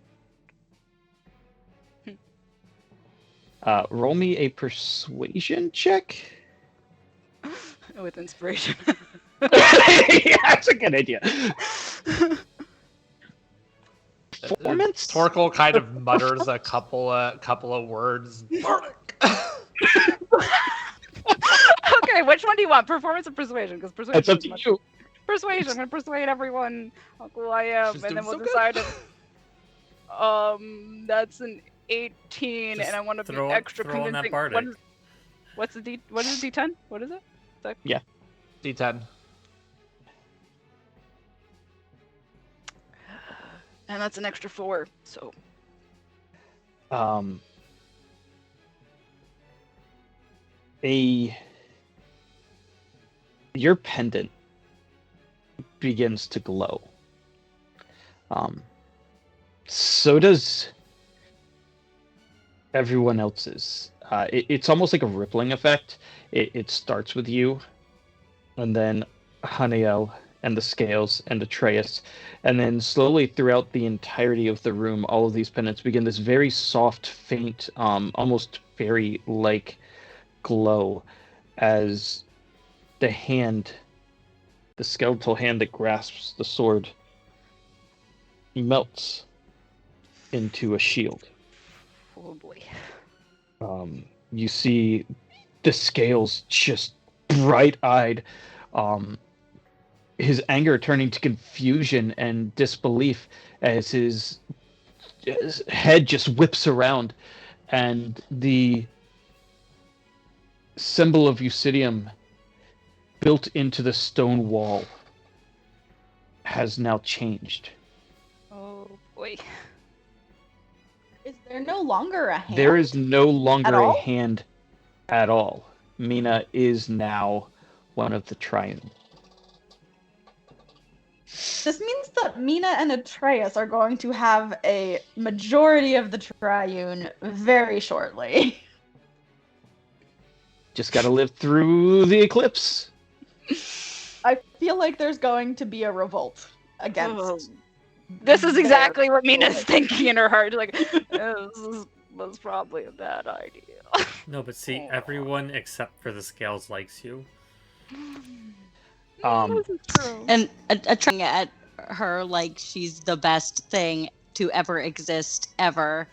[SPEAKER 3] Roll me a persuasion check.
[SPEAKER 1] With inspiration.
[SPEAKER 3] Yeah, that's a good idea. Performance?
[SPEAKER 4] Torkel kind of mutters a couple of words.
[SPEAKER 1] Okay, which one do you want? Performance or persuasion? Because persuasion.
[SPEAKER 3] It's up to you.
[SPEAKER 1] Persuasion. I'm gonna persuade everyone who I am,
[SPEAKER 4] She's
[SPEAKER 1] and then
[SPEAKER 4] doing
[SPEAKER 1] we'll
[SPEAKER 4] so
[SPEAKER 1] decide if. That's an 18,
[SPEAKER 2] Just
[SPEAKER 1] and I want to be
[SPEAKER 2] throw
[SPEAKER 1] extra
[SPEAKER 2] on that
[SPEAKER 1] convincing.
[SPEAKER 2] bardic.
[SPEAKER 1] What is a D10? What is it?
[SPEAKER 4] D10.
[SPEAKER 1] And that's an extra 4. So.
[SPEAKER 3] Your pendant begins to glow. So does everyone else's. It's almost like a rippling effect. It starts with you, and then Haniel and the scales and Atreus, and then slowly throughout the entirety of the room, all of these pendants begin this very soft, faint, almost fairy-like glow as the hand, the skeletal hand that grasps the sword, melts into a shield.
[SPEAKER 1] Oh boy.
[SPEAKER 3] You see the scales just bright-eyed, his anger turning to confusion and disbelief as his head just whips around, and the symbol of Iucidium built into the stone wall has now changed.
[SPEAKER 1] Oh boy.
[SPEAKER 5] Is there no longer a hand?
[SPEAKER 3] There is no longer a
[SPEAKER 5] all?
[SPEAKER 3] hand at all. Mina is now one of the Triune.
[SPEAKER 5] This means that Mina and Atreus are going to have a majority of the Triune very shortly.
[SPEAKER 3] Just gotta live through the eclipse.
[SPEAKER 5] I feel like there's going to be a revolt against.
[SPEAKER 1] Oh. This is
[SPEAKER 5] their
[SPEAKER 1] exactly what Mina's
[SPEAKER 5] ruling.
[SPEAKER 1] thinking in her heart. Like, was probably a bad idea.
[SPEAKER 2] No, but see, everyone except for the scales likes you.
[SPEAKER 1] This is true.
[SPEAKER 6] And trying at her like she's the best thing to ever exist ever.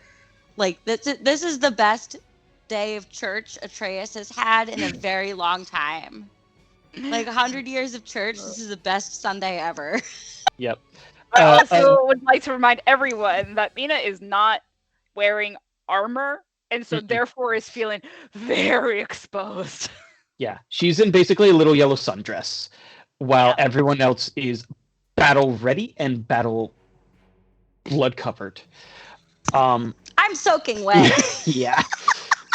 [SPEAKER 6] Like this is the best day of church Atreus has had in a very long time. Like 100 years of church, this is the best Sunday ever.
[SPEAKER 3] Yep.
[SPEAKER 1] I also
[SPEAKER 3] and-
[SPEAKER 1] would like to remind everyone that Mina is not wearing armor, and so
[SPEAKER 3] Mm-mm.
[SPEAKER 1] therefore is feeling very exposed.
[SPEAKER 3] Yeah, she's in basically a little yellow sundress, while
[SPEAKER 1] Yeah.
[SPEAKER 3] everyone else is battle ready and battle blood covered.
[SPEAKER 6] I'm soaking wet.
[SPEAKER 3] Yeah.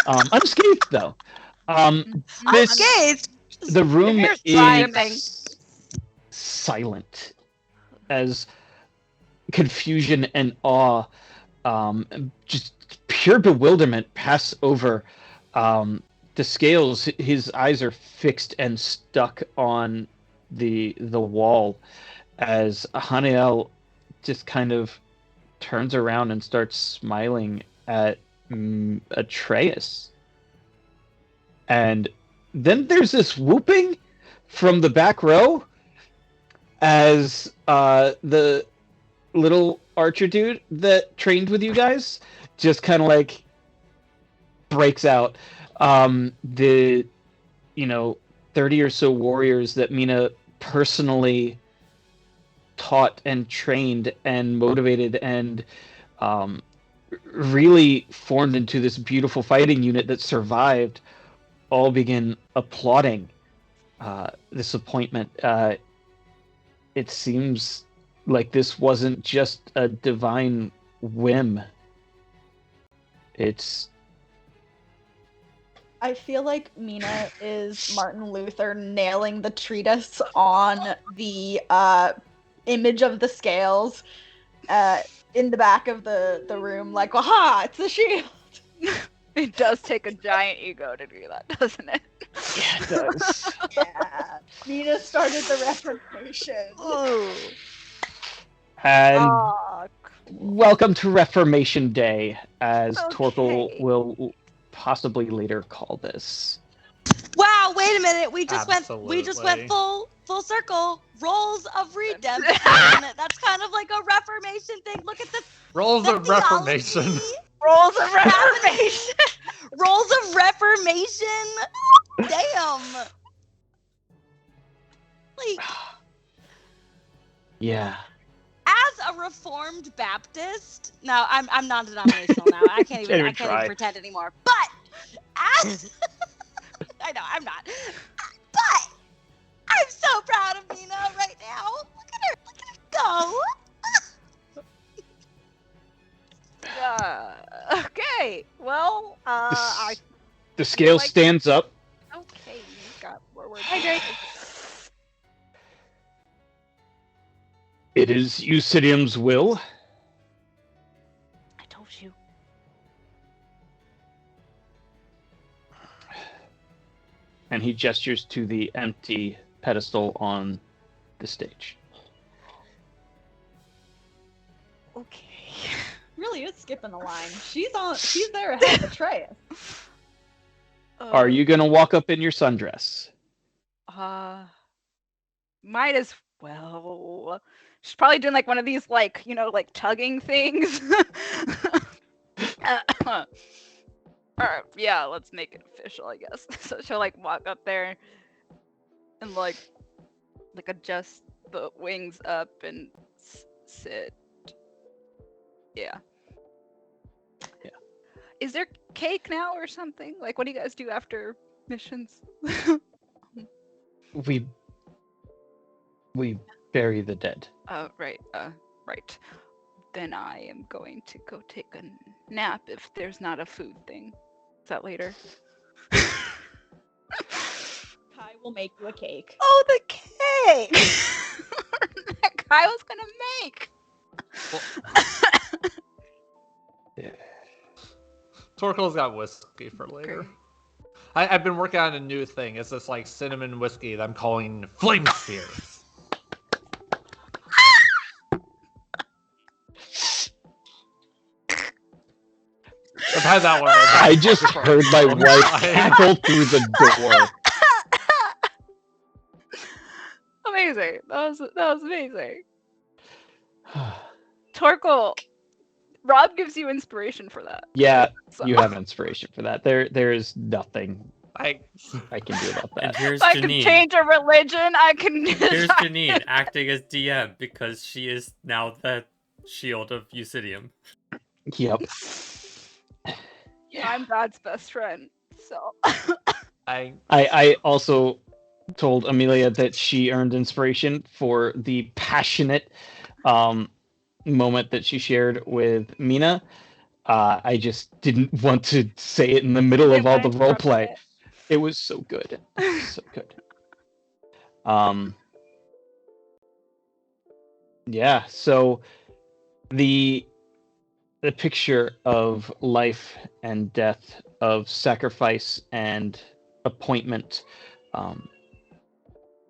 [SPEAKER 3] Unscathed though. This
[SPEAKER 6] Unscathed.
[SPEAKER 3] the room
[SPEAKER 1] Here's
[SPEAKER 3] is silent as confusion and awe, just pure bewilderment pass over the scales. His eyes are fixed and stuck on the wall as Haniel just kind of turns around and starts smiling at Atreus. And then there's this whooping from the back row as the little archer dude that trained with you guys just kind of like breaks out. The 30 or so warriors that Mina personally taught and trained and motivated and really formed into this beautiful fighting unit that survived all begin applauding this appointment. It seems like this wasn't just a divine whim.
[SPEAKER 5] I feel like Mina is Martin Luther nailing the treatise on the image of the scales in the back of the room, like, aha, it's a shield.
[SPEAKER 1] It does take a giant ego to do that, doesn't it?
[SPEAKER 3] Yeah, it does.
[SPEAKER 5] Yeah. Mina started the Reformation.
[SPEAKER 1] Ooh.
[SPEAKER 3] And
[SPEAKER 1] Ah,
[SPEAKER 3] welcome to Reformation Day, as Torkel
[SPEAKER 1] Okay.
[SPEAKER 3] will possibly later call this.
[SPEAKER 6] Wow, wait a minute. We just went
[SPEAKER 4] Absolutely.
[SPEAKER 6] full circle. Roles of redemption. That's kind of like a Reformation thing. Look at the
[SPEAKER 4] Rolls of Reformation.
[SPEAKER 6] theology.
[SPEAKER 1] Rolls of Reformation.
[SPEAKER 6] Roles of Reformation. Damn. Like,
[SPEAKER 3] Yeah.
[SPEAKER 6] as a Reformed Baptist, no, I'm non-denominational now. I can't even pretend anymore. But as I know I'm not. But I'm so proud of Mina right now. Look at her go.
[SPEAKER 1] Okay. Well, I
[SPEAKER 3] The scale
[SPEAKER 1] like-
[SPEAKER 3] stands up.
[SPEAKER 1] okay. You got more words.
[SPEAKER 5] Hi, Drake.
[SPEAKER 3] It is Iucidium's will.
[SPEAKER 1] I told you.
[SPEAKER 3] And he gestures to the empty pedestal on the stage.
[SPEAKER 1] Okay.
[SPEAKER 5] Really is skipping a line. She's there ahead of Atreus.
[SPEAKER 3] Are you gonna walk up in your sundress?
[SPEAKER 1] Might as well. She's probably doing like one of these like tugging things. Yeah, let's make it official, I guess. So she'll like walk up there and like adjust the wings up and sit. Yeah.
[SPEAKER 3] Yeah.
[SPEAKER 1] Is there cake now or something? Like, what do you guys do after missions?
[SPEAKER 3] We bury the dead.
[SPEAKER 1] Right. Right. Then I am going to go take a nap if there's not a food thing. Is that later?
[SPEAKER 5] Kai will make you a cake.
[SPEAKER 1] Oh, the cake! That Kai was gonna make.
[SPEAKER 3] Yeah.
[SPEAKER 4] Torkel's got whiskey for later.
[SPEAKER 1] Okay.
[SPEAKER 4] I've been working on a new thing. It's this like cinnamon whiskey that I'm calling Flame Spheres. I've had that one.
[SPEAKER 3] I just heard my wife cackle through the door.
[SPEAKER 1] Amazing. That was amazing. Torkel, Rob gives you inspiration for that.
[SPEAKER 3] Yeah,
[SPEAKER 1] So-
[SPEAKER 3] you have inspiration for that. There is nothing
[SPEAKER 4] I
[SPEAKER 3] I can do about
[SPEAKER 2] And
[SPEAKER 3] that.
[SPEAKER 2] here's
[SPEAKER 1] If I can
[SPEAKER 2] Janine.
[SPEAKER 1] change a religion, I can.
[SPEAKER 2] Here's Janine acting as DM because she is now the shield of Iucidium.
[SPEAKER 3] Yep.
[SPEAKER 1] I'm God's best friend. So.
[SPEAKER 3] I also told Amelia that she earned inspiration for the passionate moment that she shared with Mina. I just didn't want to say it in the middle of all the role play. It was so good. So good. Yeah, so the picture of life and death, of sacrifice and appointment,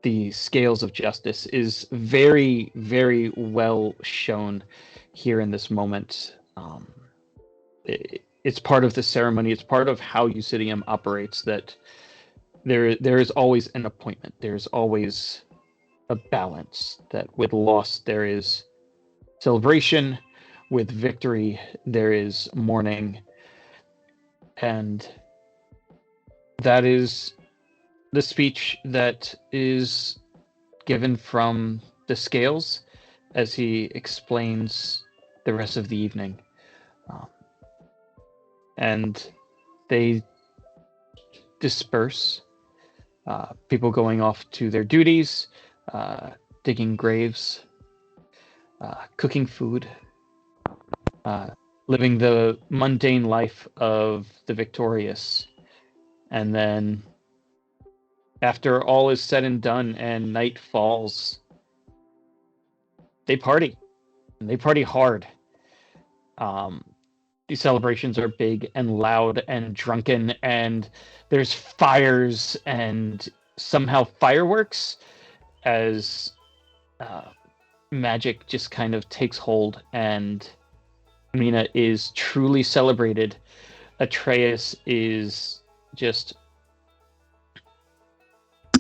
[SPEAKER 3] the scales of justice is very, very well shown here in this moment. It's part of the ceremony. It's part of how Iucidium operates, that there is always an appointment. There's always a balance, that with loss there is celebration, with victory there is mourning, and that is the speech that is given from the scales as he explains the rest of the evening. And they disperse, people going off to their duties, digging graves, cooking food, living the mundane life of the victorious. And then after all is said and done and night falls, they party. And they party hard. These celebrations are big and loud and drunken, and there's fires and somehow fireworks as magic just kind of takes hold, and Mina is truly celebrated. Atreus is just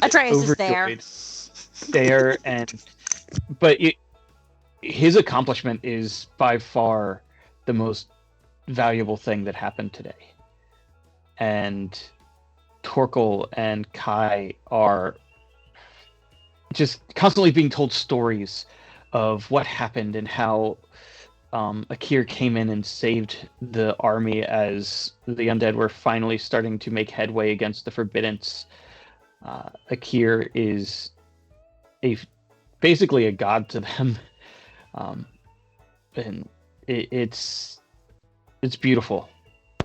[SPEAKER 6] Atreus is there.
[SPEAKER 3] overjoyed there, but his accomplishment is by far the most valuable thing that happened today. And Torkel and Kai are just constantly being told stories of what happened and how Akir came in and saved the army as the undead were finally starting to make headway against the Forbiddance. Akir is basically a god to them, and it's beautiful.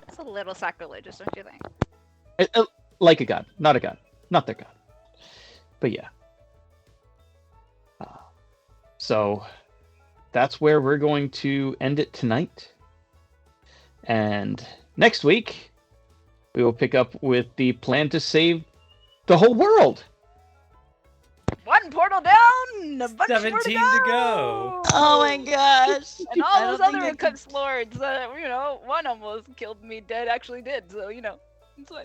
[SPEAKER 1] It's a little sacrilegious, don't you think?
[SPEAKER 3] Like a god, not a god, not their god. But yeah. So that's where we're going to end it tonight. And next week, we will pick up with the plan to save The whole world.
[SPEAKER 1] One portal down, a bunch more
[SPEAKER 2] 17 to go.
[SPEAKER 6] Oh my gosh.
[SPEAKER 1] And
[SPEAKER 6] I
[SPEAKER 1] all
[SPEAKER 6] don't
[SPEAKER 1] those
[SPEAKER 6] think
[SPEAKER 1] other
[SPEAKER 6] I could-
[SPEAKER 1] Eclipse Lords, one almost killed me dead, actually did, so, it's fine.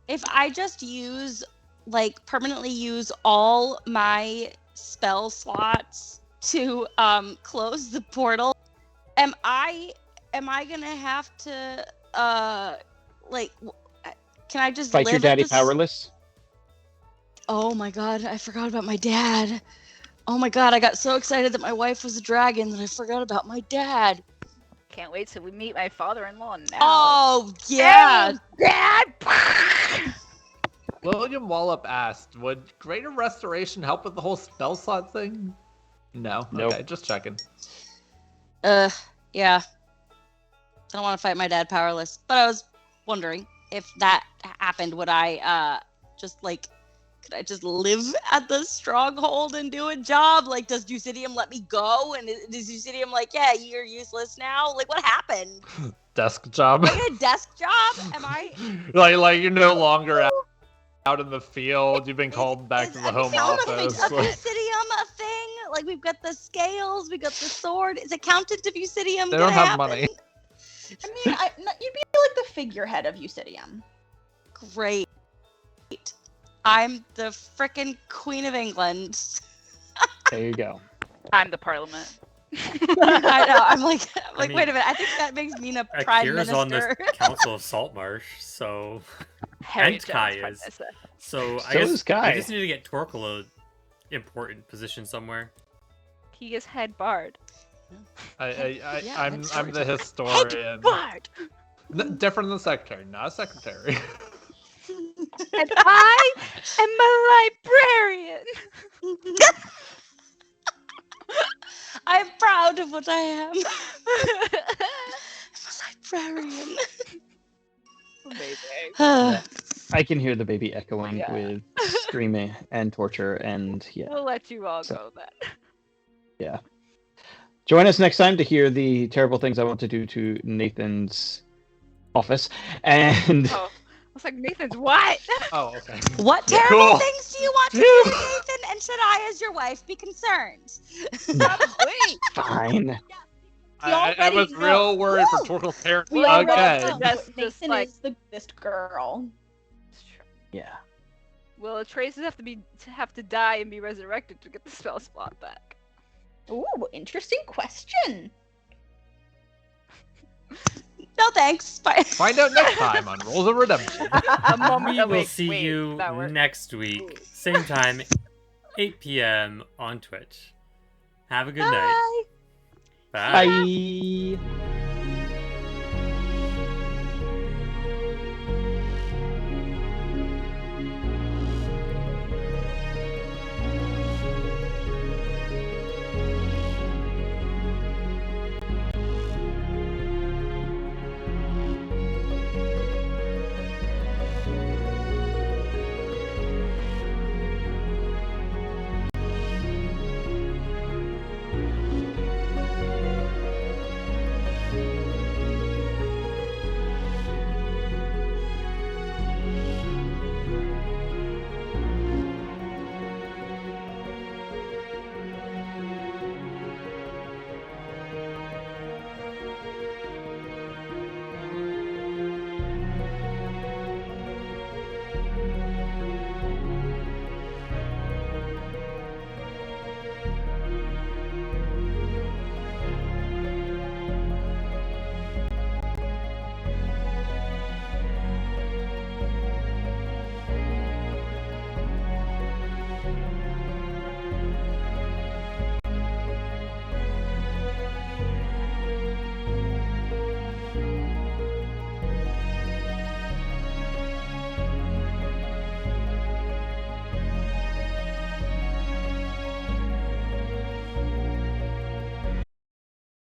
[SPEAKER 6] If I just permanently use all my spell slots to close the portal, am I gonna have to can I just
[SPEAKER 3] Fight
[SPEAKER 6] live
[SPEAKER 3] your
[SPEAKER 6] at
[SPEAKER 3] daddy
[SPEAKER 6] this-
[SPEAKER 3] powerless.
[SPEAKER 6] Oh my god, I forgot about my dad. Oh my god, I got so excited that my wife was a dragon that I forgot about my dad.
[SPEAKER 1] Can't wait till we meet my father-in-law now.
[SPEAKER 6] Oh yeah.
[SPEAKER 1] Hey, Dad!
[SPEAKER 4] William Wallop asked, would Greater Restoration help with the whole spell slot thing? No.
[SPEAKER 3] Nope.
[SPEAKER 4] Okay, just checking.
[SPEAKER 6] Yeah. Don't want to fight my dad powerless, but I was wondering if that happened, would I could I just live at the stronghold and do a job? Like, does Iucidium let me go? And is Iucidium like, yeah, you're useless now? Like, what happened?
[SPEAKER 4] Desk job.
[SPEAKER 6] Like a desk job? Am I?
[SPEAKER 4] like you're no longer out in the field. You've been called back to the home office.
[SPEAKER 6] Is Iucidium a thing? Like, we've got the scales, we got the sword. Is Accountant of Iucidium
[SPEAKER 4] They
[SPEAKER 6] gonna
[SPEAKER 4] don't have
[SPEAKER 6] happen?
[SPEAKER 4] money.
[SPEAKER 5] I mean, you'd be like the figurehead of Iucidium.
[SPEAKER 6] Great. I'm the frickin' Queen of England.
[SPEAKER 3] There you go.
[SPEAKER 1] I'm the Parliament.
[SPEAKER 6] I know. I'm like,
[SPEAKER 2] I mean,
[SPEAKER 6] wait a minute. I think that makes me a prime
[SPEAKER 2] Akira's
[SPEAKER 6] minister.
[SPEAKER 2] on the Council of Saltmarsh, so
[SPEAKER 1] Harry
[SPEAKER 2] And
[SPEAKER 1] Jones,
[SPEAKER 2] Kai
[SPEAKER 1] Prime
[SPEAKER 2] is.
[SPEAKER 1] Minister.
[SPEAKER 2] so I
[SPEAKER 3] So
[SPEAKER 2] guess
[SPEAKER 3] is Kai.
[SPEAKER 2] I just need to get Torkel a important position somewhere.
[SPEAKER 1] He is head bard.
[SPEAKER 6] Yeah,
[SPEAKER 4] I'm
[SPEAKER 6] that's
[SPEAKER 4] the
[SPEAKER 6] true.
[SPEAKER 4] historian.
[SPEAKER 1] Bard!
[SPEAKER 4] Different than secretary, not a secretary.
[SPEAKER 1] And I am a librarian!
[SPEAKER 6] I'm proud of what I am. I'm a librarian.
[SPEAKER 1] Amazing.
[SPEAKER 3] I can hear the baby echoing
[SPEAKER 1] Yeah.
[SPEAKER 3] with screaming and torture, and yeah.
[SPEAKER 1] We'll let you all
[SPEAKER 3] So-
[SPEAKER 1] go then.
[SPEAKER 3] Join us next time to hear the terrible things I want to do to Nathan's office. And
[SPEAKER 1] Oh, I was like, Nathan's what?
[SPEAKER 4] Oh, okay.
[SPEAKER 6] What
[SPEAKER 3] Yeah.
[SPEAKER 6] terrible
[SPEAKER 3] Cool.
[SPEAKER 6] things do you want to do, Nathan? And should I, as your wife, be concerned?
[SPEAKER 1] Wait.
[SPEAKER 3] fine.
[SPEAKER 4] I
[SPEAKER 5] already
[SPEAKER 4] was
[SPEAKER 5] know.
[SPEAKER 4] real worried for
[SPEAKER 5] Woo!
[SPEAKER 4] Torkel's parents.
[SPEAKER 5] We already
[SPEAKER 4] Okay.
[SPEAKER 5] know.
[SPEAKER 1] Just
[SPEAKER 5] Nathan
[SPEAKER 1] like-
[SPEAKER 5] is the biggest girl.
[SPEAKER 3] Yeah.
[SPEAKER 1] Will Traces have to die and be resurrected to get the spell slot back?
[SPEAKER 5] Ooh, interesting question.
[SPEAKER 6] No thanks. Bye.
[SPEAKER 4] Find out next time on Rules of Redemption.
[SPEAKER 1] A moment.
[SPEAKER 2] We
[SPEAKER 1] oh,
[SPEAKER 2] will
[SPEAKER 1] wait,
[SPEAKER 2] see
[SPEAKER 1] wait,
[SPEAKER 2] you
[SPEAKER 1] that works.
[SPEAKER 2] next week, same time, 8 p.m. on Twitch. Have a good night. Bye.
[SPEAKER 3] Bye.